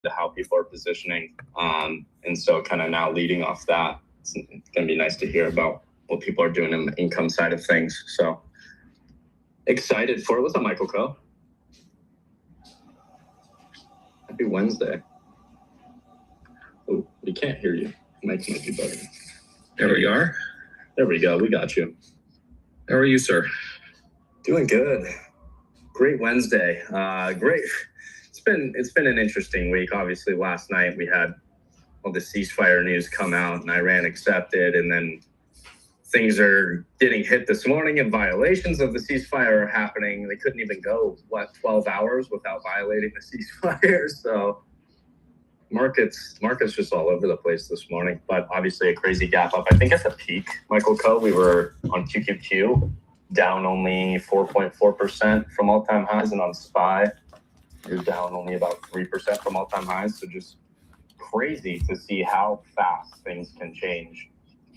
to how people are positioning. And so kind of now leading off that, it's going to be nice to hear about what people are doing in the income side of things. So excited for it. What's up, Michael Co? Happy Wednesday. Oh, we can't hear you. Mike might be bugging. There we are. There we go. We got you. How are you, sir? Doing good. Great Wednesday. Great. It's been an interesting week. Obviously, last night we had all the ceasefire news come out, and Iran accepted, and then things are getting hit this morning, and violations of the ceasefire are happening. They couldn't even go 12 hours without violating the ceasefire. So markets just all over the place this morning, but obviously a crazy gap up. I think at the peak, Michael Co, we were on QQQ down only 4.4% from all-time highs, and on SPY you're down only about 3% from all-time highs. So just crazy to see how fast things can change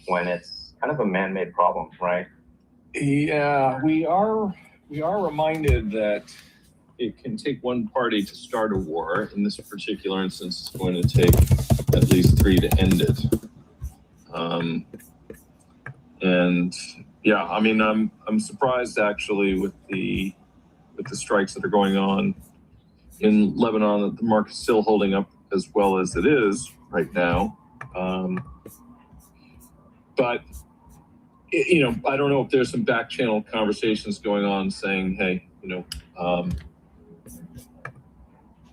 when it's kind of a man-made problem, right? Yeah, we are reminded that it can take one party to start a war. In this particular instance, it's going to take at least 3 to end it. And yeah, I mean, I'm surprised actually with the strikes that are going on in Lebanon that the market's still holding up as well as it is right now. But you know, I don't know if there's some back channel conversations going on saying, hey, you know,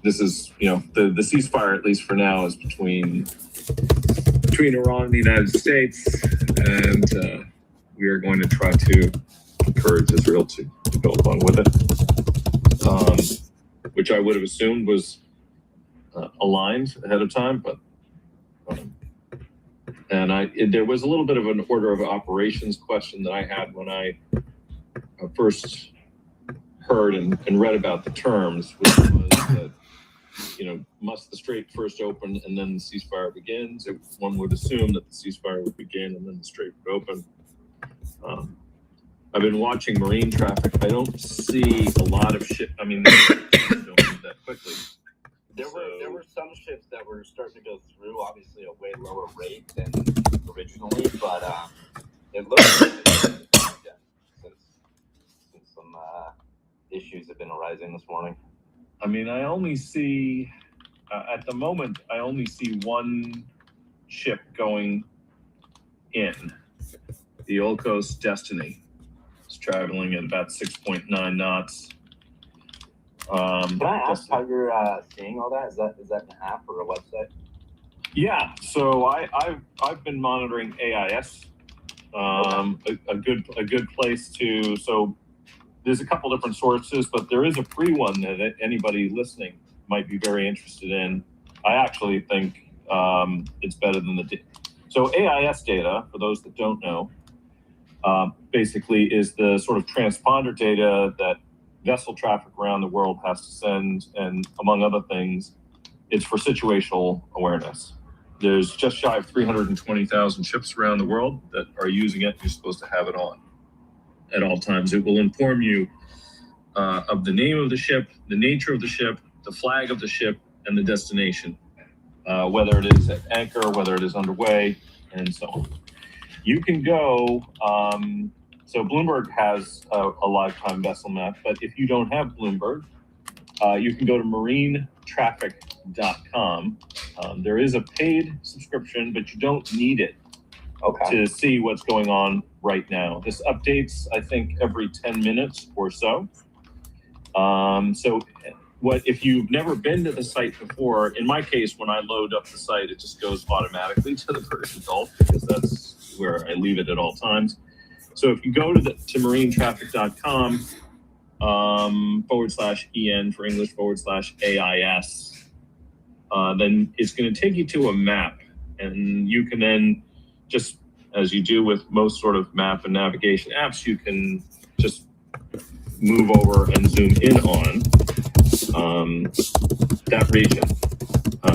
this is, you know, the ceasefire, at least for now, is between Iran and the United States, and we are going to try to encourage Israel to go along with it, which I would have assumed was aligned ahead of time, but there was a little bit of an order of operations question that I had when I first heard and read about the terms, which was that, you know, must the strait first open and then the ceasefire begins? One would assume that the ceasefire would begin and then the strait would open. I've been watching marine traffic. I don't see a lot of ship. I mean, they don't move that quickly. There were some ships that were starting to go through, obviously a way lower rate than originally, but it looks like since some issues have been arising this morning. I mean, I only see, at the moment, I only see one ship going in. The Old Coast Destiny is traveling at about 6.9 knots. Can I ask how you're seeing all that? Is that an app or a website? Yeah, so I've been monitoring AIS. A good place to. So there's a couple different sources, but there is a free one that anybody listening might be very interested in. I actually think it's better than so AIS data, for those that don't know, basically is the sort of transponder data that vessel traffic around the world has to send, and among other things, it's for situational awareness. There's just shy of 320,000 ships around the world that are using it. You're supposed to have it on at all times. It will inform you of the name of the ship, the nature of the ship, the flag of the ship, and the destination, whether it is at anchor, whether it is underway, and so on. You can go, so Bloomberg has a lifetime vessel map, but if you don't have Bloomberg, you can go to marinetraffic.com. There is a paid subscription, but you don't need it to see what's going on right now. This updates, I think, every 10 minutes or so. So if you've never been to the site before, in my case, when I load up the site, it just goes automatically to the Persian Gulf because that's where I leave it at all times. So if you go to marinetraffic.com /EN for English /AIS, then it's going to take you to a map, and you can then just, as you do with most sort of map and navigation apps, you can just move over and zoom in on that region.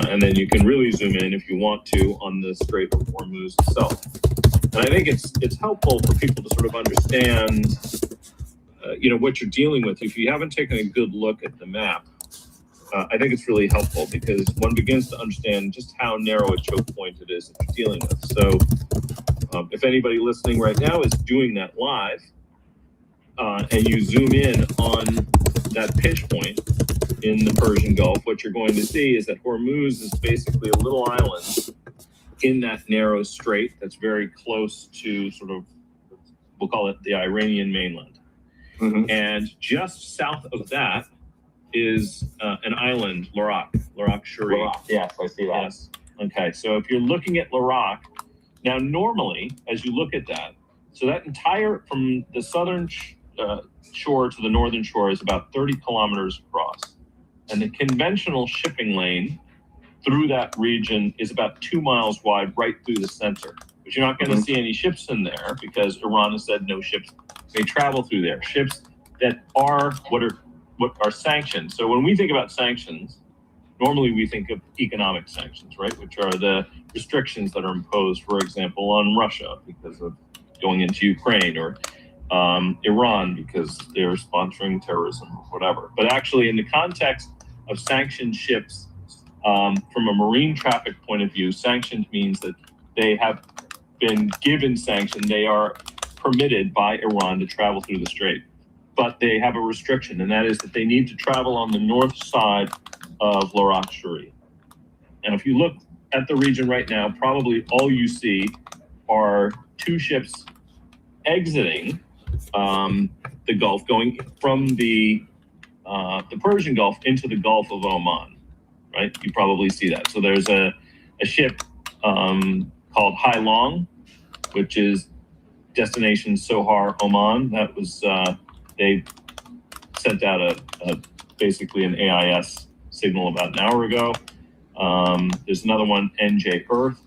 And then you can really zoom in if you want to on the Strait of Hormuz itself. And I think it's helpful for people to sort of understand, what you're dealing with. If you haven't taken a good look at the map, I think it's really helpful because one begins to understand just how narrow a choke point it is that you're dealing with. So if anybody listening right now is doing that live, and you zoom in on that pinch point in the Persian Gulf, what you're going to see is that Hormuz is basically a little island in that narrow strait that's very close to sort of, we'll call it the Iranian mainland. Mm-hmm. And just south of that is an island, Larak Shuri. Yes, I see that. Yes. Okay, so if you're looking at Larak, now normally, as you look at that, so that entire, from the southern shore to the northern shore is about 30 kilometers across. And the conventional shipping lane through that region is about 2 miles wide right through the center. But you're not going to see any ships in there because Iran has said no ships may travel through there. Ships that are what are sanctioned. So when we think about sanctions, normally we think of economic sanctions, right? Which are the restrictions that are imposed, for example, on Russia because of going into Ukraine, or Iran because they're sponsoring terrorism or whatever. But actually in the context of sanctioned ships, from a marine traffic point of view, sanctioned means that they have been given sanction. They are permitted by Iran to travel through the strait. But they have a restriction, and that is that they need to travel on the north side of Larak Shuri. And if you look at the region right now, probably all you see are 2 ships exiting the Gulf, going from the Persian Gulf into the Gulf of Oman, right? You probably see that. So there's a ship called Hai Long, which is destination Sohar, Oman. That was they sent out basically an AIS signal about an hour ago. There's another one, NJ Earth,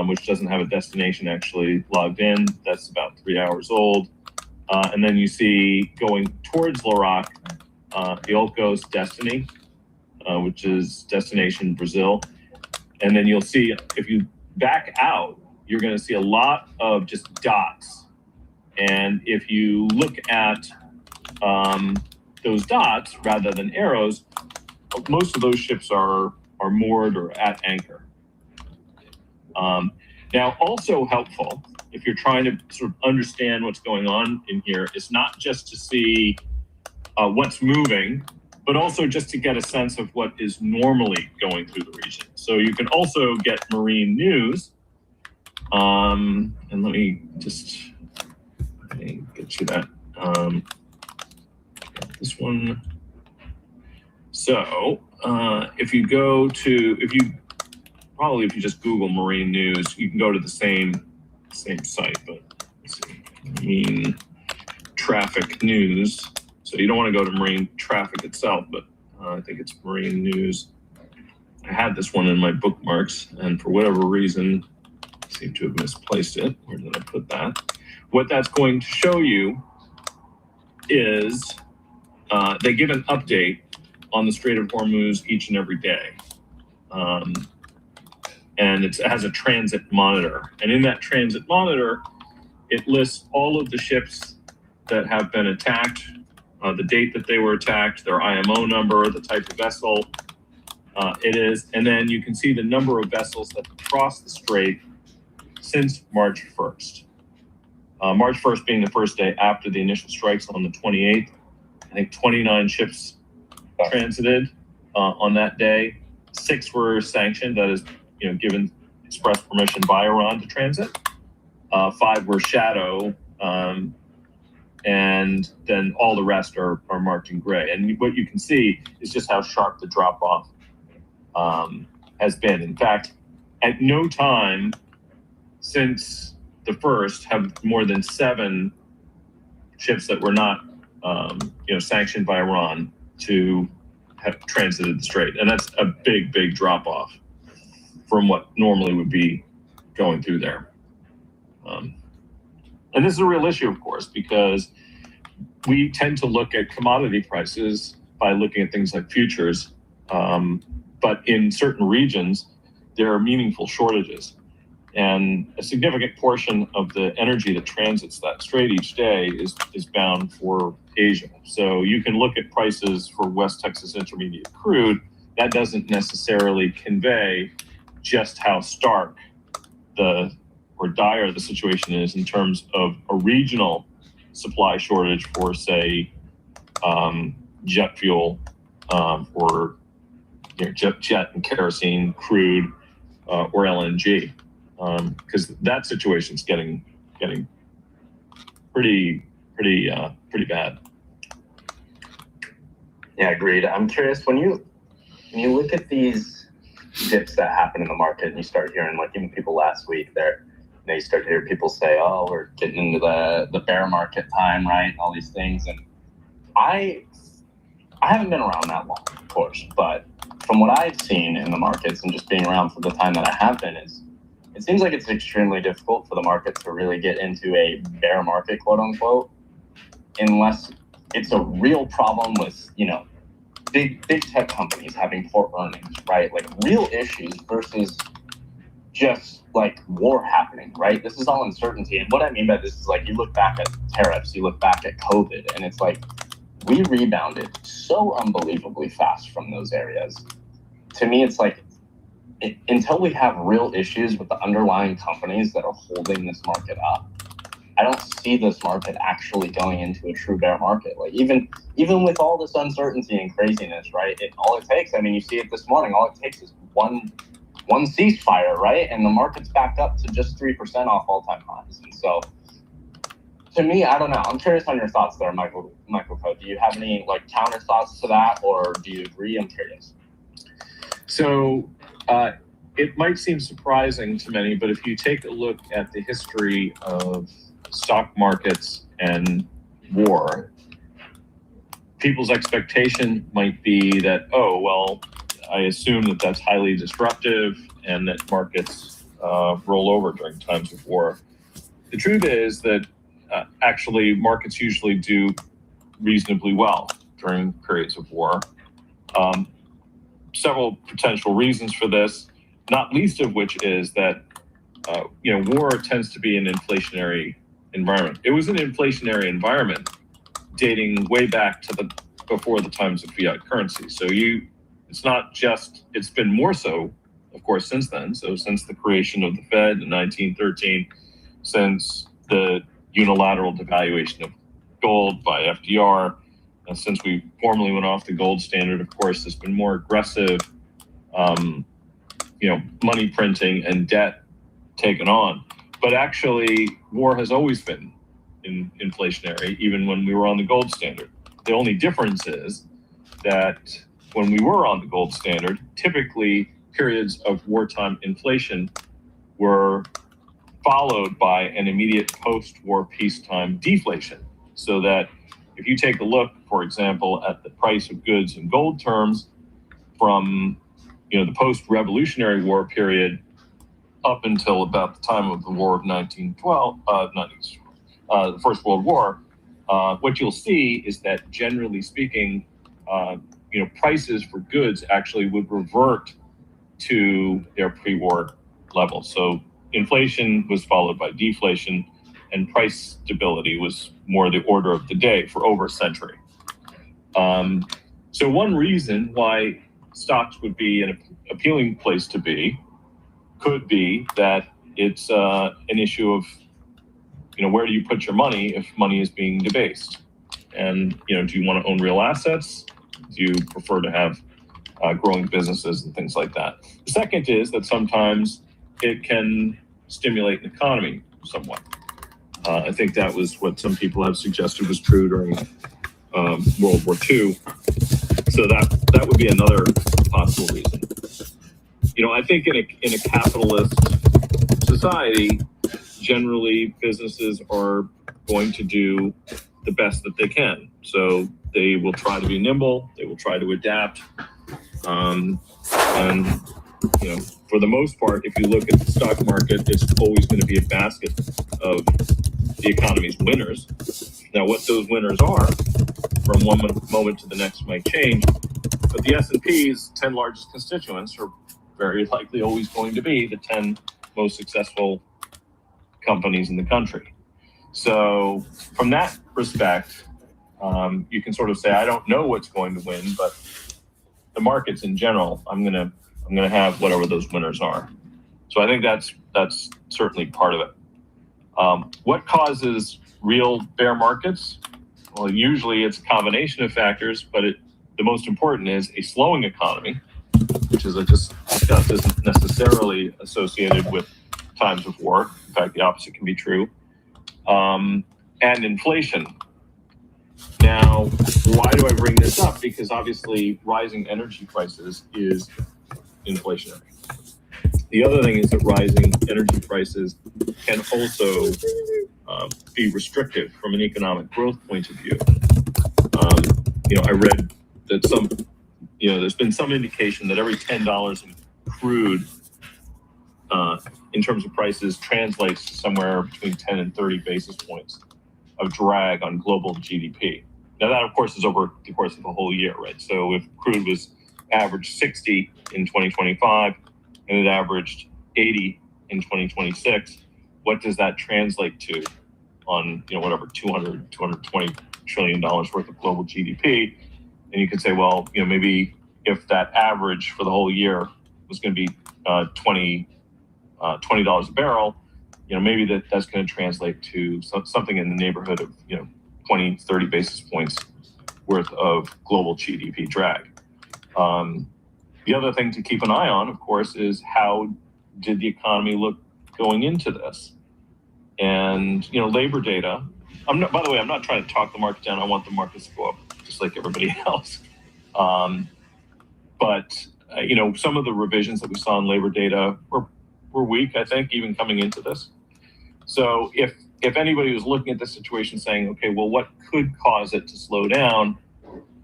which doesn't have a destination actually logged in. That's about 3 hours old. And then you see going towards Larak, the Olcos Destiny, which is destination Brazil. And then you'll see, if you back out, you're going to see a lot of just dots. And if you look at those dots rather than arrows, most of those ships are moored or at anchor. Now, also helpful, if you're trying to sort of understand what's going on in here, is not just to see what's moving, but also just to get a sense of what is normally going through the region. So you can also get marine news. And let me just get you that. This one. So if you go to, if you just Google marine news, you can go to the same site, but let's see, marine traffic news. So you don't want to go to marine traffic itself, but I think it's marine news. I had this one in my bookmarks, and for whatever reason, I seem to have misplaced it. Where did I put that? What that's going to show you is they give an update on the Strait of Hormuz each and every day. And it has a transit monitor. And in that transit monitor, it lists all of the ships that have been attacked, the date that they were attacked, their IMO number, the type of vessel it is. And then you can see the number of vessels that have crossed the strait since March 1st. March 1st being the first day after the initial strikes on the 28th. I think 29 ships transited on that day. 6 were sanctioned, that is, given express permission by Iran to transit. 5 were shadow, and then all the rest are marked in gray. And what you can see is just how sharp the drop-off has been. In fact, at no time since the first have more than 7 ships that were not sanctioned by Iran to have transited the strait. And that's a big, big drop-off from what normally would be going through there. And this is a real issue, of course, because we tend to look at commodity prices by looking at things like futures. But in certain regions, there are meaningful shortages. And a significant portion of the energy that transits that strait each day is bound for Asia. So you can look at prices for West Texas Intermediate crude. That doesn't necessarily convey just how stark or dire the situation is in terms of a regional supply shortage for, say, jet fuel, or jet and kerosene, crude, or LNG, because that situation's getting pretty bad. Yeah, agreed. I'm curious, when you look at these dips that happen in the market and you start hearing, like, even people last week you start to hear people say, oh, we're getting into the bear market time, right? All these things. And I haven't been around that long, of course, but from what I've seen in the markets and just being around for the time that I have been, it seems like it's extremely difficult for the market to really get into a bear market, quote unquote, unless it's a real problem with, big tech companies having poor earnings, right? Like real issues versus just like war happening, right? This is all uncertainty. And what I mean by this is, like, you look back at tariffs, you look back at COVID, and it's like we rebounded so unbelievably fast from those areas. To me, it's like until we have real issues with the underlying companies that are holding this market up, I don't see this market actually going into a true bear market. Like even with all this uncertainty and craziness, right? All it takes, I mean, you see it this morning, all it takes is one ceasefire, right? And the market's back up to just 3% off all-time highs. And so to me, I don't know. I'm curious on your thoughts there, Michael Coe. Do you have any like counter thoughts to that, or do you agree? I'm curious. So it might seem surprising to many, but if you take a look at the history of stock markets and war, people's expectation might be that, oh, well, I assume that that's highly disruptive and that markets roll over during times of war. The truth is that actually markets usually do reasonably well during periods of war. Several potential reasons for this, not least of which is that war tends to be an inflationary environment. It was an inflationary environment dating way back to before the times of fiat currency. So it's been more so, of course, since then. So since the creation of the Fed in 1913, since the unilateral devaluation of gold by FDR, and since we formally went off the gold standard, of course, there's been more aggressive, money printing and debt taken on. But actually, war has always been inflationary, even when we were on the gold standard. The only difference is that when we were on the gold standard, typically periods of wartime inflation were followed by an immediate post-war peacetime deflation. So that if you take a look, for example, at the price of goods in gold terms from the post-Revolutionary War period up until about the time of the War of 1912, the First World War, what you'll see is that generally speaking, prices for goods actually would revert to their pre-war levels. So inflation was followed by deflation, and price stability was more the order of the day for over a century. So one reason why stocks would be an appealing place to be could be that it's an issue of, where do you put your money if money is being debased? And, do you want to own real assets? Do you prefer to have growing businesses and things like that? The second is that sometimes it can stimulate an economy somewhat. I think that was what some people have suggested was true during World War II. So that would be another possible reason. I think in a capitalist society, generally businesses are going to do the best that they can. So they will try to be nimble. They will try to adapt. And for the most part, if you look at the stock market, it's always going to be a basket of the economy's winners. Now, what those winners are from one moment to the next might change, but the S&P's 10 largest constituents are very likely always going to be the 10 most successful companies in the country. So from that respect, you can sort of say, I don't know what's going to win, but the markets in general, I'm gonna have whatever those winners are. So I think that's certainly part of it. What causes real bear markets? Well, usually it's a combination of factors, but the most important is a slowing economy, which, as I just discussed, isn't necessarily associated with times of war. In fact, the opposite can be true. And inflation. Now, why do I bring this up? Because obviously rising energy prices is inflationary. The other thing is that rising energy prices can also be restrictive from an economic growth point of view. I read that there's been some indication that every $10 in crude in terms of prices translates to somewhere between 10 and 30 basis points of drag on global GDP. Now that, of course, is over the course of a whole year, right? So if crude was averaged 60 in 2025 and it averaged 80 in 2026, what does that translate to on, whatever, $220 trillion worth of global GDP? And you could say, well, maybe if that average for the whole year was going to be $20 a barrel, maybe that's going to translate to something in the neighborhood of 20, 30 basis points worth of global GDP drag. The other thing to keep an eye on, of course, is how did the economy look going into this? And labor data. By the way, I'm not trying to talk the market down. I want the markets to go up just like everybody else. But some of the revisions that we saw in labor data were weak, I think, even coming into this. So if anybody was looking at this situation saying, okay, well, what could cause it to slow down,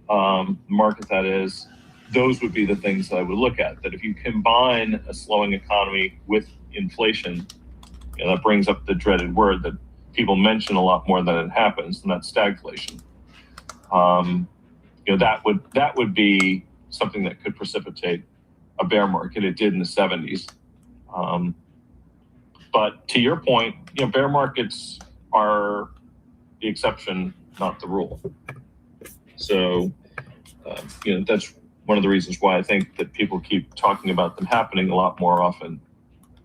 the market that is, those would be the things that I would look at. That if you combine a slowing economy with inflation, that brings up the dreaded word that people mention a lot more than it happens, and that's stagflation. That would be something that could precipitate a bear market. It did in the 70s. But to your point, bear markets are the exception, not the rule. So, that's one of the reasons why I think that people keep talking about them happening a lot more often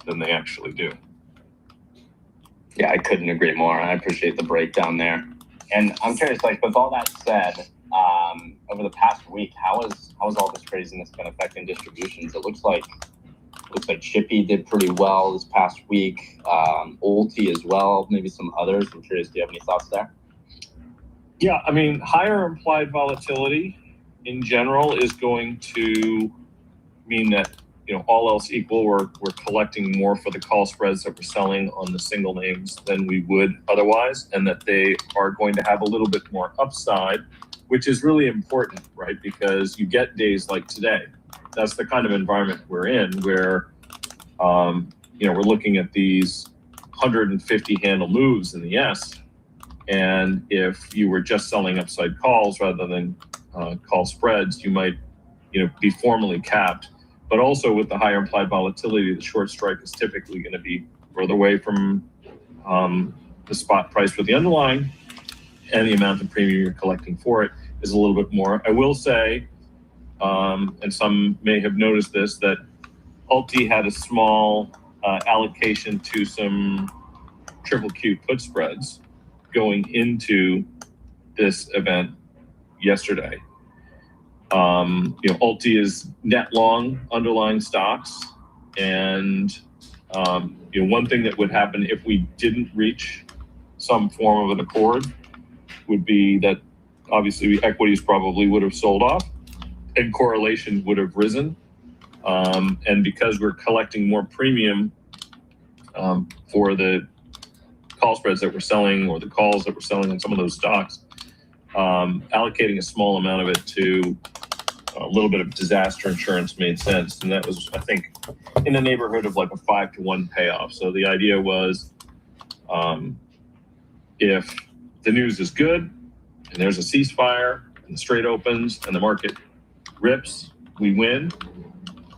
than they actually do. Yeah, I couldn't agree more. I appreciate the breakdown there. And I'm curious, with all that said, over the past week, how has all this craziness been affecting distributions? It looks like Chippy did pretty well this past week. Ulti as well, maybe some others. I'm curious, do you have any thoughts there? Yeah, higher implied volatility in general is going to mean that, all else equal, we're collecting more for the call spreads that we're selling on the single names than we would otherwise, and that they are going to have a little bit more upside, which is really important, right? Because you get days like today. That's the kind of environment we're in where, we're looking at these 150 handle moves in the S. And if you were just selling upside calls rather than call spreads, you might, be formally capped. But also with the higher implied volatility, the short strike is typically going to be further away from the spot price for the underlying, and the amount of premium you're collecting for it is a little bit more. I will say, and some may have noticed this, that Ulti had a small allocation to some triple Q put spreads going into this event yesterday. Ulti is net long underlying stocks, and one thing that would happen if we didn't reach some form of an accord would be that obviously equities probably would have sold off and correlation would have risen. And because we're collecting more premium for the call spreads that we're selling or the calls that we're selling in some of those stocks, allocating a small amount of it to a little bit of disaster insurance made sense. And that was, I think, in the neighborhood of like a 5-to-1 payoff. So the idea was, if the news is good and there's a ceasefire and the strait opens and the market rips, we win.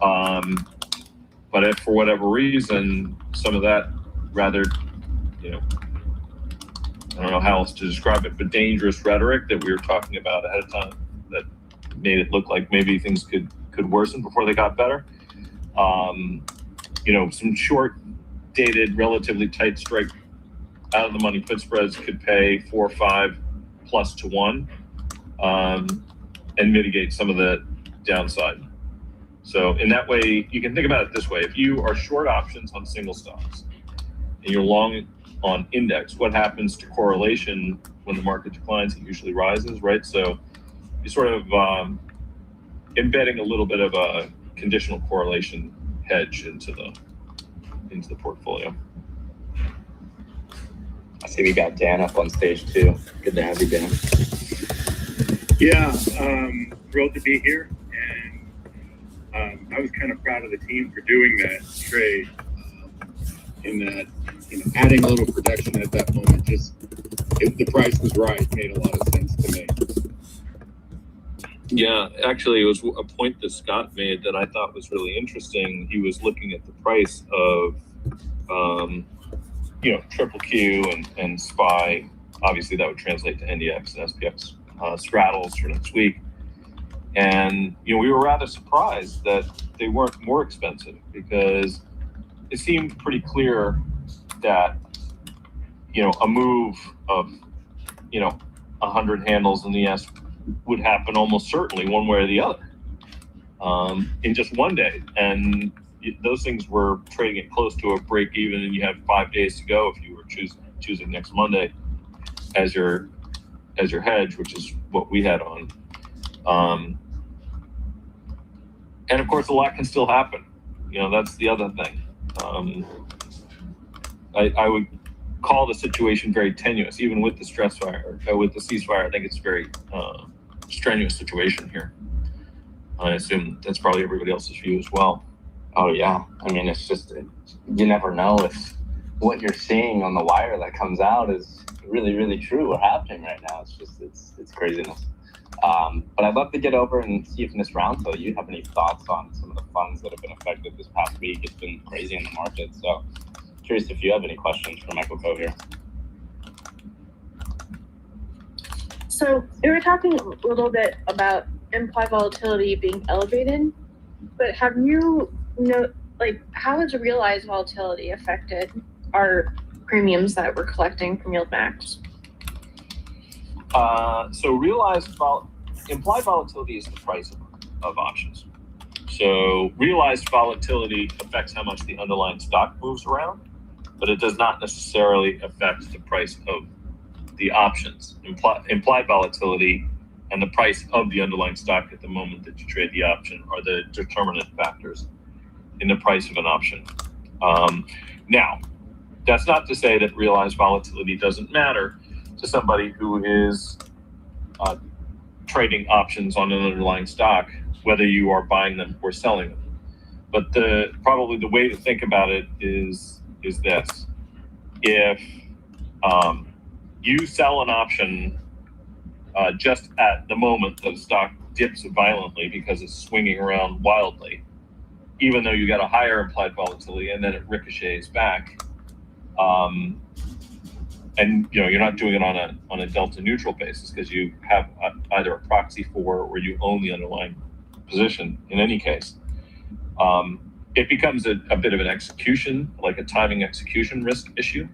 But if for whatever reason, some of that rather, I don't know how else to describe it, but dangerous rhetoric that we were talking about ahead of time that made it look like maybe things could worsen before they got better. Some short-dated, relatively tight strike out of the money put spreads could pay 4 or 5 plus to 1 and mitigate some of the downside. So in that way, you can think about it this way. If you are short options on single stocks and you're long on index, what happens to correlation when the market declines? It usually rises, right? So you're sort of embedding a little bit of a conditional correlation hedge into the portfolio. I see we got Dan up on stage too. Good to have you, Dan. Yeah, thrilled to be here, and I was kind of proud of the team for doing that trade. In that, adding a little production at that moment, just if the price was right, made a lot of sense to me. Yeah, actually, it was a point that Scott made that I thought was really interesting. He was looking at the price of, Triple Q and SPY. Obviously, that would translate to NDX and SPX straddles for next week. And, we were rather surprised that they weren't more expensive because it seemed pretty clear that, a move of, 100 handles in the S would happen almost certainly one way or the other in just one day. And those things were trading it close to a break even, and you had 5 days to go if you were choosing next Monday as your hedge, which is what we had on. And of course, a lot can still happen. That's the other thing. I would call the situation very tenuous, even with the with the ceasefire. I think it's a very strenuous situation here. I assume that's probably everybody else's view as well. Oh yeah, I mean, it's just you never know if what you're seeing on the wire that comes out is really, really true or happening right now. It's just it's craziness. But I'd love to get over and see if Ms. Roundhill, you have any thoughts on some of the funds that have been affected this past week. It's been crazy in the market, so curious if you have any questions for Michael Coe here. So we were talking a little bit about implied volatility being elevated, but have you how has realized volatility affected our premiums that we're collecting from YieldMax? So implied volatility is the price of options. So realized volatility affects how much the underlying stock moves around, but it does not necessarily affect the price of the options. Implied volatility and the price of the underlying stock at the moment that you trade the option are the determinant factors in the price of an option. Now, that's not to say that realized volatility doesn't matter to somebody who is trading options on an underlying stock, whether you are buying them or selling them. But probably the way to think about it is this: if you sell an option just at the moment that the stock dips violently because it's swinging around wildly, even though you got a higher implied volatility, and then it ricochets back, and you're not doing it on a delta neutral basis because you have either a proxy for or you own the underlying position. In any case, it becomes a bit of an execution, like a timing execution risk issue,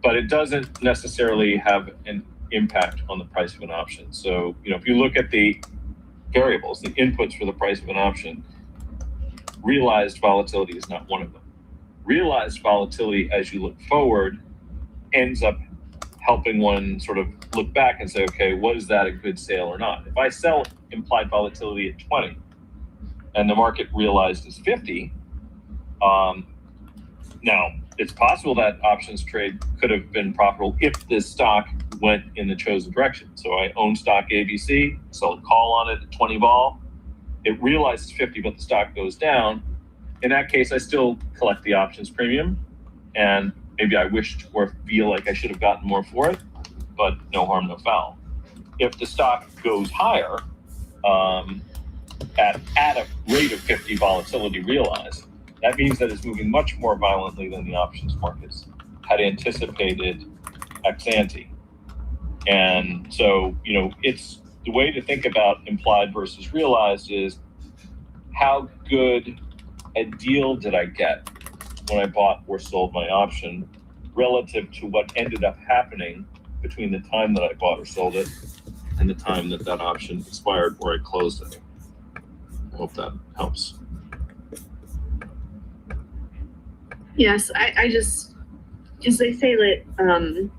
but it doesn't necessarily have an impact on the price of an option. So if you look at the variables, the inputs for the price of an option, realized volatility is not one of them. Realized volatility, as you look forward, ends up helping one sort of look back and say, okay, was that a good sale or not? If I sell implied volatility at 20 and the market realized is 50, now it's possible that options trade could have been profitable if this stock went in the chosen direction. So I own stock ABC, sell a call on it at 20 vol. It realizes 50, but the stock goes down. In that case, I still collect the options premium, and maybe I wished or feel like I should have gotten more for it, but no harm, no foul. If the stock goes higher at a rate of 50 volatility realized, that means that it's moving much more violently than the options markets had anticipated ex ante. And so, it's the way to think about implied versus realized is how good a deal did I get when I bought or sold my option relative to what ended up happening between the time that I bought or sold it and the time that that option expired or I closed it. I hope that helps. Yes, I just, because they say that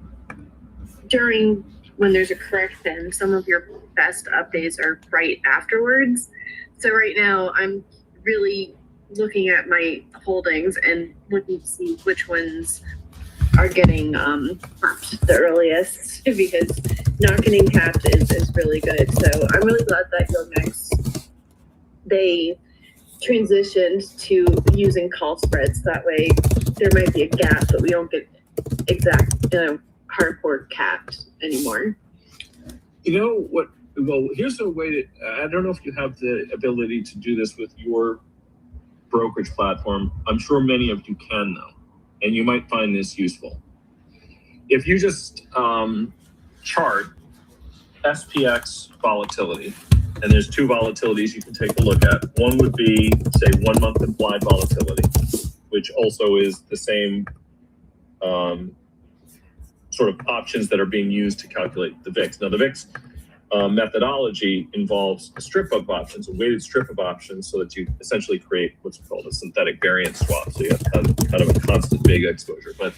during when there's a correction, some of your best updates are right afterwards. So right now I'm really looking at my holdings and looking to see which ones are getting capped the earliest, because not getting capped is really good. So I'm really glad that Yonex, they transitioned to using call spreads. That way there might be a gap, but we don't get exact hardcore capped anymore. You know what? Well, here's a way to, I don't know if you have the ability to do this with your brokerage platform. I'm sure many of you can, though, and you might find this useful. If you just chart SPX volatility, and there's two volatilities you can take a look at. One would be, say, 1 month implied volatility, which also is the same sort of options that are being used to calculate the VIX. Now, the VIX methodology involves a strip of options, a weighted strip of options, so that you essentially create what's called a synthetic variance swap. So you have kind of a constant beta exposure. But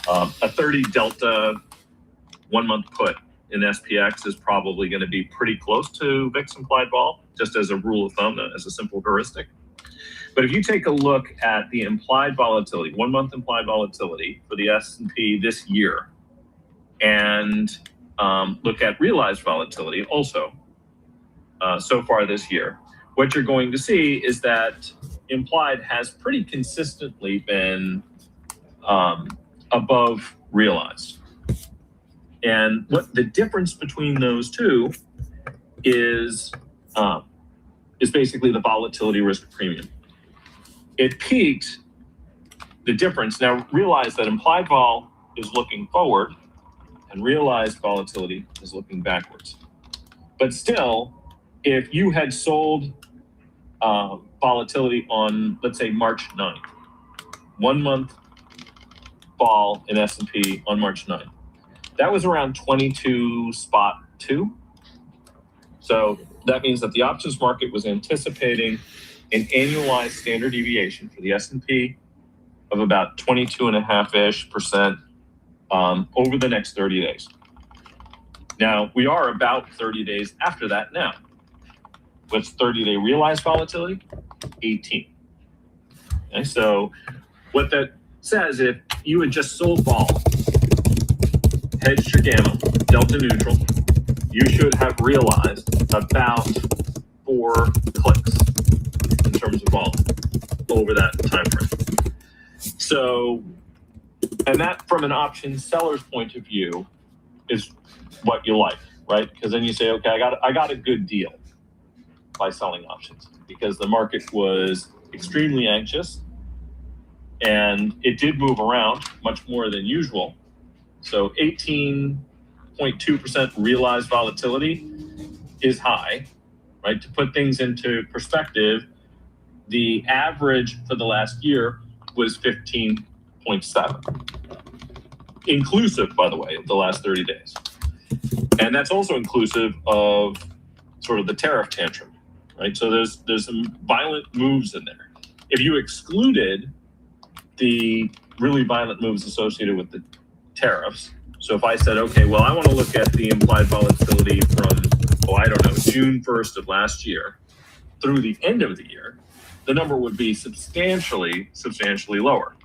a 30 delta 1 month put in SPX is probably going to be pretty close to VIX implied vol, just as a rule of thumb, as a simple heuristic. But if you take a look at the implied volatility, 1 month implied volatility for the S&P this year, and look at realized volatility also so far this year, what you're going to see is that implied has pretty consistently been above realized. And what the difference between those two is basically the volatility risk premium. It peaked, the difference. Now realize that implied vol is looking forward and realized volatility is looking backwards. But still, if you had sold volatility on, let's say, March 9th, 1 month fall in S&P on March 9th, that was around 22.2. So that means that the options market was anticipating an annualized standard deviation for the S&P of about 22.5% over the next 30 days. Now, we are about 30 days after that now. What's 30-day realized volatility? 18. Okay, so what that says, if you had just sold vol, hedged your gamma, delta neutral, you should have realized about 4 clicks in terms of vol over that time frame. So, and that from an option seller's point of view is what you like, right? Because then you say, okay, I got a good deal by selling options, because the market was extremely anxious and it did move around much more than usual. So 18.2% realized volatility is high, right? To put things into perspective, the average for the last year was 15.7, inclusive, by the way, of the last 30 days. And that's also inclusive of sort of the tariff tantrum, right? So there's some violent moves in there. If you excluded the really violent moves associated with the tariffs, so if I said, okay, well, I want to look at the implied volatility from, June 1st of last year through the end of the year, the number would be substantially lower.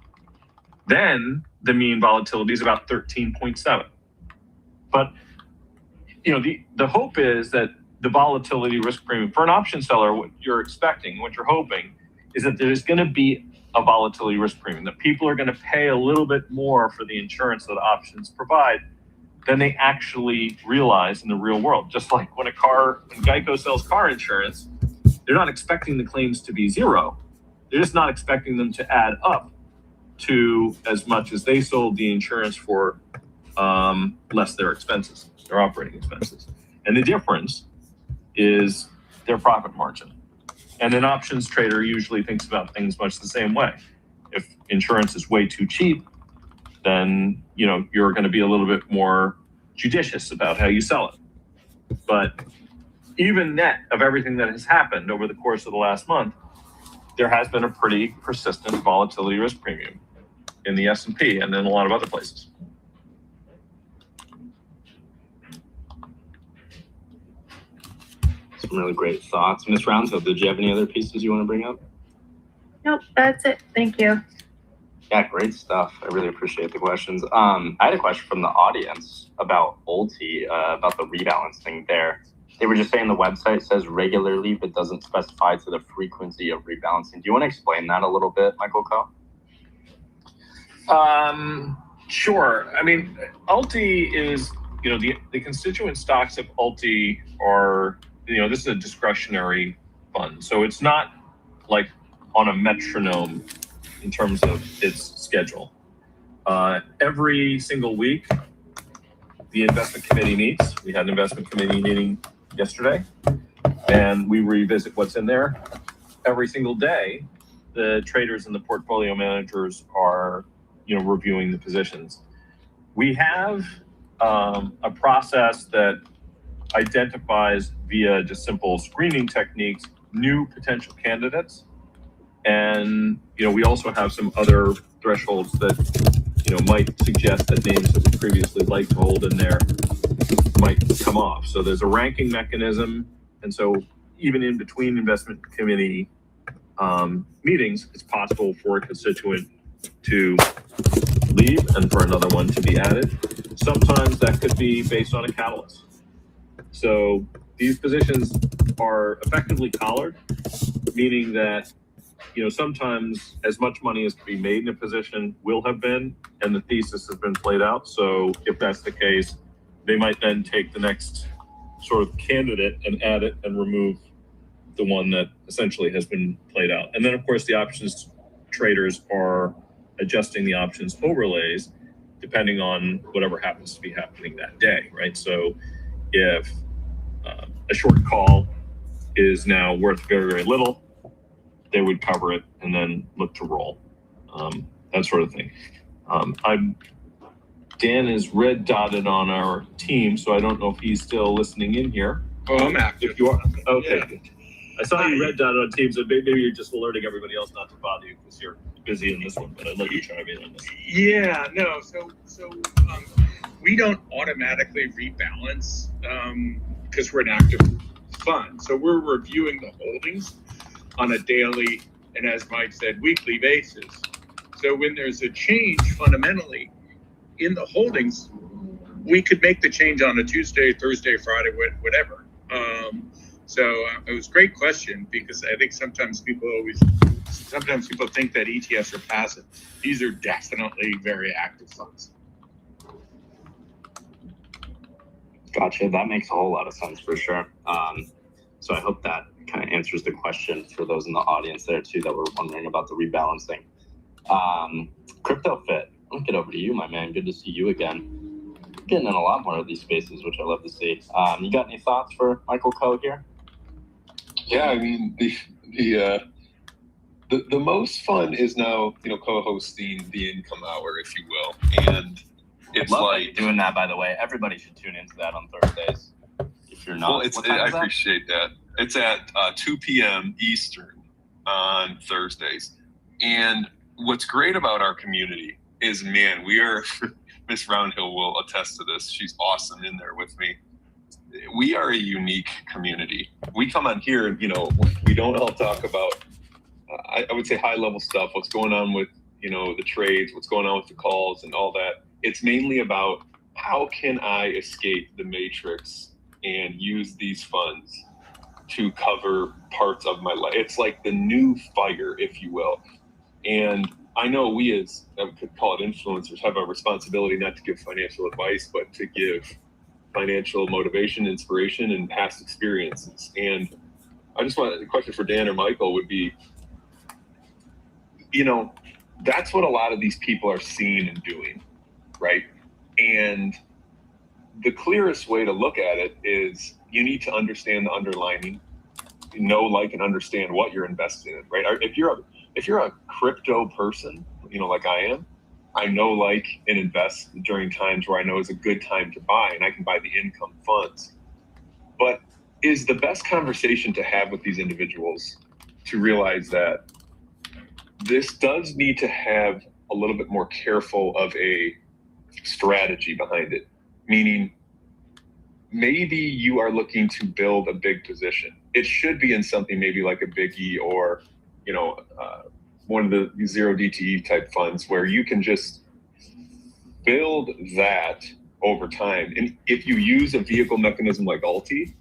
Then the mean volatility is about 13.7. But the hope is that the volatility risk premium for an option seller, what you're expecting, what you're hoping, is that there's going to be a volatility risk premium, that people are going to pay a little bit more for the insurance that options provide than they actually realize in the real world. Just like when Geico sells car insurance, they're not expecting the claims to be zero. They're just not expecting them to add up to as much as they sold the insurance for less their expenses, their operating expenses. And the difference is their profit margin. And an options trader usually thinks about things much the same way. If insurance is way too cheap, then you're going to be a little bit more judicious about how you sell it. But even net of everything that has happened over the course of the last month, there has been a pretty persistent volatility risk premium in the S&P and in a lot of other places. Some really great thoughts. Ms. Roundhill, did you have any other pieces you want to bring up? Nope, that's it. Thank you. Yeah, great stuff. I really appreciate the questions. I had a question from the audience about Ulti, about the rebalancing there. They were just saying the website says regularly, but doesn't specify to the frequency of rebalancing. Do you want to explain that a little bit, Michael Coe? Sure. I mean, Ulti is, the constituent stocks of Ulti are, this is a discretionary fund. So it's not like on a metronome in terms of its schedule. Every single week, the investment committee meets. We had an investment committee meeting yesterday, and we revisit what's in there. Every single day, the traders and the portfolio managers are, reviewing the positions. We have a process that identifies via just simple screening techniques new potential candidates, and we also have some other thresholds that might suggest that names that we previously liked to hold in there might come off. So there's a ranking mechanism, and so even in between investment committee meetings, it's possible for a constituent to leave and for another one to be added. Sometimes that could be based on a catalyst. So these positions are effectively collared, meaning that sometimes as much money as can be made in a position will have been, and the thesis has been played out. So if that's the case, they might then take the next sort of candidate and add it and remove the one that essentially has been played out. And then of course the options traders are adjusting the options overlays depending on whatever happens to be happening that day, right? So if a short call is now worth very, very little, they would cover it and then look to roll, that sort of thing. Dan is red dotted on our team, so I don't know if he's still listening in here. Oh, I'm active. If you are, okay. Yeah. Good. I saw you red dotted on teams, so maybe you're just alerting everybody else not to bother you because you're busy in this one, but I'd let you chime in on this. Yeah, no, so we don't automatically rebalance because we're an active fund. So we're reviewing the holdings on a daily, and as Mike said, weekly basis. So when there's a change fundamentally in the holdings, we could make the change on a Tuesday, Thursday, Friday, whatever. So it was a great question because I think sometimes people think that ETFs are passive. These are definitely very active funds. Gotcha. That makes a whole lot of sense for sure. So I hope that kind of answers the question for those in the audience there too that were wondering about the rebalancing. Crypto Fit, I'll get over to you, my man. Good to see you again. Getting in a lot more of these spaces, which I love to see. You got any thoughts for Michael Coe here? Yeah, I mean the most fun is now co-hosting the income hour, if you will, and it's love like doing that. By the way, everybody should tune into that on Thursdays. If you're not, well, I appreciate that. It's at 2 p.m. Eastern on Thursdays, and what's great about our community is, man, we are. Miss Roundhill will attest to this. She's awesome in there with me. We are a unique community. We come on here and, we don't all talk about, I would say high level stuff, what's going on with, the trades, what's going on with the calls and all that. It's mainly about how can I escape the matrix and use these funds to cover parts of my life. It's like the new fire, if you will. And I know we as, I could call it influencers, have a responsibility not to give financial advice, but to give financial motivation, inspiration, and past experiences. And I just want, the question for Dan or Michael would be, that's what a lot of these people are seeing and doing, right? And the clearest way to look at it is you need to understand the underlying, know, like, and understand what you're invested in, right? If you're a crypto person, like I am, I know, like, and invest during times where I know is a good time to buy, and I can buy the income funds. But is the best conversation to have with these individuals to realize that this does need to have a little bit more careful of a strategy behind it, meaning maybe you are looking to build a big position. It should be in something maybe like a Biggie or, one of the 0 DTE type funds where you can just build that over time. And if you use a vehicle mechanism like Alti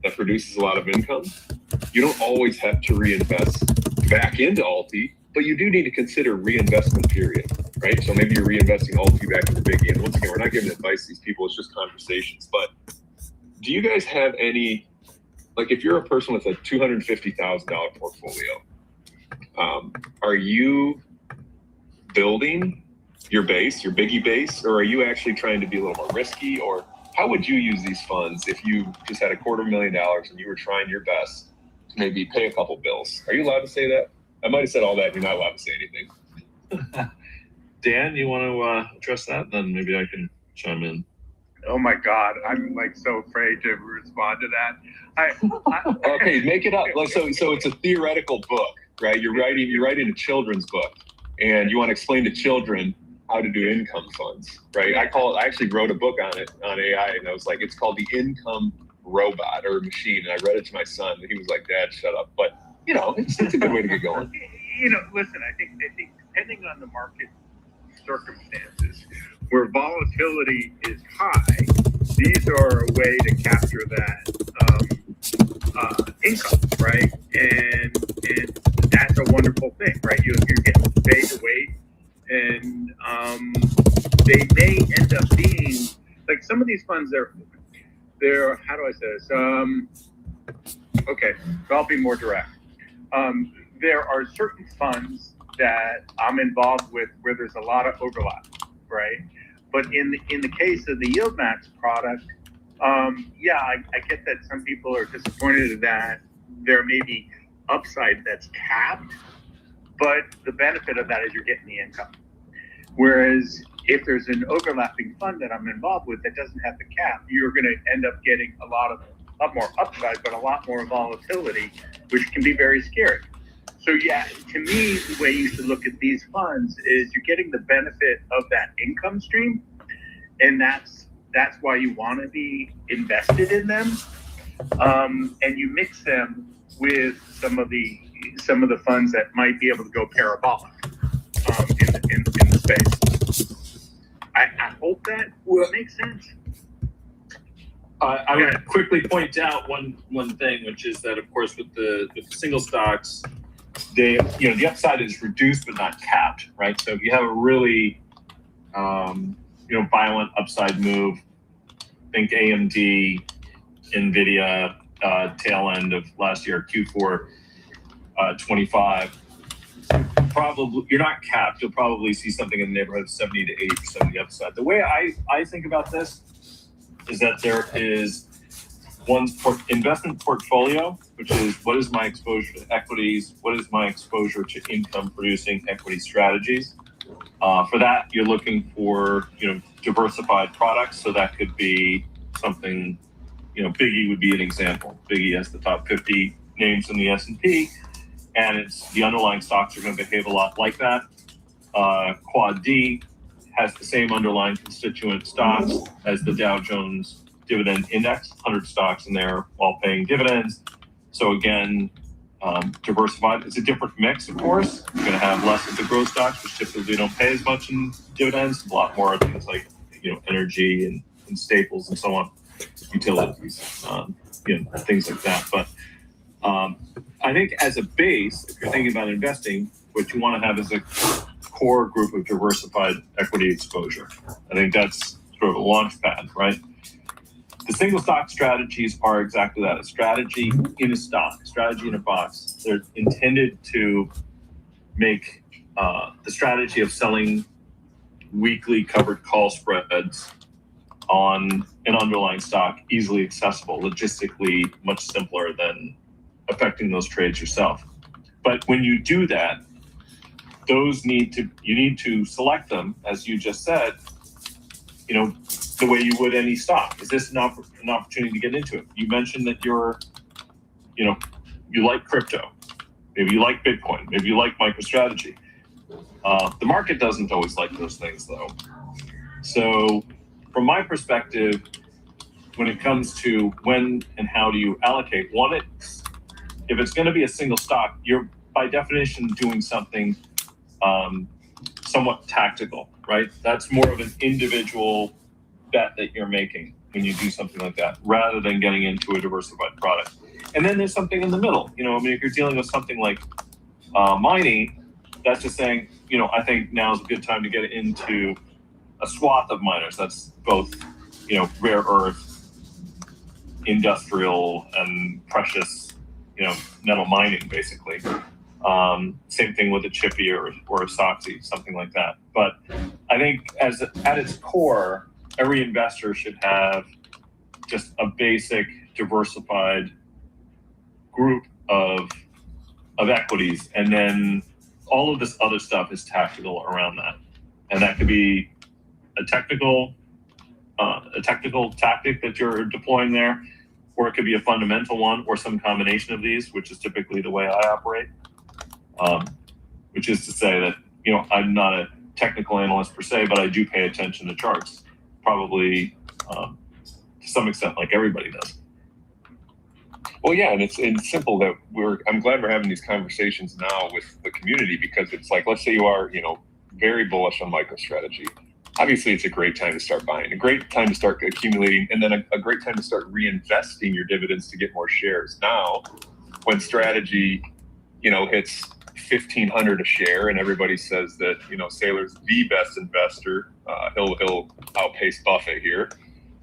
that produces a lot of income, you don't always have to reinvest back into Alti, but you do need to consider reinvestment period, right? So maybe you're reinvesting Alti back into Biggie. And once again, we're not giving advice to these people, it's just conversations. But do you guys have any, like, if you're a person with a $250,000 portfolio, are you building your base, your Biggie base, or are you actually trying to be a little more risky? Or how would you use these funds if you just had $250,000 and you were trying your best to maybe pay a couple bills? Are you allowed to say that? I might have said all that. You're not allowed to say anything. Dan, you want to address that? Then maybe I can chime in. Oh my God, I'm like so afraid to respond to that. Okay, make it up. Like, so it's a theoretical book, right? You're writing a children's book, and you want to explain to children how to do income funds, right? I actually wrote a book on it on AI, and I was like, it's called The Income Robot or Machine, and I read it to my son, and he was like, Dad, shut up. But it's a good way to get going. Listen, I think depending on the market circumstances, where volatility is high, these are a way to capture that income, right? And that's a wonderful thing, right? You're getting paid to wait, and they may end up being like some of these funds. They're how do I say this? Okay, so I'll be more direct. There are certain funds that I'm involved with where there's a lot of overlap, right? But in the case of the Yield Max product, I get that some people are disappointed that there may be upside that's capped, but the benefit of that is you're getting the income. Whereas if there's an overlapping fund that I'm involved with that doesn't have the cap, you're going to end up getting a lot more upside, but a lot more volatility, which can be very scary. So to me, the way you should look at these funds is you're getting the benefit of that income stream, and that's why you want to be invested in them. And you mix them with some of the funds that might be able to go parabolic in the space. I hope that makes sense. I would quickly point out one thing, which is that, of course, with the single stocks, the upside is reduced but not capped, right? So if you have a really violent upside move, think AMD, Nvidia, tail end of last year, Q4 25. Probably you're not capped. You'll probably see something in the neighborhood of 70 to 80% of the upside. The way I think about this is that there is one's investment portfolio, which is what is my exposure to equities, what is my exposure to income producing equity strategies. For that, you're looking for diversified products. So that could be something, Biggie would be an example. Biggie has the top 50 names in the S&P, and it's the underlying stocks are going to behave a lot like that. Quad D has the same underlying constituent stocks as the Dow Jones Dividend Index, 100 stocks in there all paying dividends. So again, diversified. It's a different mix, of course. You're going to have less of the growth stocks, which typically don't pay as much in dividends. A lot more things like energy and staples and so on, utilities, things like that. But I think as a base, if you're thinking about investing, what you want to have is a core group of diversified equity exposure. I think that's sort of a launch pad, right? The single stock strategies are exactly that, a strategy in a stock, a strategy in a box. They're intended to make the strategy of selling weekly covered call spreads on an underlying stock easily accessible, logistically much simpler than affecting those trades yourself. But when you do that, you need to select them, as you just said, the way you would any stock. Is this an opportunity to get into it? You mentioned that you like crypto. Maybe you like Bitcoin. Maybe you like MicroStrategy. The market doesn't always like those things, though. So from my perspective, when it comes to when and how do you allocate, if it's going to be a single stock, you're by definition doing something somewhat tactical, right? That's more of an individual bet that you're making when you do something like that, rather than getting into a diversified product. And then there's something in the middle. If you're dealing with something like mining, that's just saying, I think now is a good time to get into a swath of miners. That's both, rare earth, industrial, and precious, metal mining, basically. Same thing with a Chippy or a Soxy, something like that. But I think at its core, every investor should have just a basic diversified group of equities, and then all of this other stuff is tactical around that. And that could be a technical tactic that you're deploying there, or it could be a fundamental one, or some combination of these, which is typically the way I operate. Which is to say that, I'm not a technical analyst per se, but I do pay attention to charts, probably to some extent like everybody does. Well, yeah, and it's simple that I'm glad we're having these conversations now with the community, because it's like, let's say you are, very bullish on MicroStrategy. Obviously, it's a great time to start buying, a great time to start accumulating, and then a great time to start reinvesting your dividends to get more shares. Now, when strategy, hits 1,500 a share, and everybody says that Saylor's the best investor, he'll outpace Buffett here.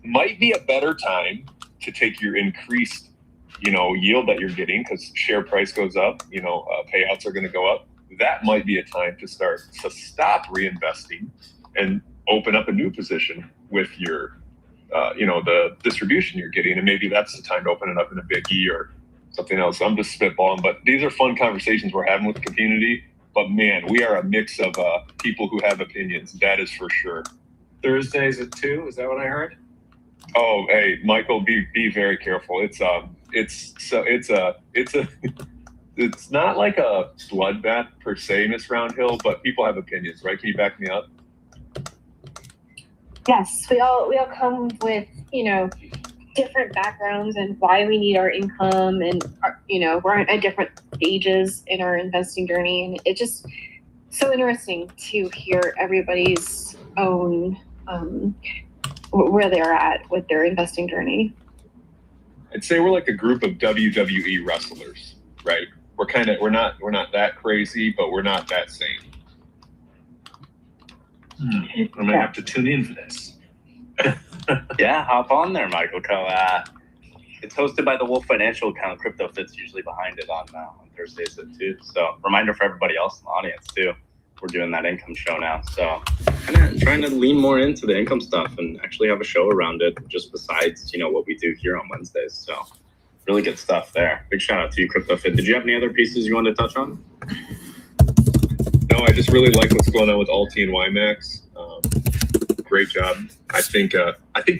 Might be a better time to take your increased yield that you're getting, because share price goes up, payouts are going to go up. That might be a time to stop reinvesting and open up a new position with your the distribution you're getting, and maybe that's the time to open it up in a big E or something else. I'm just spitballing, but these are fun conversations we're having with the community. But man, we are a mix of people who have opinions. That is for sure. Thursdays at 2, is that what I heard? Oh, hey, Michael, be very careful. It's not like a bloodbath per se, Miss Roundhill, but people have opinions, right? Can you back me up? Yes, we all come with, different backgrounds and why we need our income, and we're at different stages in our investing journey, and it's just so interesting to hear everybody's own where they're at with their investing journey. I'd say we're like a group of WWE wrestlers, right? We're not that crazy, but we're not that sane. I'm gonna have to tune in for this. Yeah, hop on there, Michael. It's hosted by the Wolf Financial account. CryptoFit's usually behind it on Thursdays at 2. So reminder for everybody else in the audience too. We're doing that income show now. So trying to lean more into the income stuff and actually have a show around it, just besides, what we do here on Wednesdays. So really good stuff there. Big shout out to you, CryptoFit. Did you have any other pieces you wanted to touch on? No, I just really like what's going on with Alti and YMAX. Great job. I think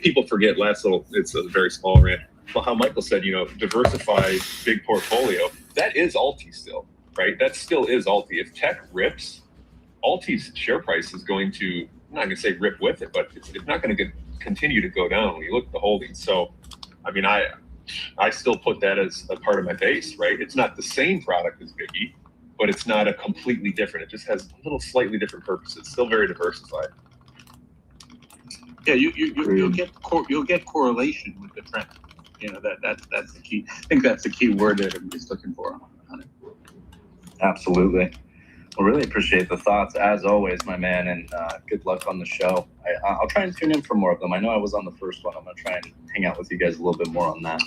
people forget it's a very small rant. Well, how Michael said, diversify big portfolio. That is Alti still, right? That still is Alti. If tech rips, Alti's share price is going to, I'm not going to say rip with it, but it's not going to continue to go down when you look at the holdings. So, I still put that as a part of my base, right? It's not the same product as Biggie, but it's not a completely different. It just has a little slightly different purpose. It's still very diversified. Yeah, you'll get correlation with the trend. That's the key. I think that's the key word that everybody's looking for on it. Absolutely. Well, really appreciate the thoughts as always, my man, and good luck on the show. I'll try and tune in for more of them. I know I was on the first one. I'm gonna try and hang out with you guys a little bit more on that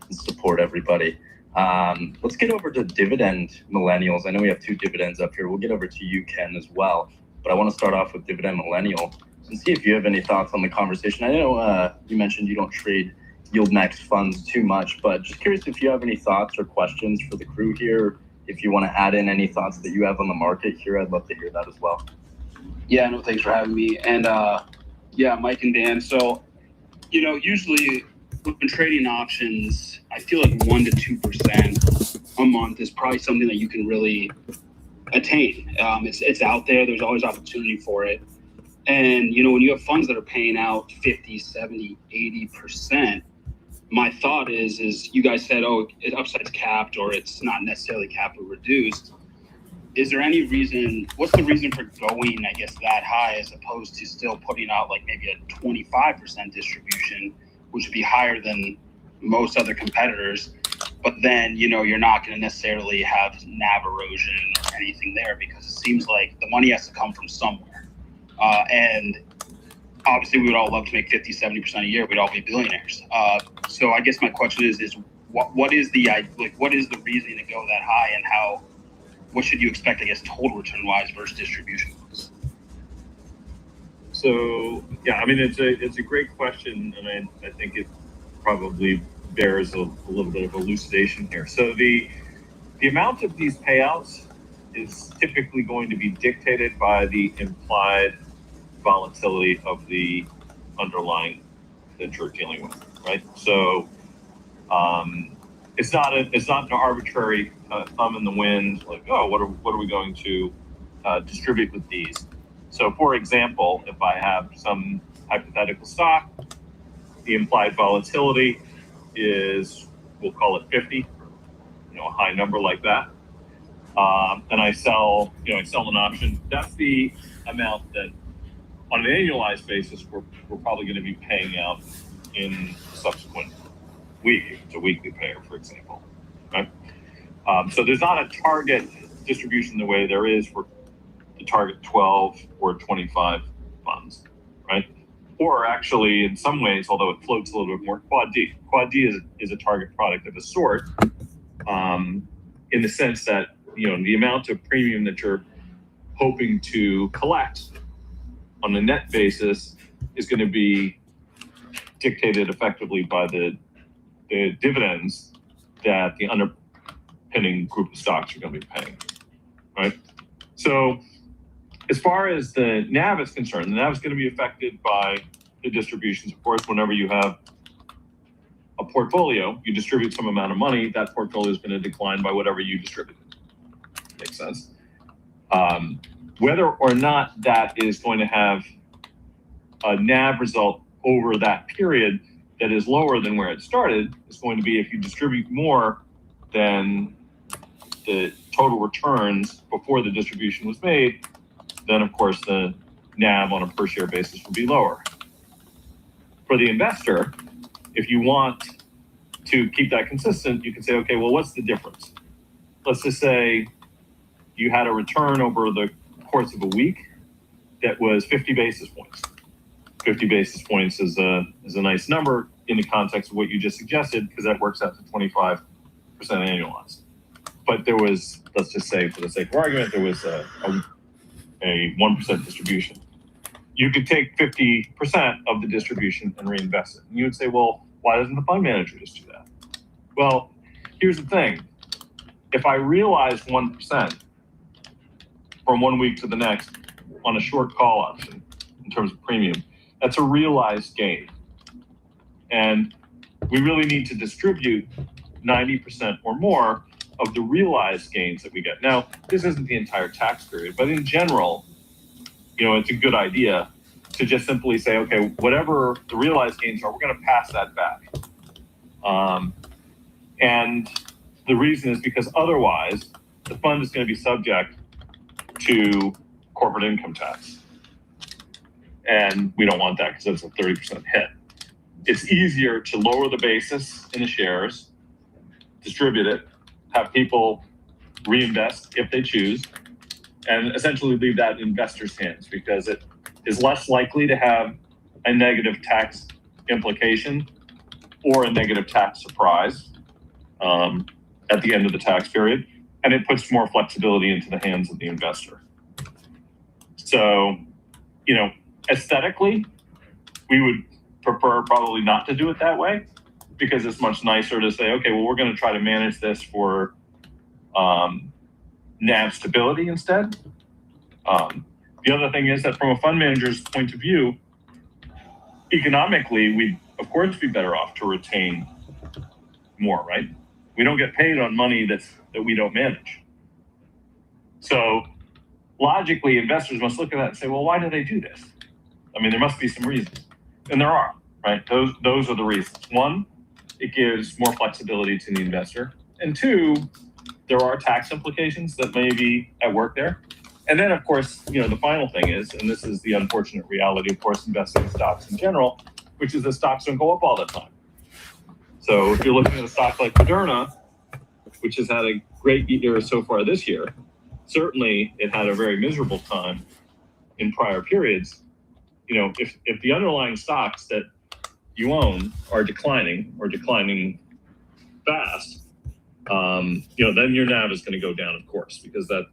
and support everybody. Let's get over to dividend millennials. I know we have 2 dividends up here. We'll get over to you, Ken, as well. But I want to start off with dividend millennial. and see if you have any thoughts on the conversation. I know you mentioned you don't trade yield max funds too much, but just curious if you have any thoughts or questions for the crew here. If you want to add in any thoughts that you have on the market here, I'd love to hear that as well. Yeah, no, thanks for having me. And yeah, Mike and Dan. So, you know, usually when trading options, I feel like 1% to 2% a month is probably something that you can really attain. It's out there. There's always opportunity for it. And, you know, when you have funds that are paying out 50, 70, 80%, my thought is you guys said, oh, upside's capped or it's not necessarily capped or reduced. Is there any reason, what's the reason for going, I guess, that high as opposed to still putting out like maybe a 25% distribution, which would be higher than most other competitors, but then, you know, you're not going to necessarily have NAV erosion or anything there because it seems like the money has to come from somewhere. And obviously we would all love to make 50, 70% a year. We'd all be billionaires. So I guess my question is what is the reasoning to go that high and what should you expect, I guess, total return wise versus distribution wise? So yeah, I mean, it's a great question, and I think it probably bears a little bit of elucidation here. So the amount of these payouts is typically going to be dictated by the implied volatility of the underlying that you're dealing with, right? So it's not an arbitrary thumb in the wind, like, oh, what are we going to distribute with these? So for example, if I have some hypothetical stock, the implied volatility is, we'll call it 50, a high number like that. And I sell an option. That's the amount that on an annualized basis, we're probably going to be paying out in subsequent week. It's a weekly payer, for example, right? So there's not a target distribution the way there is for the target 12 or 25 funds, right? Or actually, in some ways, although it floats a little bit more, Quad D. Quad D is a target product of a sort, in the sense that the amount of premium that you're hoping to collect on a net basis is going to be dictated effectively by the dividends that the underpinning group of stocks are going to be paying, right? So as far as the NAV is concerned, the NAV is going to be affected by the distributions. Of course, whenever you have a portfolio, you distribute some amount of money, that portfolio is going to decline by whatever you distributed. Makes sense? Whether or not that is going to have a NAV result over that period that is lower than where it started is going to be if you distribute more than the total returns before the distribution was made, then of course the NAV on a per share basis will be lower. For the investor, if you want to keep that consistent, you can say, okay, well, what's the difference? Let's just say you had a return over the course of a week that was 50 basis points. 50 basis points is a nice number in the context of what you just suggested, because that works out to 25% annualized. But there was, let's just say for the sake of argument, there was a 1% distribution. You could take 50% of the distribution and reinvest it. And you would say, well, why doesn't the fund manager just do that? Well, here's the thing. If I realize 1% from 1 week to the next on a short call option in terms of premium, that's a realized gain. And we really need to distribute 90% or more of the realized gains that we get. Now, this isn't the entire tax period, but in general, it's a good idea to just simply say, okay, whatever the realized gains are, we're going to pass that back. And the reason is because otherwise, the fund is going to be subject to corporate income tax. And we don't want that because it's a 30% hit. It's easier to lower the basis in the shares, distribute it, have people reinvest if they choose, and essentially leave that in investors' hands because it is less likely to have a negative tax implication or a negative tax surprise at the end of the tax period, and it puts more flexibility into the hands of the investor. So, aesthetically, we would prefer probably not to do it that way, because it's much nicer to say, okay, well, we're going to try to manage this for NAV stability instead. The other thing is that from a fund manager's point of view, economically, we'd of course be better off to retain more, right? We don't get paid on money that we don't manage. So logically, investors must look at that and say, well, why do they do this? I mean, there must be some reasons. And there are, right? Those are the reasons. One, it gives more flexibility to the investor. And two, there are tax implications that may be at work there. And then, of course, the final thing is, and this is the unfortunate reality, of course, investing in stocks in general, which is that stocks don't go up all the time. So if you're looking at a stock like Moderna, which has had a great year so far this year, certainly it had a very miserable time in prior periods. If the underlying stocks that you own are declining or declining fast, then your NAV is going to go down, of course, because that,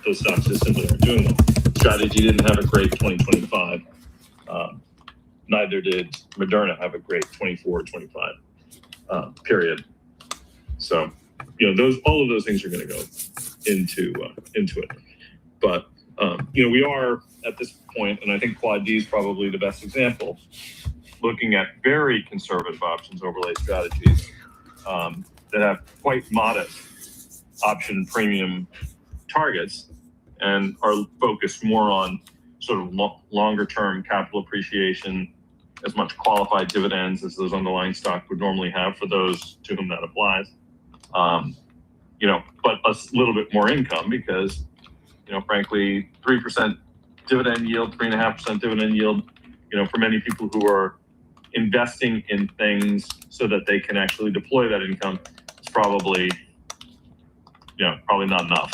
those stocks just simply aren't doing well. Strategy didn't have a great 2025. Neither did Moderna have a great 24-25 period. So, all of those things are going to go into it. But we are at this point, and I think Quad D is probably the best example, looking at very conservative options overlay strategies that have quite modest option premium targets and are focused more on sort of longer term capital appreciation, as much qualified dividends as those underlying stock would normally have for those to whom that applies. But a little bit more income because, frankly, 3% dividend yield, 3.5% dividend yield, for many people who are investing in things so that they can actually deploy that income is probably not enough.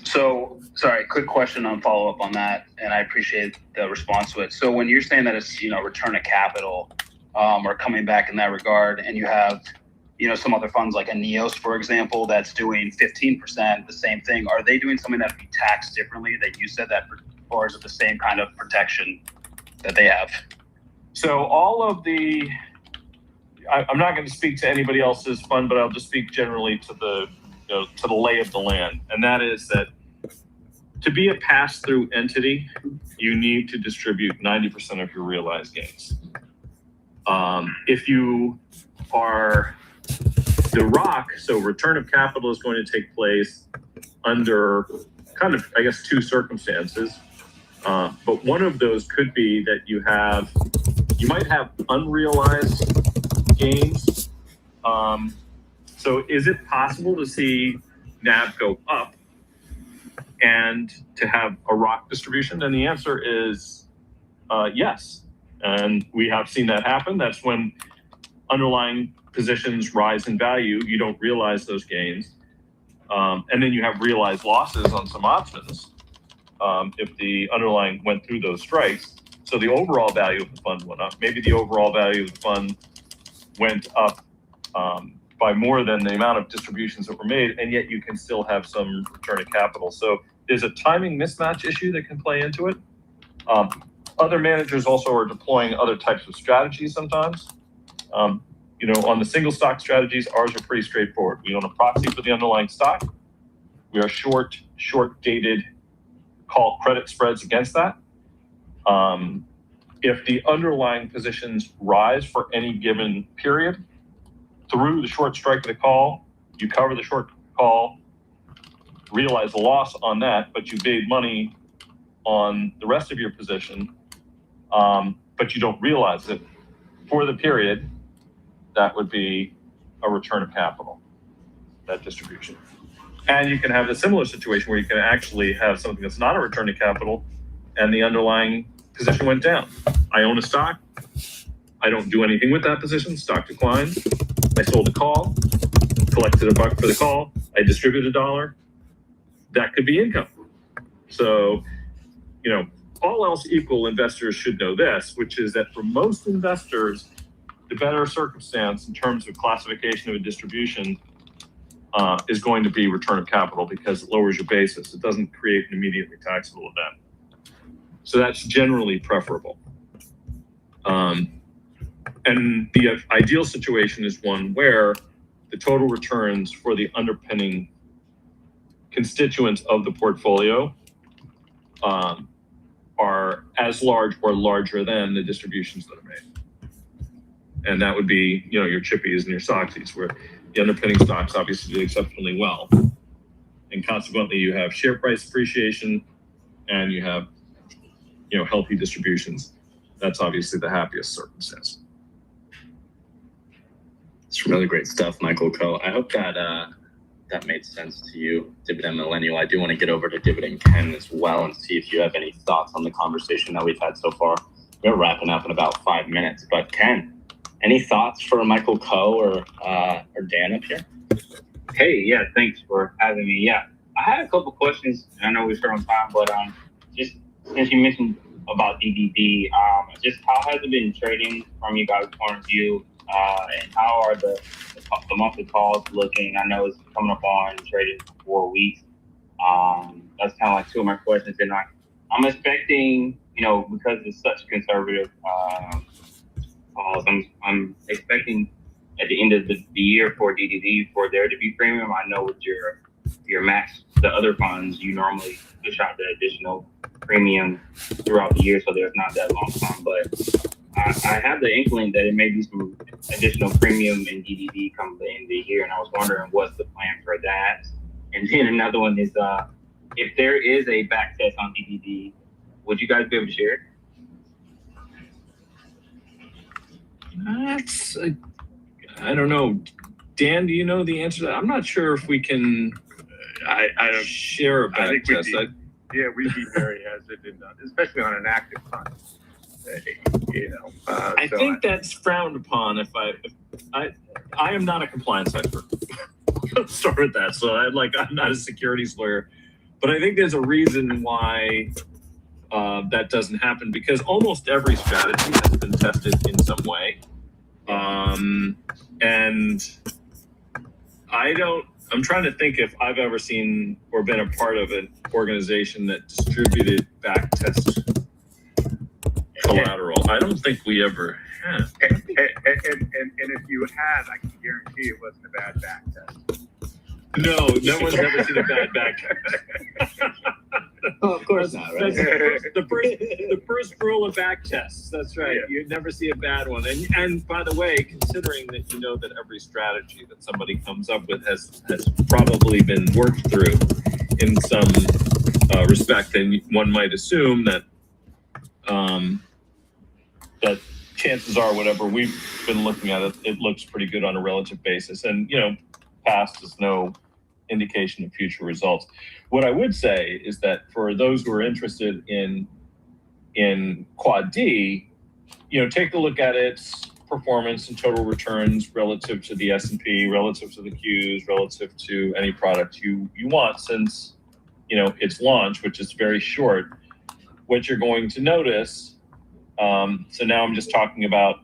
So, sorry, quick question on follow up on that, and I appreciate the response to it. So when you're saying that it's, return of capital or coming back in that regard, and you have, some other funds like a Neos, for example, that's doing 15%, the same thing, are they doing something that would be taxed differently that you said that, or is it the same kind of protection that they have? So all of the, I'm not going to speak to anybody else's fund, but I'll just speak generally to the lay of the land. And that is that to be a pass-through entity, you need to distribute 90% of your realized gains. If you are the ROC, so return of capital is going to take place under kind of, I guess, two circumstances. But one of those could be that you might have unrealized gains. So is it possible to see NAV go up and to have a ROC distribution? And the answer is yes. And we have seen that happen. That's when underlying positions rise in value. You don't realize those gains. And then you have realized losses on some options if the underlying went through those strikes. So the overall value of the fund went up. Maybe the overall value of the fund went up by more than the amount of distributions that were made, and yet you can still have some return of capital. So there's a timing mismatch issue that can play into it. Other managers also are deploying other types of strategies sometimes. On the single stock strategies, ours are pretty straightforward. We own a proxy for the underlying stock. We are short dated call credit spreads against that. If the underlying positions rise for any given period, through the short strike of the call, you cover the short call, realize a loss on that, but you made money on the rest of your position, but you don't realize it for the period. That would be a return of capital, that distribution. And you can have a similar situation where you can actually have something that's not a return of capital and the underlying position went down. I own a stock. I don't do anything with that position. Stock declined. I sold a call, collected $1 for the call. I distributed $1. That could be income. So, all else equal, investors should know this, which is that for most investors, the better circumstance in terms of classification of a distribution is going to be return of capital because it lowers your basis. It doesn't create an immediately taxable event. So that's generally preferable. And the ideal situation is one where the total returns for the underpinning constituents of the portfolio are as large or larger than the distributions that are made. And that would be, your chippies and your Soxies, where the underpinning stocks obviously did exceptionally well. And consequently, you have share price appreciation and you have, healthy distributions. That's obviously the happiest circumstance. It's really great stuff, Michael Coe. I hope that that made sense to you, Dividend Millennial. I do want to get over to Dividend Ken as well and see if you have any thoughts on the conversation that we've had so far. We're wrapping up in about 5 minutes, but Ken, any thoughts for Michael Coe or Dan up here? Hey, yeah, thanks for having me. Yeah, I had a couple questions. I know we're short on time, but just since you mentioned about DDD, just how has it been trading from you guys' point of view, and how are the monthly calls looking? I know it's coming up on trading for 4 weeks. That's kind of like two of my questions, and I'm expecting, because it's such conservative calls, I'm expecting at the end of the year for DDD for there to be premium. I know with your max, the other funds, you normally push out the additional premium throughout the year, so there's not that long time. But I have the inkling that it may be some additional premium in DDD come the end of the year, and I was wondering what's the plan for that. And then another one is, if there is a back test on DDD, would you guys be able to share it? That's, I don't know. Dan, do you know the answer to that? I'm not sure if we can I don't share a back test. We'd be very hesitant, especially on an active fund. I think that's frowned upon. If I am not a compliance expert. Let's start with that. So I'm not a securities lawyer, but I think there's a reason why that doesn't happen, because almost every strategy has been tested in some way. And I'm trying to think if I've ever seen or been a part of an organization that distributed back test collateral. I don't think we ever have. And if you had, I can guarantee it wasn't a bad back test. No one's ever seen a bad back test. Oh, of course not, right? That's the first rule of back tests. That's right. Yeah. You never see a bad one. And by the way, considering that that every strategy that somebody comes up with has probably been worked through in some respect, then one might assume that that chances are whatever we've been looking at, it looks pretty good on a relative basis. And past is no indication of future results. What I would say is that for those who are interested in Quad D, take a look at its performance and total returns relative to the S&P, relative to the Qs, relative to any product you want since its launch, which is very short. What you're going to notice, so now I'm just talking about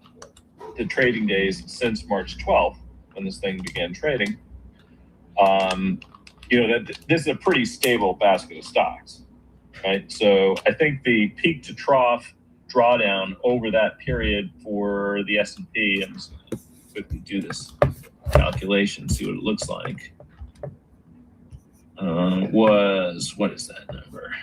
the trading days since March 12th when this thing began trading. That this is a pretty stable basket of stocks, right? So I think the peak to trough drawdown over that period for the S&P, I'm just going to quickly do this calculation, see what it looks like, was, what is that number?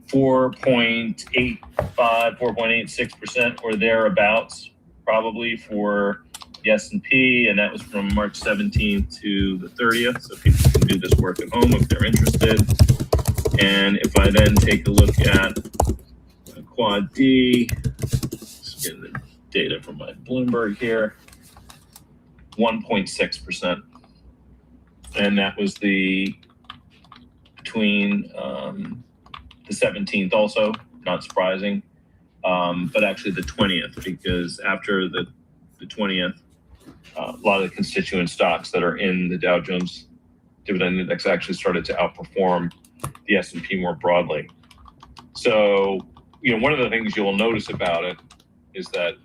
4.85, 4.86% or thereabouts, probably for the S&P, and that was from March 17th to the 30th. So people can do this work at home if they're interested. And if I then take a look at Quad D, just getting the data from my Bloomberg here, 1.6%. And that was between the 17th also, not surprising, but actually the 20th, because after the 20th, a lot of the constituent stocks that are in the Dow Jones Dividend Index actually started to outperform the S&P more broadly. So, one of the things you'll notice about it is that,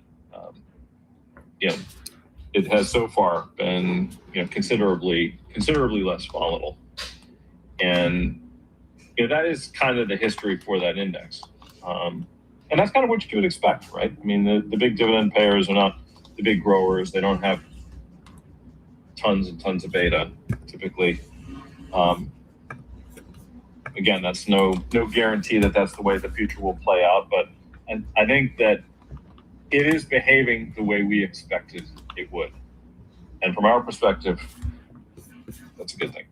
it has so far been, considerably less volatile. And, that is kind of the history for that index. And that's kind of what you would expect, right? I mean, the big dividend payers are not the big growers. They don't have tons and tons of beta, typically. Again, that's no guarantee that that's the way the future will play out, but I think that it is behaving the way we expected it would. And from our perspective, that's a good thing.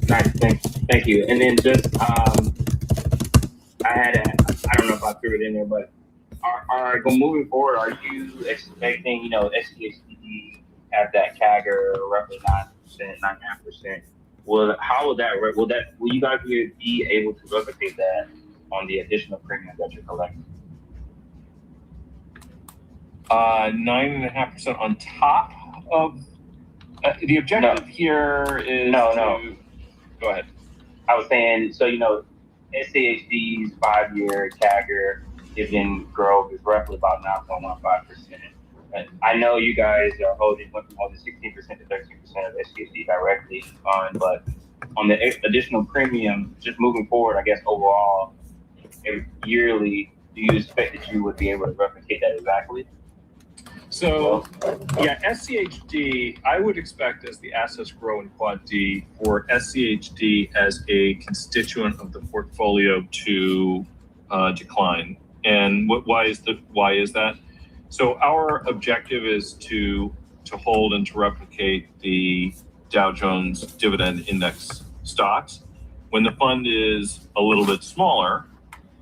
Nice, thank you. And then just, I don't know if I threw it in there, but moving forward, are you expecting, SCHD have that CAGR roughly 9%, 9.5%? Will you guys be able to replicate that on the additional premium that you're collecting? 9.5% on top of the objective here is no. Go ahead. I was saying, so SCHD's 5-year CAGR dividend growth is roughly about 9.15%. I know you guys went from holding 16% to 13% of SCHD directly on, but on the additional premium, just moving forward, I guess overall, yearly, do you expect that you would be able to replicate that exactly? So, SCHD, I would expect as the assets grow in Quad D for SCHD as a constituent of the portfolio to decline. And why is that? So our objective is to hold and to replicate the Dow Jones Dividend Index stocks. When the fund is a little bit smaller,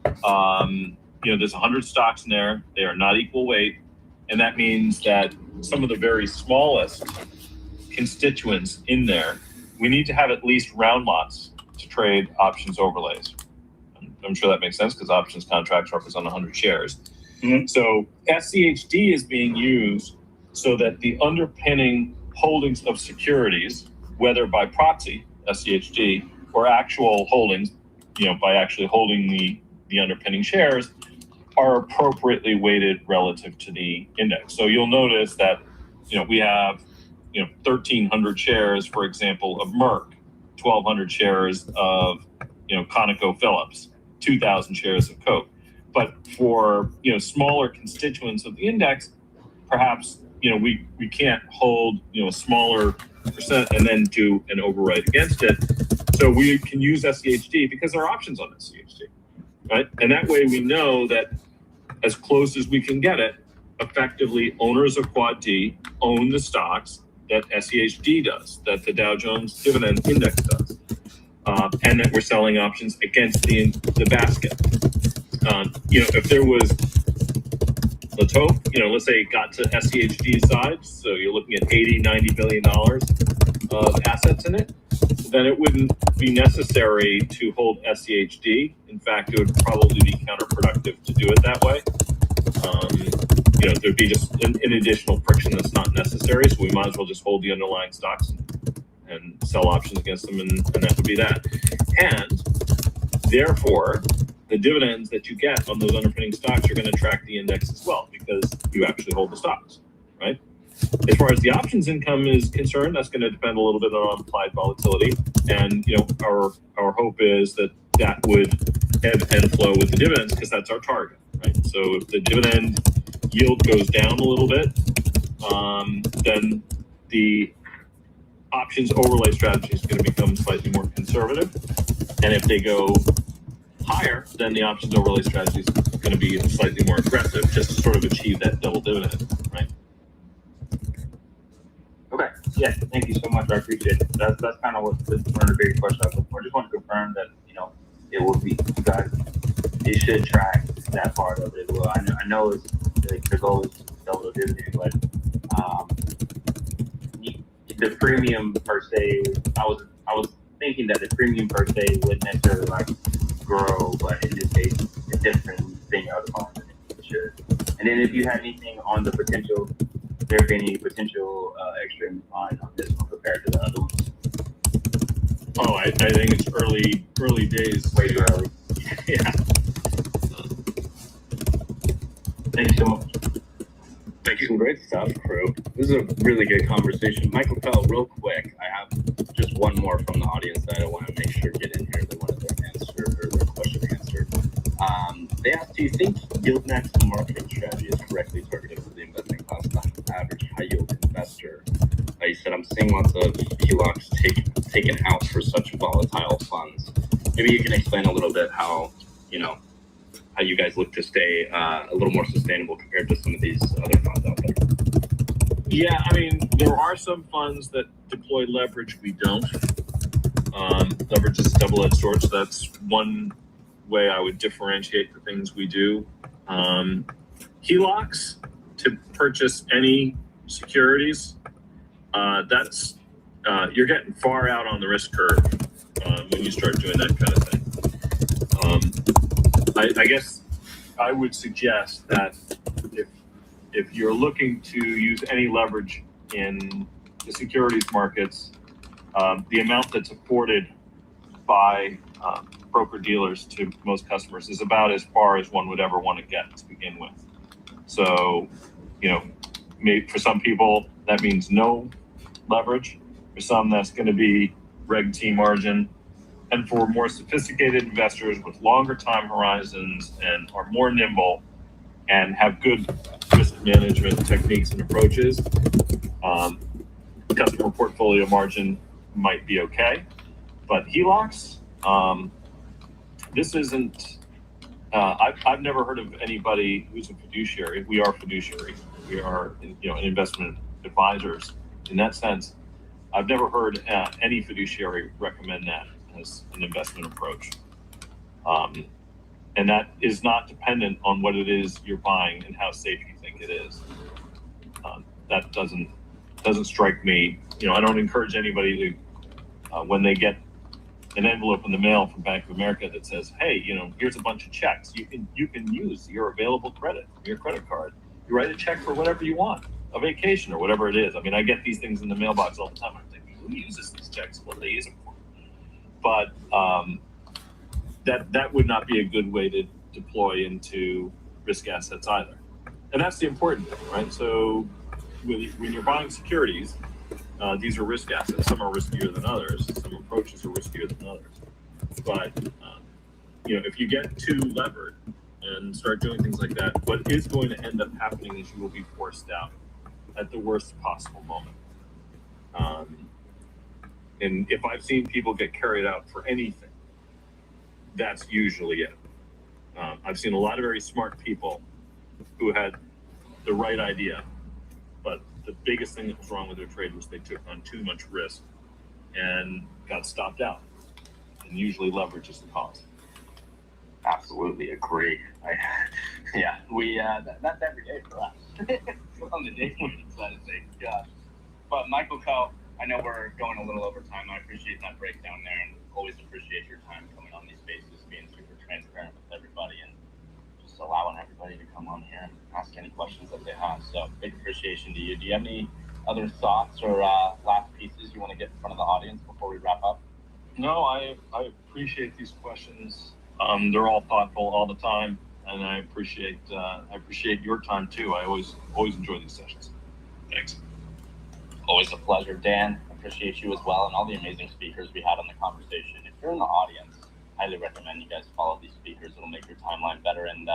there's 100 stocks in there. They are not equal weight. And that means that some of the very smallest constituents in there, we need to have at least round lots to trade options overlays. I'm sure that makes sense because options contracts represent 100 shares. Mm-hmm. So SCHD is being used so that the underpinning holdings of securities, whether by proxy, SCHD, or actual holdings, by actually holding the underpinning shares, are appropriately weighted relative to the index. So you'll notice that, we have, 1,300 shares, for example, of Merck, 1,200 shares of, ConocoPhillips, 2,000 shares of Coke. But for, smaller constituents of the index, perhaps, we can't hold, a smaller percent and then do an override against it. So we can use SCHD because there are options on SCHD, right? And that way we know that as close as we can get it, effectively owners of Quad D own the stocks that SCHD does, that the Dow Jones Dividend Index does, and that we're selling options against the basket. If there was, let's hope, let's say it got to SCHD's side, so you're looking at $80-90 billion of assets in it, then it wouldn't be necessary to hold SCHD. In fact, it would probably be counterproductive to do it that way. There'd be just an additional friction that's not necessary, so we might as well just hold the underlying stocks and sell options against them, and that would be that. And therefore, the dividends that you get on those underpinning stocks are going to track the index as well because you actually hold the stocks, right? As far as the options income is concerned, that's going to depend a little bit on implied volatility. And, our hope is that would ebb and flow with the dividends because that's our target, right? So if the dividend yield goes down a little bit, then the options overlay strategy is going to become slightly more conservative. And if they go higher, then the options overlay strategy is going to be slightly more aggressive just to sort of achieve that double dividend, right? Okay. Yeah. Thank you so much. I appreciate it. That's kind of one of the big questions I was looking for. I just want to confirm that it will be you guys. It should track that part of it as well. I know it's the goal is double the dividend, but the premium per se. I was thinking that the premium per se wouldn't necessarily grow, but in this case, it's different than other funds. It should. And then if you have anything on the potential. There be any potential extra incline on this one compared to the other ones? Oh, I think it's early days. Way too early. Yeah. Thanks so much. Thank you. Some great stuff, crew. This is a really good conversation. Michael Pell, real quick, I have just one more from the audience that I want to make sure get in here. They wanted their answer or their question answered. They asked, do you think yield maximum marketing strategy is correctly targeted for the investing class, the average high yield investor? Like you said, I'm seeing lots of HELOCs taken out for such volatile funds. Maybe you can explain a little bit how you guys look to stay a little more sustainable compared to some of these other funds out there. Yeah, I mean, there are some funds that deploy leverage. We don't. Leverage is a double-edged sword, so that's one way I would differentiate the things we do. HELOCs to purchase any securities, that's you're getting far out on the risk curve when you start doing that kind of thing. I guess I would suggest that if you're looking to use any leverage in the securities markets, the amount that's afforded by broker dealers to most customers is about as far as one would ever want to get to begin with. So, maybe for some people that means no leverage. For some, that's going to be Reg T margin. And for more sophisticated investors with longer time horizons and are more nimble and have good risk management techniques and approaches, customer portfolio margin might be okay. But HELOCs, this isn't, I've never heard of anybody who's a fiduciary. We are fiduciary. We are, an investment advisors. In that sense, I've never heard any fiduciary recommend that as an investment approach. And that is not dependent on what it is you're buying and how safe you think it is. That doesn't strike me. I don't encourage anybody to, when they get an envelope in the mail from Bank of America that says, hey, here's a bunch of checks. You can use your available credit, your credit card. You write a check for whatever you want, a vacation or whatever it is. I mean, I get these things in the mailbox all the time. I'm thinking, who uses these checks? What do they use them for? But that would not be a good way to deploy into risk assets either. And that's the important thing, right? So when you're buying securities, these are risk assets. Some are riskier than others. Some approaches are riskier than others. But if you get too levered and start doing things like that, what is going to end up happening is you will be forced out at the worst possible moment. And if I've seen people get carried out for anything, that's usually it. I've seen a lot of very smart people who had the right idea, but the biggest thing that was wrong with their trade was they took on too much risk and got stopped out. And usually leverage is the cause. Absolutely agree. That's every day for us. On the day side of things, yeah. But Michael Coe, I know we're going a little over time. I appreciate that breakdown there, and always appreciate your time coming on these spaces, being super transparent with everybody, and just allowing everybody to come on here and ask any questions that they have. So big appreciation to you. Do you have any other thoughts or last pieces you want to get in front of the audience before we wrap up? No, I appreciate these questions. They're all thoughtful all the time, and I appreciate your time too. I always enjoy these sessions. Thanks. Always a pleasure, Dan. Appreciate you as well, and all the amazing speakers we had on the conversation. If you're in the audience, highly recommend you guys follow these speakers. It'll make your timeline better, and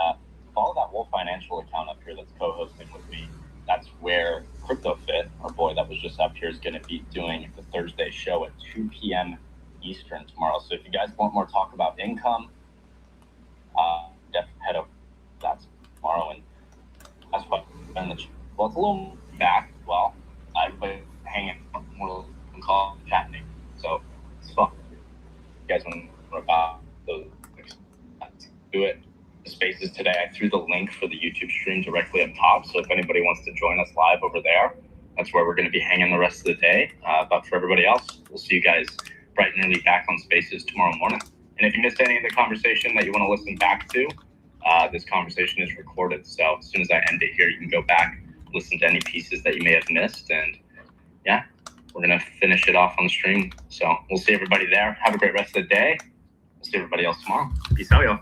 follow that Wolf Financial account up here that's co-hosting with me. That's where CryptoFit, our boy that was just up here, is going to be doing the Thursday show at 2 p.m. Eastern tomorrow. So if you guys want more talk about income, head up. That's tomorrow, and that's what. Well, it's a little back. Well, I've been hanging more than call chatting, so it's fun. You guys want to about those? Do it. The spaces today. I threw the link for the YouTube stream directly up top. So if anybody wants to join us live over there, that's where we're going to be hanging the rest of the day. But for everybody else, we'll see you guys bright and early back on Spaces tomorrow morning. And if you missed any of the conversation that you want to listen back to, this conversation is recorded. So as soon as I end it here, you can go back, listen to any pieces that you may have missed. And yeah, we're going to finish it off on the stream. So we'll see everybody there. Have a great rest of the day. We'll see everybody else tomorrow. Peace out, y'all.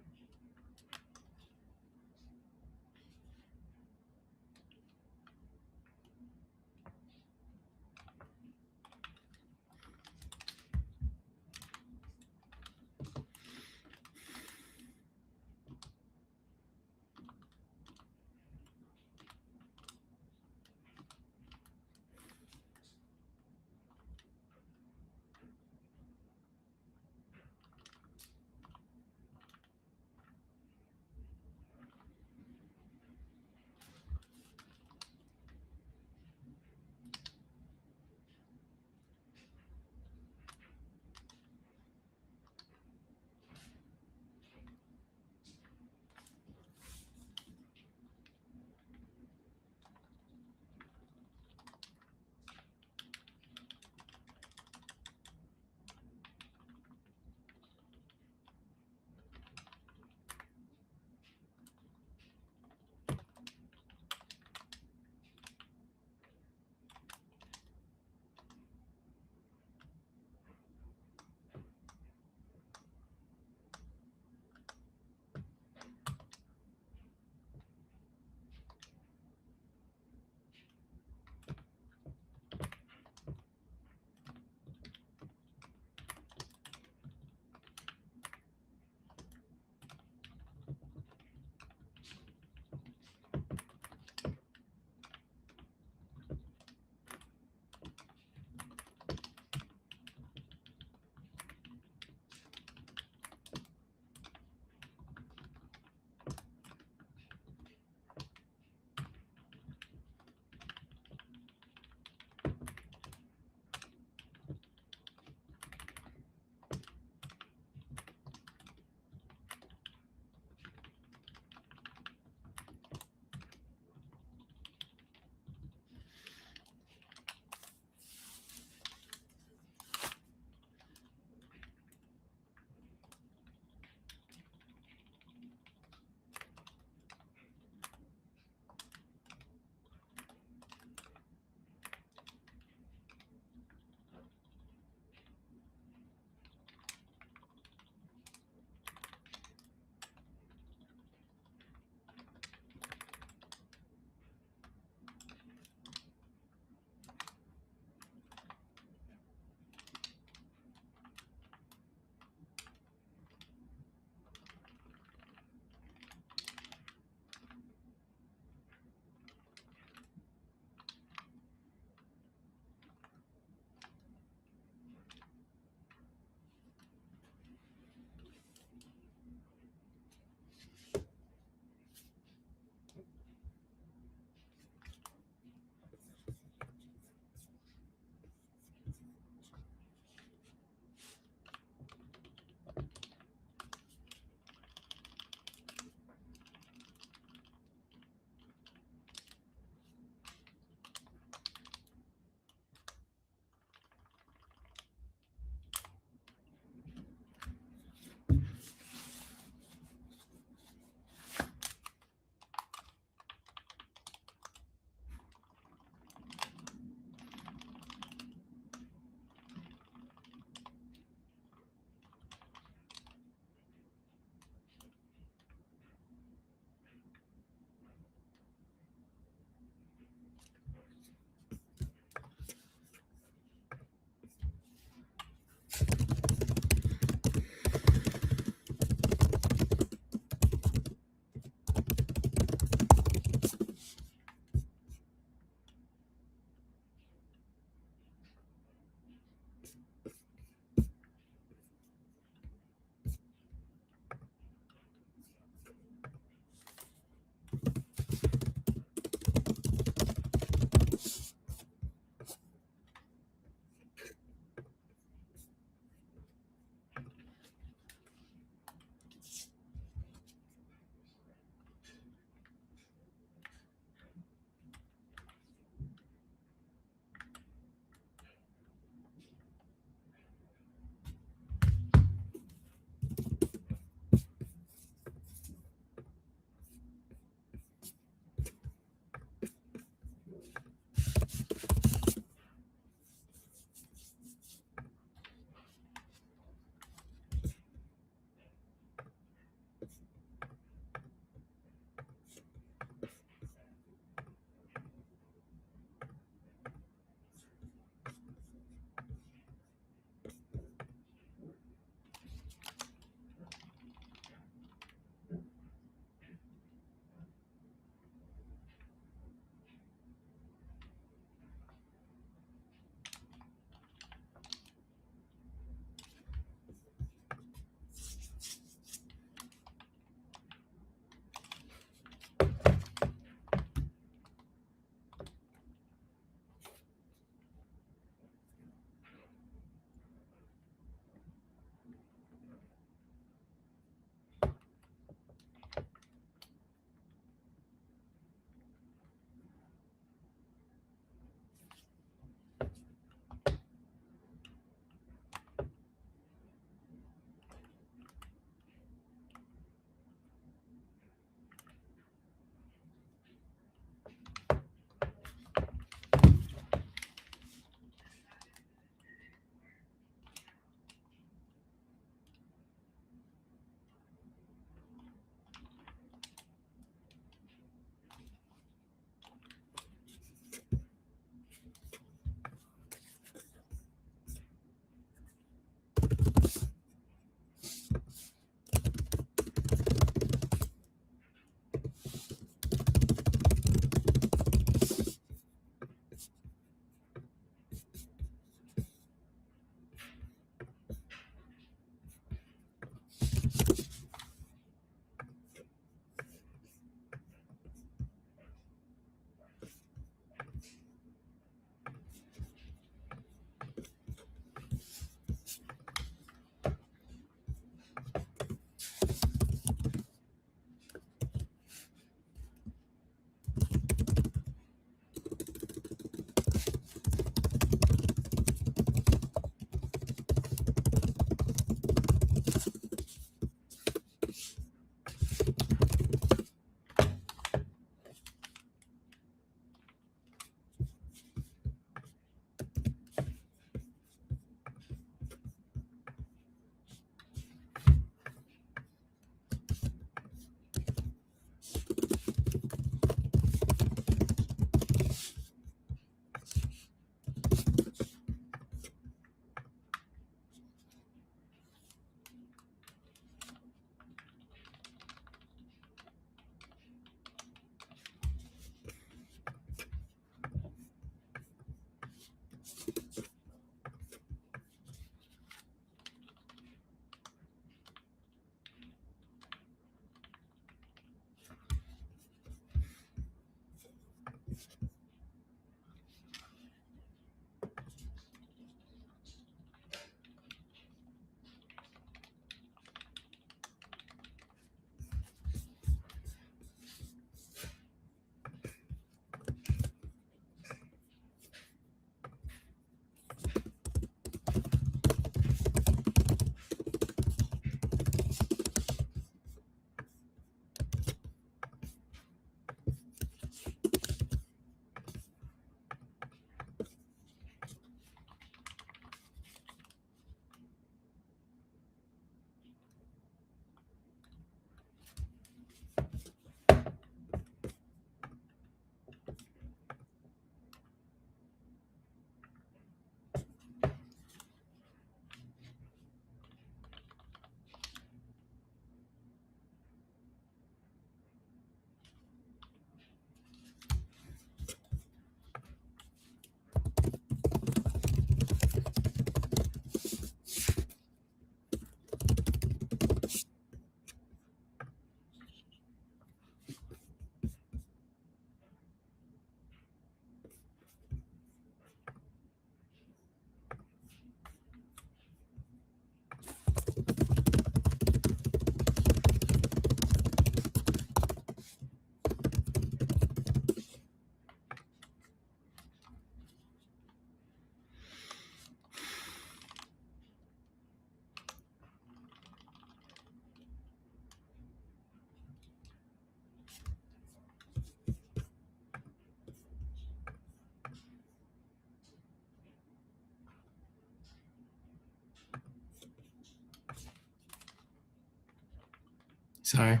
Sorry.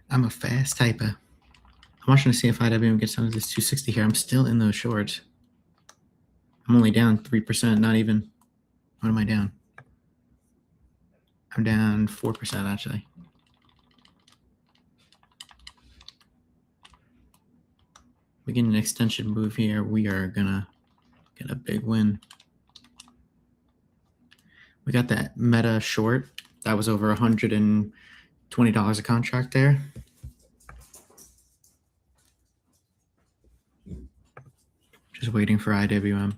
I'm a fast typer. I'm watching to see if IWM gets under this 260 here. I'm still in those shorts. I'm only down 3%, not even. What am I down? I'm down 4% actually. We get an extension move here. We are gonna get a big win. We got that meta short. That was over $120 a contract there. Just waiting for IWM.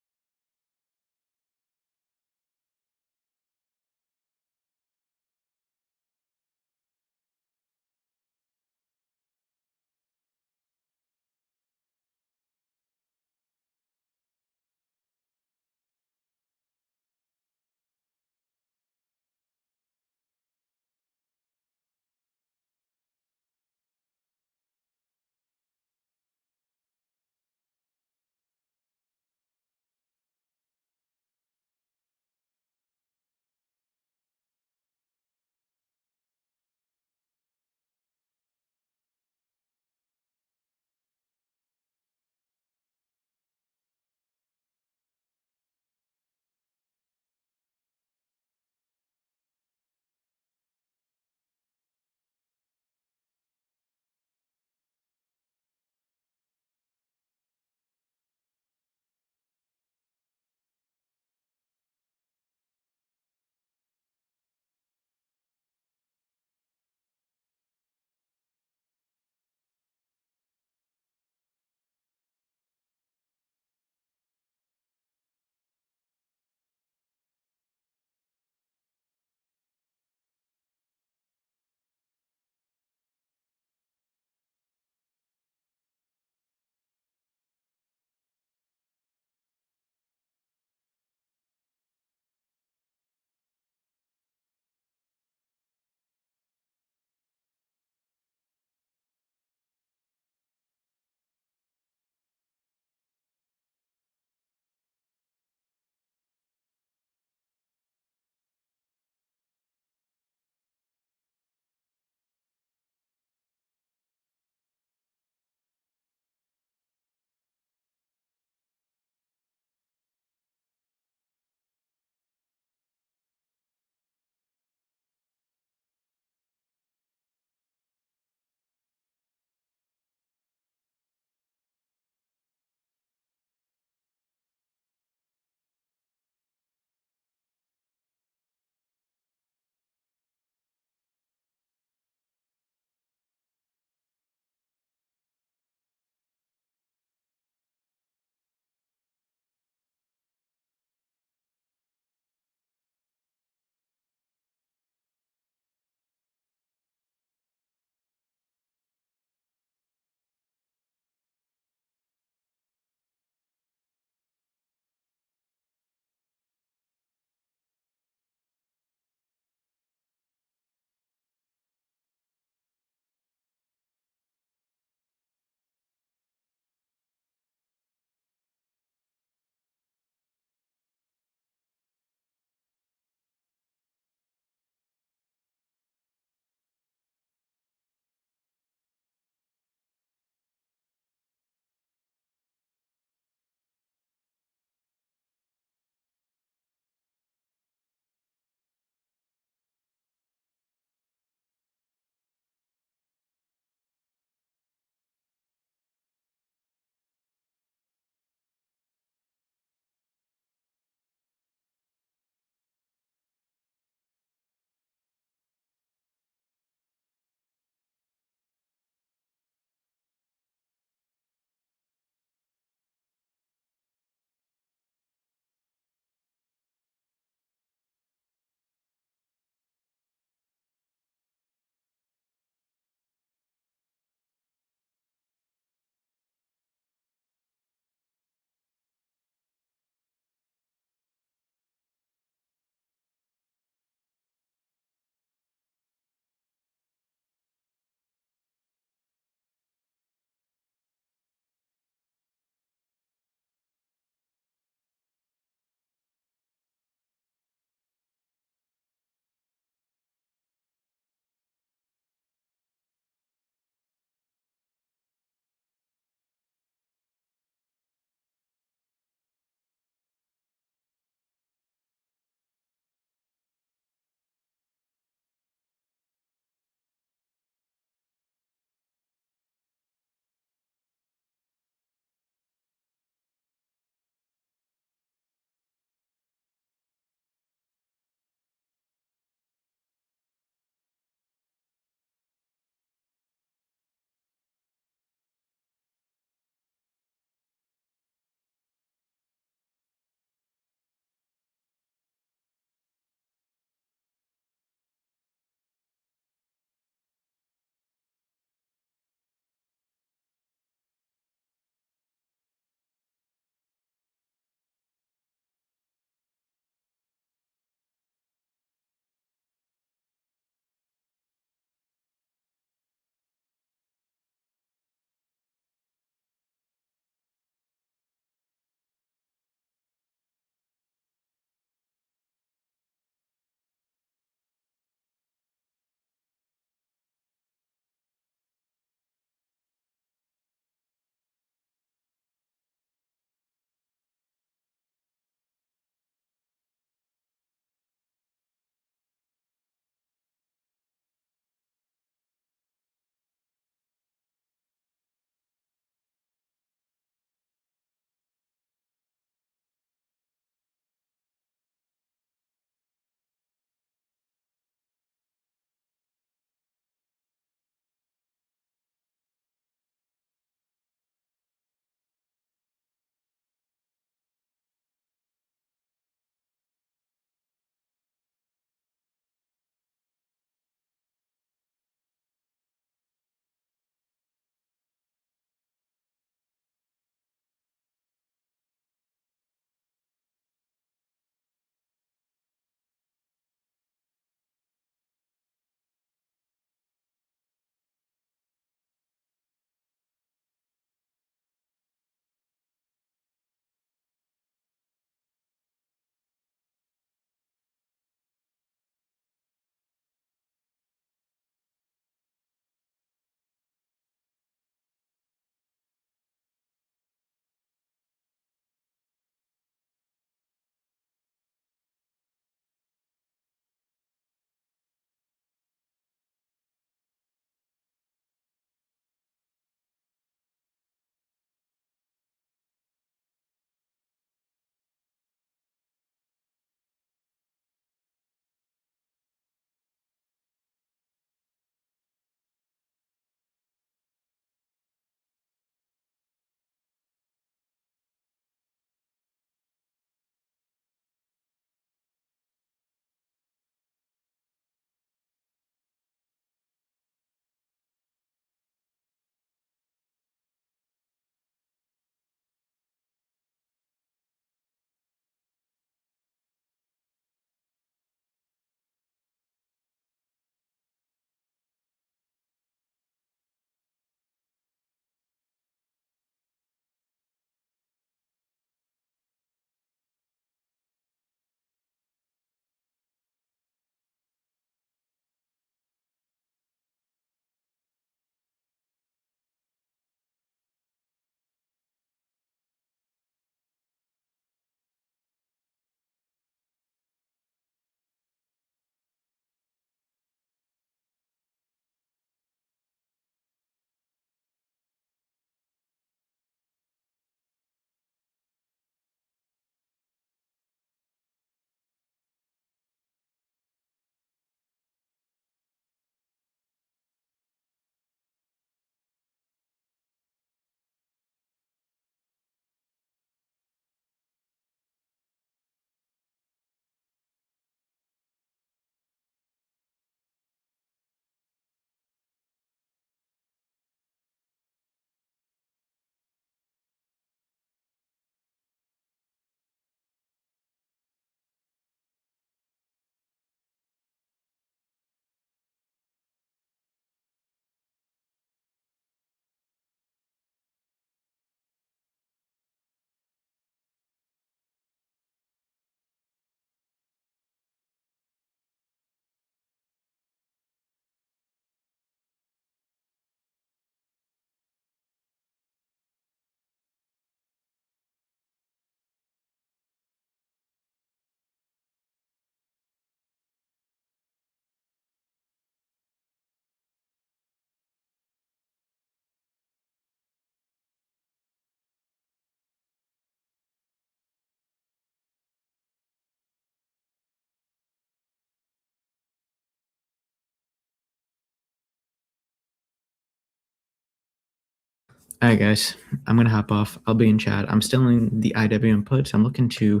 All right, guys, I'm going to hop off. I'll be in chat. I'm still in the IWM puts. I'm looking to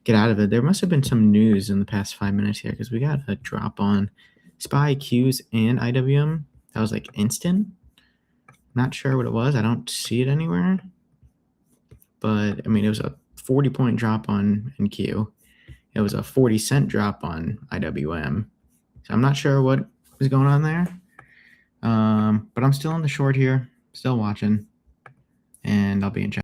get out of it. There must have been some news in the past 5 minutes here because we got a drop on SPY Qs and IWM. That was like instant. Not sure what it was. I don't see it anywhere. But, I mean, it was a 40-point drop on NQ. It was a 40-cent drop on IWM. So I'm not sure what was going on there. But I'm still in the short here. Still watching. And I'll be in chat.